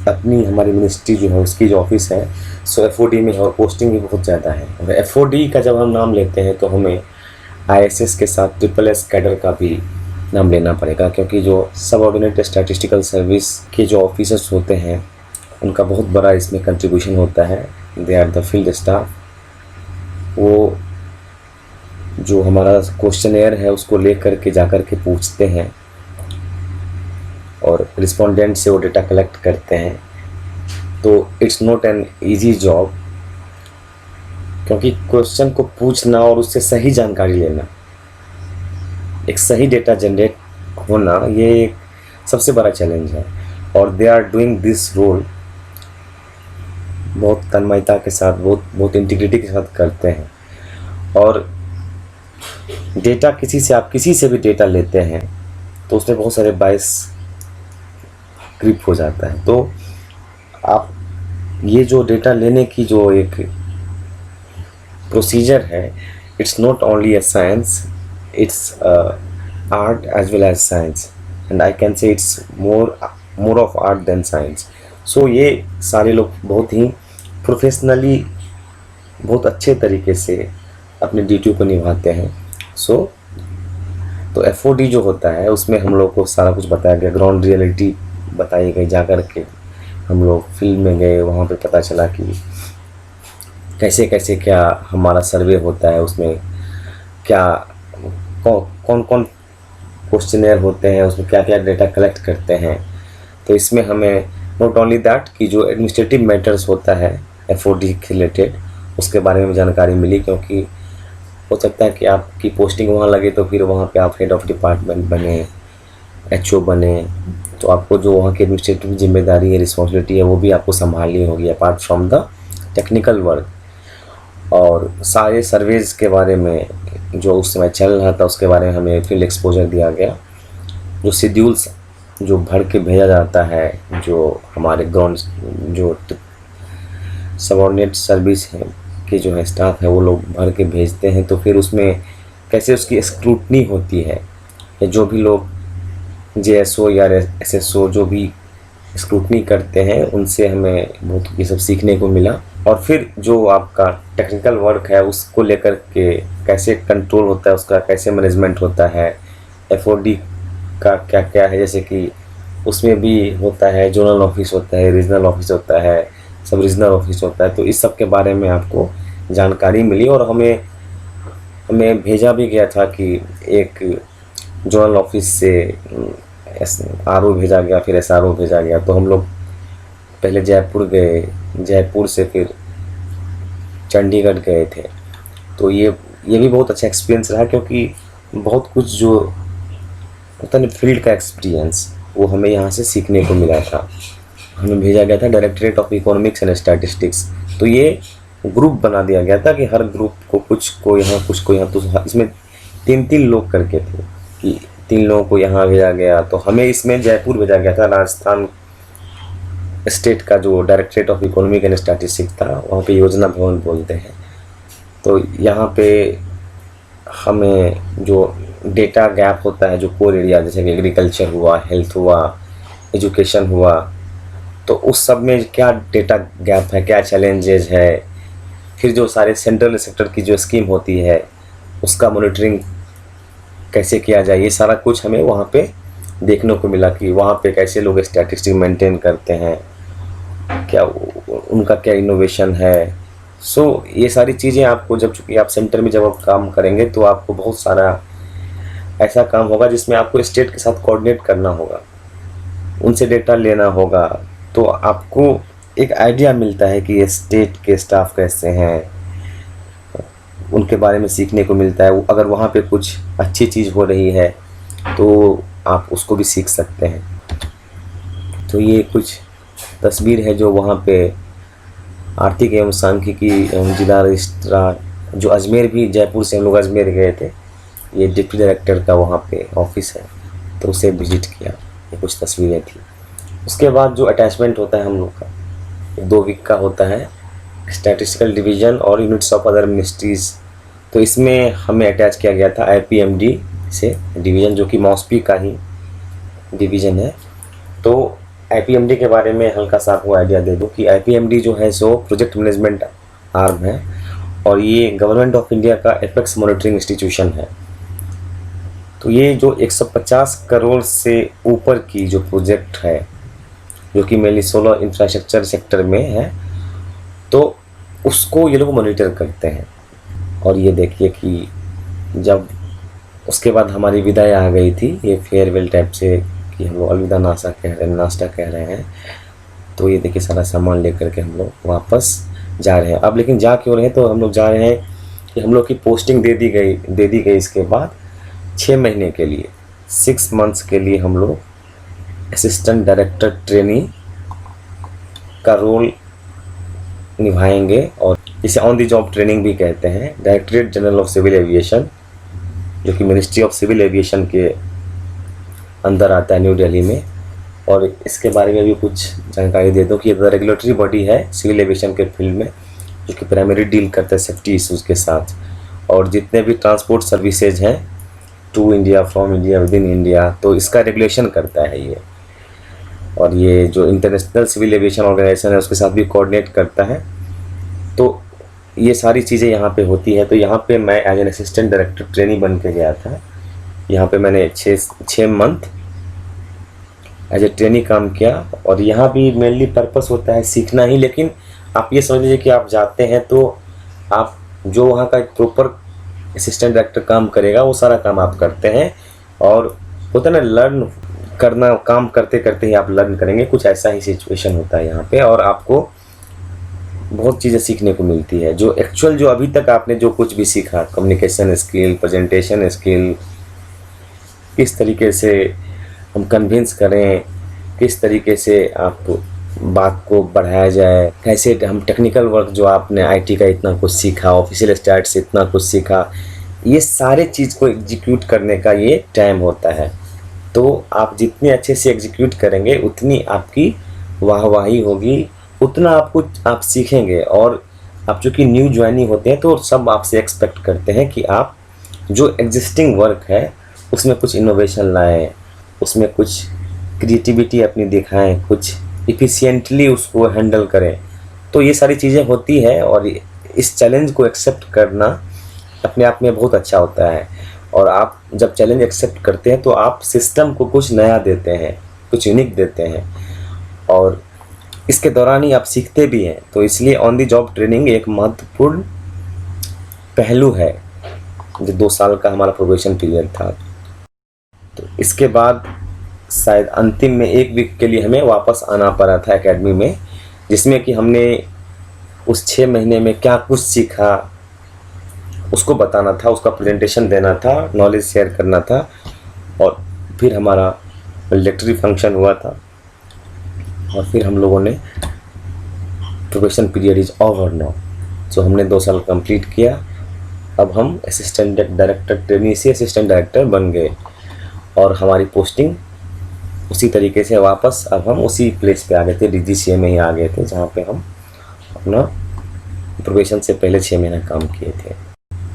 अपनी हमारी मिनिस्ट्री जो है उसकी जो ऑफिस है सो FOD में है और पोस्टिंग भी बहुत ज़्यादा है। और FOD का जब हम नाम लेते हैं तो हमें ISS के साथ SSS कैडर का भी नाम लेना पड़ेगा, क्योंकि जो सबऑर्डिनेट स्टैटिस्टिकल सर्विस के जो ऑफिसर्स होते हैं उनका बहुत बड़ा इसमें कंट्रीब्यूशन होता है। They are the field staff. वो जो हमारा क्वेश्चनेयर है उसको लेकर के जाकर के पूछते हैं और रिस्पोंडेंट से वो डेटा कलेक्ट करते हैं। तो it's not an easy job, क्योंकि क्वेश्चन को पूछना और उससे सही जानकारी लेना, एक सही डेटा जनरेट होना, ये एक सबसे बड़ा चैलेंज है। और they are doing this role बहुत तन्मयता के साथ, बहुत इंटीग्रिटी के साथ करते हैं। और डेटा आप किसी से भी डेटा लेते हैं तो उसमें बहुत सारे बायस क्रिप हो जाता है। तो आप ये जो डेटा लेने की जो एक प्रोसीजर है, it's not only a science, it's art as well as science, and I can say it's more of art than science. So ये सारे लोग बहुत ही प्रोफेशनली, बहुत अच्छे तरीके से अपनी ड्यूटी को निभाते हैं। तो FOD जो होता है उसमें हम लोग को सारा कुछ बताया गया, ग्राउंड रियलिटी बताई गई, जाकर के हम लोग फील्ड में गए, वहाँ पे पता चला कि कैसे कैसे क्या हमारा सर्वे होता है, उसमें क्या कौन कौन क्वेश्चनेयर होते हैं, उसमें क्या क्या डेटा कलेक्ट करते हैं। तो इसमें हमें नॉट ओनली दैट कि जो एडमिनिस्ट्रेटिव मैटर्स होता है FOD के रिलेटेड उसके बारे में जानकारी मिली, क्योंकि हो सकता है कि आपकी पोस्टिंग वहाँ लगे तो फिर वहाँ पे आप हेड ऑफ डिपार्टमेंट बने, HO बने, तो आपको जो वहाँ की एडमिनिस्ट्रेटिव जिम्मेदारी है, रिस्पॉन्सिबिलिटी है, वो भी आपको संभालनी होगी apart from the technical work. और सारे सर्वेज के बारे में जो उस समय चल रहा था उसके बारे में हमें फील्ड एक्सपोजर दिया गया। जो शेड्यूल्स जो भर के भेजा जाता है, जो हमारे ग्राउंड जो सबऑर्डिनेट सर्विस है के जो है स्टाफ है वो लोग भर के भेजते हैं, तो फिर उसमें कैसे उसकी स्क्रूटनी होती है, या जो भी लोग JSO या SSO जो भी स्क्रूटनी करते हैं उनसे हमें बहुत ये सब सीखने को मिला। और फिर जो आपका टेक्निकल वर्क है उसको लेकर के कैसे कंट्रोल होता है, उसका कैसे मैनेजमेंट होता है, FOD का क्या क्या है, जैसे कि उसमें भी होता है जोनल ऑफिस होता है, रीजनल ऑफिस होता है, सब रीजनल ऑफिस होता है। तो इस सब के बारे में आपको जानकारी मिली। और हमें भेजा भी गया था कि एक जोनल ऑफिस से RO भेजा गया, फिर SRO भेजा गया। तो हम लोग पहले जयपुर गए, जयपुर से फिर चंडीगढ़ गए थे। तो ये भी बहुत अच्छा एक्सपीरियंस रहा, क्योंकि बहुत कुछ जो होता है फील्ड का एक्सपीरियंस वो हमें यहाँ से सीखने को मिला था। हमें भेजा गया था directorate of economics and statistics. तो ये ग्रुप बना दिया गया था कि हर ग्रुप को कुछ को यहाँ, कुछ को यहाँ, तो इसमें 3 लोग करके थे कि 3 लोगों को यहाँ भेजा गया। तो हमें इसमें जयपुर भेजा गया था, राजस्थान स्टेट का जो directorate of economic and statistics था, वहाँ पे योजना भवन बोलते हैं। तो यहाँ पे हमें जो डेटा गैप होता है, जो कोर एरिया जैसे कि एग्रीकल्चर हुआ, हेल्थ हुआ, एजुकेशन हुआ, तो उस सब में क्या डेटा गैप है, क्या चैलेंजेस है, फिर जो सारे सेंट्रल सेक्टर की जो स्कीम होती है उसका मॉनिटरिंग कैसे किया जाए, ये सारा कुछ हमें वहाँ पे देखने को मिला कि वहाँ पे कैसे लोग स्टैटिस्टिक मेंटेन करते हैं, क्या उनका क्या इनोवेशन है। सो ये सारी चीज़ें आपको जब चूँकि आप सेंटर में जब आप काम करेंगे तो आपको बहुत सारा ऐसा काम होगा जिसमें आपको स्टेट के साथ कोऑर्डिनेट करना होगा, उनसे डेटा लेना होगा, तो आपको एक आइडिया मिलता है कि ये स्टेट के स्टाफ कैसे हैं, उनके बारे में सीखने को मिलता है। अगर वहाँ पे कुछ अच्छी चीज़ हो रही है तो आप उसको भी सीख सकते हैं। तो ये कुछ तस्वीर है जो वहाँ पे आर्थिक एवं सांख्यिकी एवं जिला रजिस्ट्रार, जो अजमेर भी, जयपुर से हम लोग अजमेर गए थे, ये डिप्टी डायरेक्टर का वहाँ पे ऑफिस है, तो उसे विजिट किया। ये कुछ तस्वीरें थी। उसके बाद जो अटैचमेंट होता है हम लोग का 2 वीक का होता है, स्टैटिस्टिकल डिवीज़न और यूनिट्स ऑफ अदर मिनिस्ट्रीज़। तो इसमें हमें अटैच किया गया था IPMD से डिवीज़न, जो कि मॉस्पी का ही डिवीज़न है। तो IPMD के बारे में हल्का सा आपको आइडिया दे दूँ कि IPMD जो है सो प्रोजेक्ट मैनेजमेंट आर्म है और ये गवर्नमेंट ऑफ इंडिया का एपेक्स मॉनिटरिंग इंस्टीट्यूशन है। तो ये जो 150 करोड़ से ऊपर की जो प्रोजेक्ट है, जो कि मेनली 16 इंफ्रास्ट्रक्चर सेक्टर में है, तो उसको ये लोग मॉनिटर करते हैं। और ये देखिए कि जब उसके बाद हमारी विदाई आ गई थी, ये फेयरवेल टाइप से कि हम लोग अलविदा नाश्ता कह रहे हैं, तो ये देखिए सारा सामान लेकर के हम लोग वापस जा रहे हैं। अब लेकिन जा क्यों रहे हैं, तो हम लोग जा रहे हैं कि हम लोग की पोस्टिंग दे दी गई इसके बाद 6 महीने के लिए, 6 मंथ्स के लिए हम लोग असिस्टेंट डायरेक्टर ट्रेनी का रोल निभाएंगे, और इसे ऑन द जॉब ट्रेनिंग भी कहते हैं। Directorate general of civil aviation, जो कि मिनिस्ट्री ऑफ सिविल एविएशन के अंदर आता है न्यू दिल्ली में। और इसके बारे में भी कुछ जानकारी दे दूं कि ये रेगुलेटरी बॉडी है सिविल एविएशन के फील्ड में, जो कि प्राइमरी डील करता है सेफ्टी इशूज़ के साथ। और जितने भी ट्रांसपोर्ट सर्विसेज हैं to India, from India, within India, तो इसका रेगुलेशन करता है ये। और ये जो इंटरनेशनल सिविल एविएशन ऑर्गेनाइजेशन है उसके साथ भी कोऑर्डिनेट करता है। तो ये सारी चीज़ें यहाँ पे होती है। तो यहाँ पे मैं as an assistant director trainee बन के गया था। यहाँ पे मैंने 6 मंथ एज ए ट्रेनी काम किया। और यहाँ भी मेनली पर्पस होता है सीखना ही, लेकिन आप ये समझ लीजिए कि आप जाते हैं तो आप जो वहाँ का एक प्रॉपर असिस्टेंट डायरेक्टर काम करेगा वो सारा काम आप करते हैं। और होता है ना, लर्न करना, काम करते करते ही आप लर्न करेंगे, कुछ ऐसा ही सिचुएशन होता है यहाँ पे। और आपको बहुत चीज़ें सीखने को मिलती है, जो एक्चुअल जो अभी तक आपने जो कुछ भी सीखा, कम्युनिकेशन स्किल, प्रेजेंटेशन स्किल, किस तरीके से हम कन्विंस करें, किस तरीके से आप बात को बढ़ाया जाए, कैसे हम टेक्निकल वर्क जो आपने IT का इतना कुछ सीखा, ऑफिशियल स्टार्ट से इतना कुछ सीखा, ये सारे चीज़ को एग्जीक्यूट करने का ये टाइम होता है। तो आप जितने अच्छे से एग्जीक्यूट करेंगे उतनी आपकी वाहवाही होगी, उतना आप सीखेंगे। और आप चूँकि न्यू ज्वाइनी होते हैं तो सब आपसे एक्सपेक्ट करते हैं कि आप जो एग्जिस्टिंग वर्क है उसमें कुछ इनोवेशन लाएं, उसमें कुछ क्रिएटिविटी अपनी दिखाएं, कुछ इफ़िशिएंटली उसको हैंडल करें। तो ये सारी चीज़ें होती है और इस चैलेंज को एक्सेप्ट करना अपने आप में बहुत अच्छा होता है। और आप जब चैलेंज एक्सेप्ट करते हैं तो आप सिस्टम को कुछ नया देते हैं, कुछ यूनिक देते हैं, और इसके दौरान ही आप सीखते भी हैं। तो इसलिए ऑन द जॉब ट्रेनिंग एक महत्वपूर्ण पहलू है। जो 2 साल का हमारा प्रोबेशन पीरियड था, तो इसके बाद शायद अंतिम में 1 वीक के लिए हमें वापस आना पड़ा था एकेडमी में, जिसमें कि हमने उस 6 महीने में क्या कुछ सीखा उसको बताना था, उसका प्रेजेंटेशन देना था, नॉलेज शेयर करना था। और फिर हमारा वैलेडिक्टरी फंक्शन हुआ था और फिर हम लोगों ने probation period is over now. So हमने 2 साल कंप्लीट किया। अब हम असिस्टेंट डायरेक्टर ट्रेनी से असिस्टेंट डायरेक्टर बन गए और हमारी पोस्टिंग उसी तरीके से वापस अब हम उसी प्लेस पे आ गए थे, DGCA में ही आ गए थे, जहाँ पे हम अपना प्रोबेशन से पहले 6 महीना काम किए थे।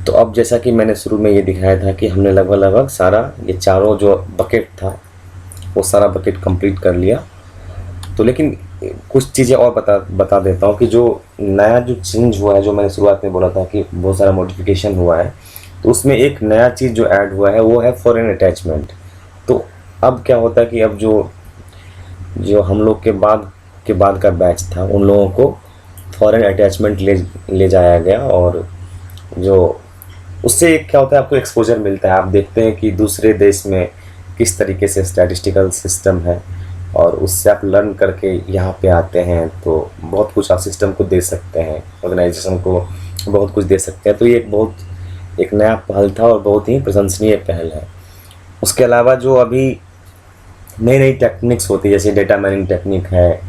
तो अब जैसा कि मैंने शुरू में ये दिखाया था कि हमने लगभग सारा ये चारों जो बकेट था वो सारा बकेट कंप्लीट कर लिया। तो लेकिन कुछ चीज़ें और बता देता हूँ कि जो नया जो चेंज हुआ है, जो मैंने शुरुआत में बोला था कि बहुत सारा मॉडिफिकेशन हुआ है, तो उसमें एक नया चीज़ जो ऐड हुआ है वो है फॉरेन अटैचमेंट। तो अब क्या होता है कि अब जो जो हम लोग के बाद का बैच था, उन लोगों को फॉरेन अटैचमेंट ले जाया गया, और जो उससे एक क्या होता है, आपको एक्सपोजर मिलता है। आप देखते हैं कि दूसरे देश में किस तरीके से स्टैटिस्टिकल सिस्टम है, और उससे आप लर्न करके यहाँ पे आते हैं तो बहुत कुछ आप सिस्टम को दे सकते हैं, ऑर्गेनाइजेशन को बहुत कुछ दे सकते हैं। तो ये एक नया पहल था और बहुत ही प्रशंसनीय पहल है। उसके अलावा जो अभी नई नई टेक्निक्स होती है, जैसे डेटा माइनिंग टेक्निक है,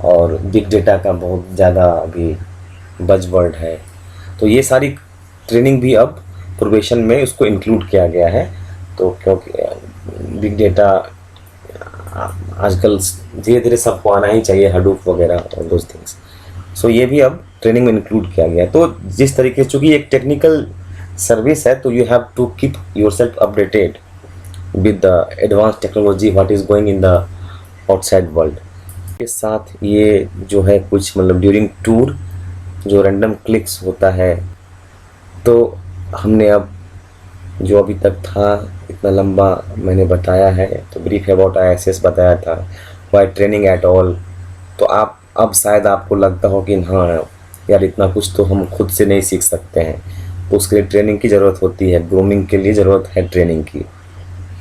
और बिग डेटा का बहुत ज़्यादा अभी बज़वर्ड है, तो ये सारी ट्रेनिंग भी अब प्रोबेशन में उसको इंक्लूड किया गया है। तो क्योंकि बिग डेटा आजकल धीरे धीरे सबको आना ही चाहिए, हडूप वगैरह और दोज थिंग्स, सो ये भी अब ट्रेनिंग में इंक्लूड किया गया है। तो जिस तरीके से, चूँकि एक टेक्निकल सर्विस है, तो you have to keep yourself updated with the advance technology what is going in the outside world. के साथ ये जो है कुछ मतलब ड्यूरिंग टूर जो रैंडम क्लिक्स होता है, तो हमने अब जो अभी तक था इतना लंबा मैंने बताया है, तो ब्रीफ अबाउट ISS बताया था, वाई ट्रेनिंग एट ऑल। तो आप अब शायद आपको लगता हो कि हाँ यार, इतना कुछ तो हम खुद से नहीं सीख सकते हैं, तो उसके लिए ट्रेनिंग की ज़रूरत होती है, ग्रूमिंग के लिए ज़रूरत है ट्रेनिंग की।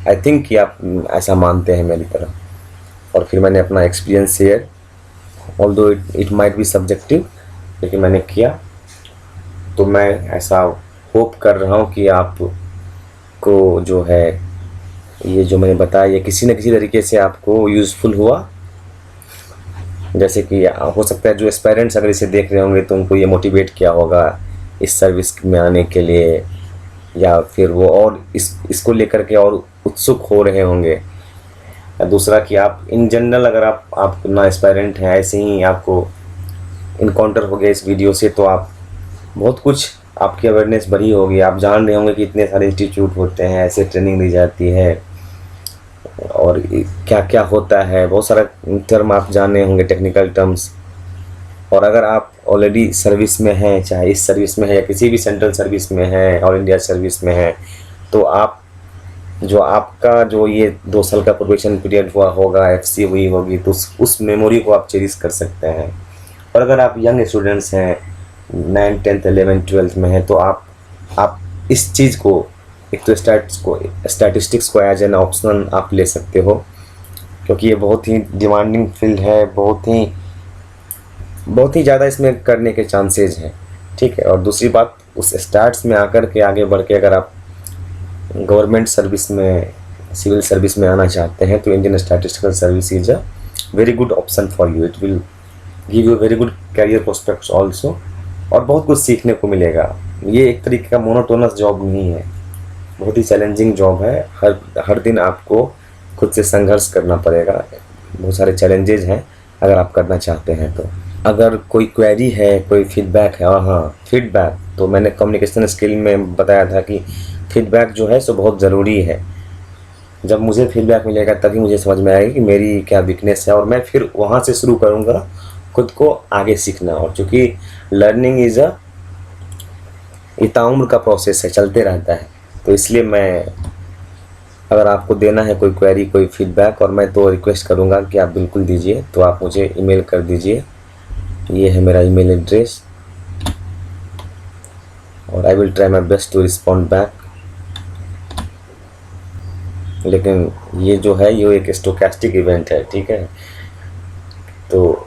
आई थिंक कि आप ऐसा मानते हैं मेरी तरह। और फिर मैंने अपना experience share, although it might be subjective, लेकिन मैंने किया। तो मैं ऐसा होप कर रहा हूँ कि आपको जो है ये जो मैंने बताया, ये किसी न किसी तरीके से आपको यूज़फुल हुआ। जैसे कि हो सकता है जो एस्पायरेंट्स अगर इसे देख रहे होंगे तो उनको ये मोटिवेट किया होगा इस सर्विस में आने के लिए, या फिर वो और इसको लेकर के और उत्सुक हो रहे होंगे। दूसरा कि आप इन जनरल अगर आप ना एस्पायरेंट हैं, ऐसे ही आपको इनकाउंटर हो गया इस वीडियो से, तो आप बहुत कुछ आपकी अवेयरनेस बढ़ी होगी। आप जान रहे होंगे कि इतने सारे इंस्टीट्यूट होते हैं, ऐसे ट्रेनिंग दी जाती है, और क्या क्या होता है, बहुत सारा टर्म आप जाने होंगे, टेक्निकल टर्म्स। और अगर आप ऑलरेडी सर्विस में हैं, चाहे इस सर्विस में है या किसी भी सेंट्रल सर्विस में है और इंडिया सर्विस में है, तो आप जो आपका जो ये 2 साल का प्रोबेशन पीरियड हुआ होगा, FC हुई होगी, तो उस मेमोरी को आप चेरिश कर सकते हैं। और अगर आप यंग स्टूडेंट्स हैं, 9th 10th 11th 12th में हैं, तो आप इस चीज़ को, एक तो स्टैटिस्टिक्स को एज एन ऑप्शनल आप ले सकते हो, क्योंकि ये बहुत ही डिमांडिंग फील्ड है, बहुत ही ज़्यादा इसमें करने के चांसेस हैं, ठीक है। और दूसरी बात, उस स्टार्ट्स में आकर के आगे बढ़ के अगर आप गवर्नमेंट सर्विस में, सिविल सर्विस में आना चाहते हैं, तो Indian statistical service is a very good option for you. It will give you very good career prospects also, और बहुत कुछ सीखने को मिलेगा। ये एक तरीके का मोनोटोनस जॉब नहीं है, बहुत ही चैलेंजिंग जॉब है। हर दिन आपको खुद से संघर्ष करना पड़ेगा, बहुत सारे चैलेंजेस हैं अगर आप करना चाहते हैं तो। अगर कोई क्वेरी है, कोई फीडबैक है, और हाँ फीडबैक, तो मैंने कम्युनिकेशन स्किल में बताया था कि फीडबैक जो है सो बहुत ज़रूरी है। जब मुझे फीडबैक मिलेगा तभी मुझे समझ में आएगी कि मेरी क्या वीकनेस है, और मैं फिर वहाँ से शुरू करूँगा खुद को आगे सीखना। और चूँकि लर्निंग इज़ अ ताउम्र का प्रोसेस है, चलते रहता है, तो इसलिए मैं, अगर आपको देना है कोई क्वेरी, कोई फीडबैक, और मैं तो रिक्वेस्ट करूँगा कि आप बिल्कुल दीजिए, तो आप मुझे ईमेल कर दीजिए। ये है मेरा ईमेल एड्रेस, और I will try my best to respond back. लेकिन ये जो है ये एक स्टोकेस्टिक इवेंट है, ठीक है। तो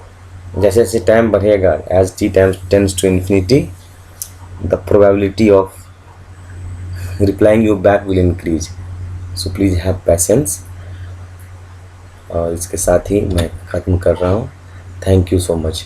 जैसे जैसे टाइम बढ़ेगा, as T time tends to infinity, the probability of replying you back will increase, so please have patience. और इसके साथ ही मैं ख़त्म कर रहा हूँ। Thank you so much.